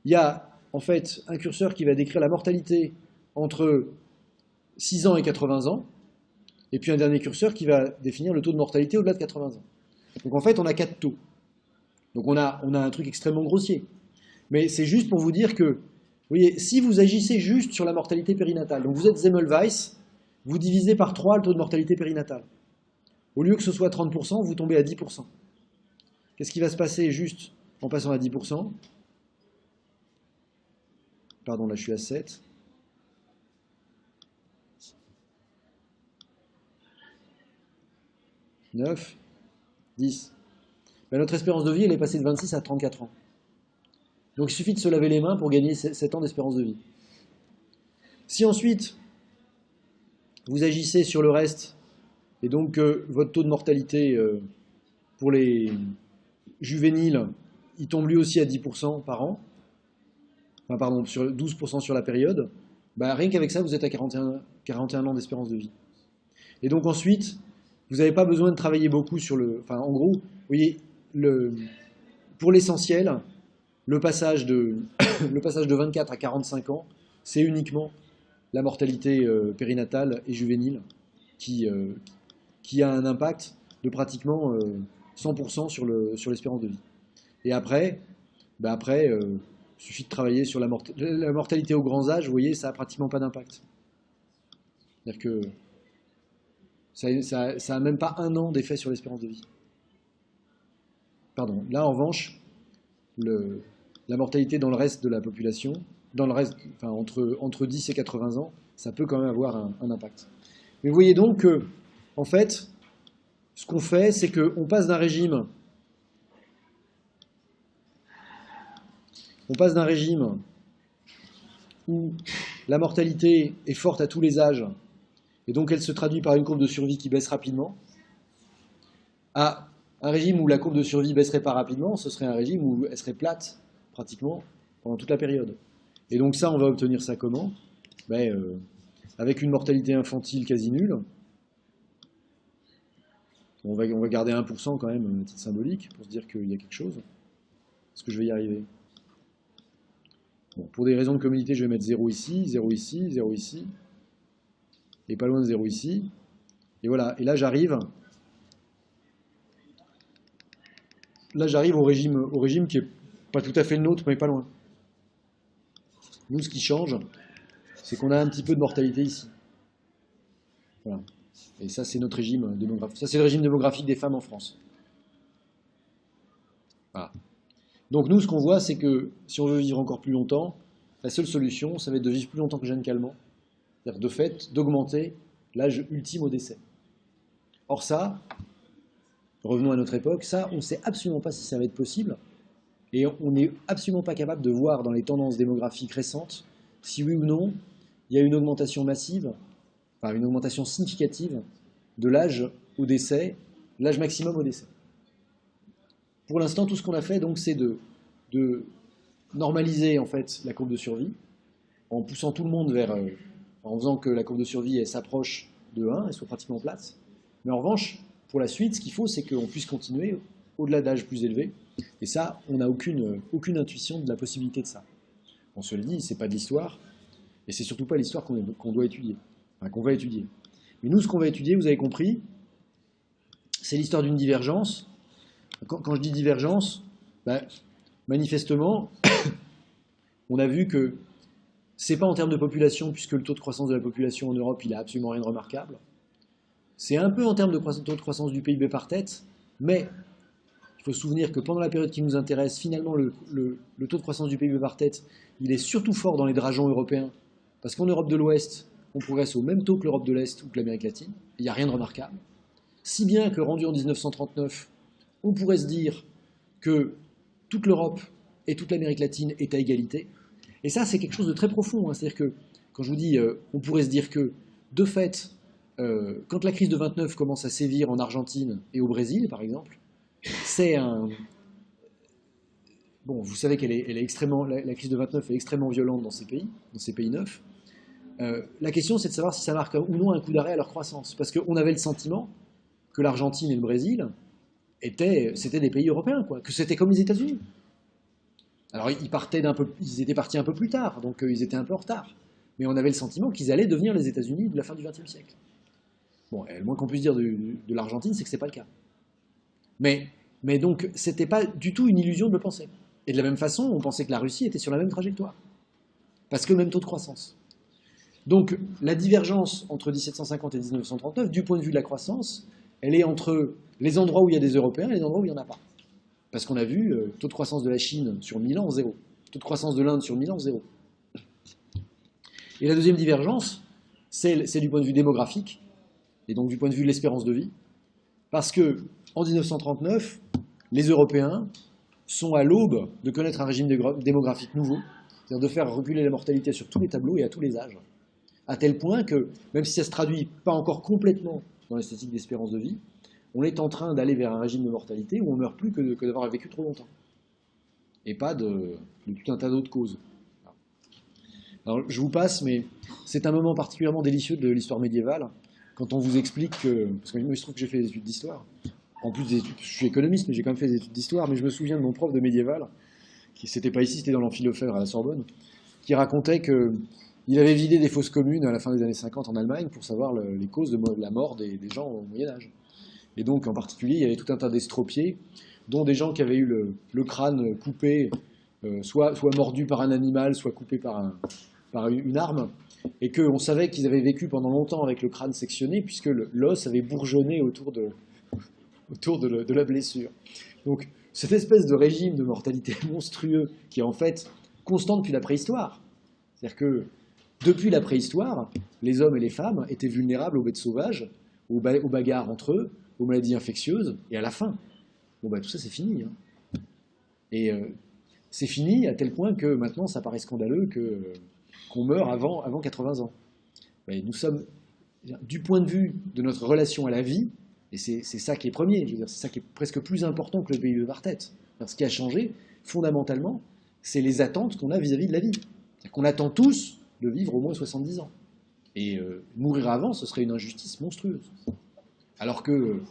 il y a en fait un curseur qui va décrire la mortalité entre 6 ans et 80 ans, et puis un dernier curseur qui va définir le taux de mortalité au-delà de 80 ans. Donc en fait, on a 4 taux. Donc on a un truc extrêmement grossier. Mais c'est juste pour vous dire que, vous voyez, si vous agissez juste sur la mortalité périnatale, donc vous êtes Semmelweis, vous divisez par 3 le taux de mortalité périnatale. Au lieu que ce soit 30%, vous tombez à 10%. Qu'est-ce qui va se passer juste en passant à 10%? Pardon, là je suis à 7. 9, 10. Ben, notre espérance de vie, elle est passée de 26 à 34 ans. Donc il suffit de se laver les mains pour gagner 7 ans d'espérance de vie. Si ensuite, vous agissez sur le reste, et donc votre taux de mortalité pour les juvéniles, il tombe lui aussi à 10% par an, enfin pardon, sur 12% sur la période, bah, rien qu'avec ça, vous êtes à 41 ans d'espérance de vie. Et donc ensuite, vous n'avez pas besoin de travailler beaucoup sur le... Enfin, en gros, vous voyez, pour l'essentiel, le passage de 24 à 45 ans, c'est uniquement la mortalité périnatale et juvénile qui a un impact de pratiquement 100% sur l'espérance de vie. Et après, il suffit de travailler sur la mortalité aux grands âges, vous voyez, ça n'a pratiquement pas d'impact. C'est-à-dire que ça n'a même pas un an d'effet sur l'espérance de vie. Pardon. Là, en revanche, la mortalité dans le reste de la population, entre 10 et 80 ans, ça peut quand même avoir un impact. Mais vous voyez donc que, en fait, ce qu'on fait, c'est qu'on passe d'un régime où la mortalité est forte à tous les âges, et donc elle se traduit par une courbe de survie qui baisse rapidement, à un régime où la courbe de survie baisserait pas rapidement, ce serait un régime où elle serait plate, pratiquement, pendant toute la période. Et donc ça, on va obtenir ça comment ? Avec une mortalité infantile quasi nulle. On va garder 1% quand même, titre symbolique, pour se dire qu'il y a quelque chose. Est-ce que je vais y arriver ? Bon, pour des raisons de communauté, je vais mettre 0 ici, 0 ici, 0 ici, et pas loin de 0 ici. Et voilà, et là j'arrive au régime qui est pas tout à fait le nôtre, mais pas loin. Nous, ce qui change, c'est qu'on a un petit peu de mortalité ici. Voilà. Et ça, c'est notre régime démographique. Ça, c'est le régime démographique des femmes en France. Voilà. Donc nous, ce qu'on voit, c'est que si on veut vivre encore plus longtemps, la seule solution, ça va être de vivre plus longtemps que Jeanne Calment. C'est-à-dire, de fait, d'augmenter l'âge ultime au décès. Or ça, revenons à notre époque, ça, on ne sait absolument pas si ça va être possible. Et on n'est absolument pas capable de voir dans les tendances démographiques récentes si oui ou non, il y a une augmentation massive, enfin une augmentation significative de l'âge au décès, l'âge maximum au décès. Pour l'instant, tout ce qu'on a fait, donc, c'est de normaliser en fait la courbe de survie, en poussant tout le monde en faisant que la courbe de survie elle s'approche de 1, elle soit pratiquement plate. Mais en revanche, pour la suite, ce qu'il faut, c'est qu'on puisse continuer au-delà d'âges plus élevés. Et ça, on n'a aucune intuition de la possibilité de ça. On se le dit, c'est pas de l'histoire, et c'est surtout pas l'histoire qu'on doit étudier, enfin, qu'on va étudier. Mais nous, ce qu'on va étudier, vous avez compris, c'est l'histoire d'une divergence. Quand je dis divergence, manifestement, on a vu que c'est pas en termes de population, puisque le taux de croissance de la population en Europe, il a absolument rien de remarquable. C'est un peu en termes de taux de croissance du PIB par tête, mais il faut se souvenir que pendant la période qui nous intéresse, finalement, le taux de croissance du PIB par tête, il est surtout fort dans les dragons européens, parce qu'en Europe de l'Ouest, on progresse au même taux que l'Europe de l'Est ou que l'Amérique latine, il n'y a rien de remarquable. Si bien que, rendu en 1939, on pourrait se dire que toute l'Europe et toute l'Amérique latine est à égalité. Et ça, c'est quelque chose de très profond. Hein. C'est-à-dire que, quand je vous dis, on pourrait se dire que, de fait, quand la crise de 29 commence à sévir en Argentine et au Brésil, par exemple, c'est un... Bon, vous savez qu'elle est extrêmement... La crise de 29 est extrêmement violente dans ces pays neufs. La question, c'est de savoir si ça marque ou non un coup d'arrêt à leur croissance. Parce qu'on avait le sentiment que l'Argentine et le Brésil c'était des pays européens, quoi, que c'était comme les États-Unis. Alors, ils étaient partis un peu plus tard, donc ils étaient un peu en retard. Mais on avait le sentiment qu'ils allaient devenir les États-Unis de la fin du XXe siècle. Bon, le moins qu'on puisse dire de l'Argentine, c'est que ce n'est pas le cas. Mais donc, ce n'était pas du tout une illusion de le penser. Et de la même façon, on pensait que la Russie était sur la même trajectoire. Parce que le même taux de croissance. Donc, la divergence entre 1750 et 1939, du point de vue de la croissance, elle est entre les endroits où il y a des Européens et les endroits où il n'y en a pas. Parce qu'on a vu, taux de croissance de la Chine sur 1000 ans, 0. Taux de croissance de l'Inde sur 1000 ans, 0. Et la deuxième divergence, c'est du point de vue démographique, et donc du point de vue de l'espérance de vie. Parce que en 1939, les Européens sont à l'aube de connaître un régime démographique nouveau, c'est-à-dire de faire reculer la mortalité sur tous les tableaux et à tous les âges, à tel point que, même si ça ne se traduit pas encore complètement dans les statistiques d'espérance de vie, on est en train d'aller vers un régime de mortalité où on meurt plus que d'avoir vécu trop longtemps. Et pas de tout un tas d'autres causes. Alors, je vous passe, mais c'est un moment particulièrement délicieux de l'histoire médiévale, quand on vous explique que... Parce que moi, il se trouve que j'ai fait des études d'histoire. En plus des études, je suis économiste, mais j'ai quand même fait des études d'histoire, mais je me souviens de mon prof de médiéval, qui c'était pas ici, c'était dans l'Amphilofère à la Sorbonne, qui racontait qu'il avait vidé des fosses communes à la fin des années 50 en Allemagne pour savoir les causes de la mort des gens au Moyen-Âge. Et donc, en particulier, il y avait tout un tas d'estropiés, dont des gens qui avaient eu le crâne coupé, soit mordu par un animal, soit coupé par une arme, et qu'on savait qu'ils avaient vécu pendant longtemps avec le crâne sectionné, puisque l'os avait bourgeonné autour de la blessure. Donc, cette espèce de régime de mortalité monstrueux, qui est en fait constant depuis la préhistoire. C'est-à-dire que, depuis la préhistoire, les hommes et les femmes étaient vulnérables aux bêtes sauvages, aux bagarres entre eux, aux maladies infectieuses, et à la faim. Bon, tout ça, c'est fini. Hein. Et c'est fini à tel point que maintenant, ça paraît scandaleux qu'on meure avant 80 ans. Et nous sommes, du point de vue de notre relation à la vie, et c'est ça qui est premier, je veux dire, c'est ça qui est presque plus important que le pays de Vartet. Ce qui a changé, fondamentalement, c'est les attentes qu'on a vis-à-vis de la vie. C'est-à-dire qu'on attend tous de vivre au moins 70 ans. Et mourir avant, ce serait une injustice monstrueuse. Alors que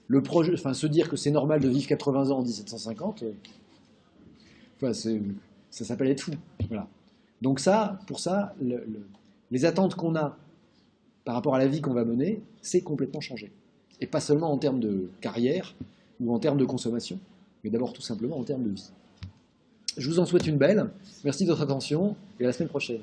se dire que c'est normal de vivre 80 ans en 1750, ça s'appelle être fou. Voilà. Donc pour ça, les attentes qu'on a par rapport à la vie qu'on va mener, c'est complètement changé. Et pas seulement en termes de carrière ou en termes de consommation, mais d'abord tout simplement en termes de vie. Je vous en souhaite une belle. Merci de votre attention et à la semaine prochaine.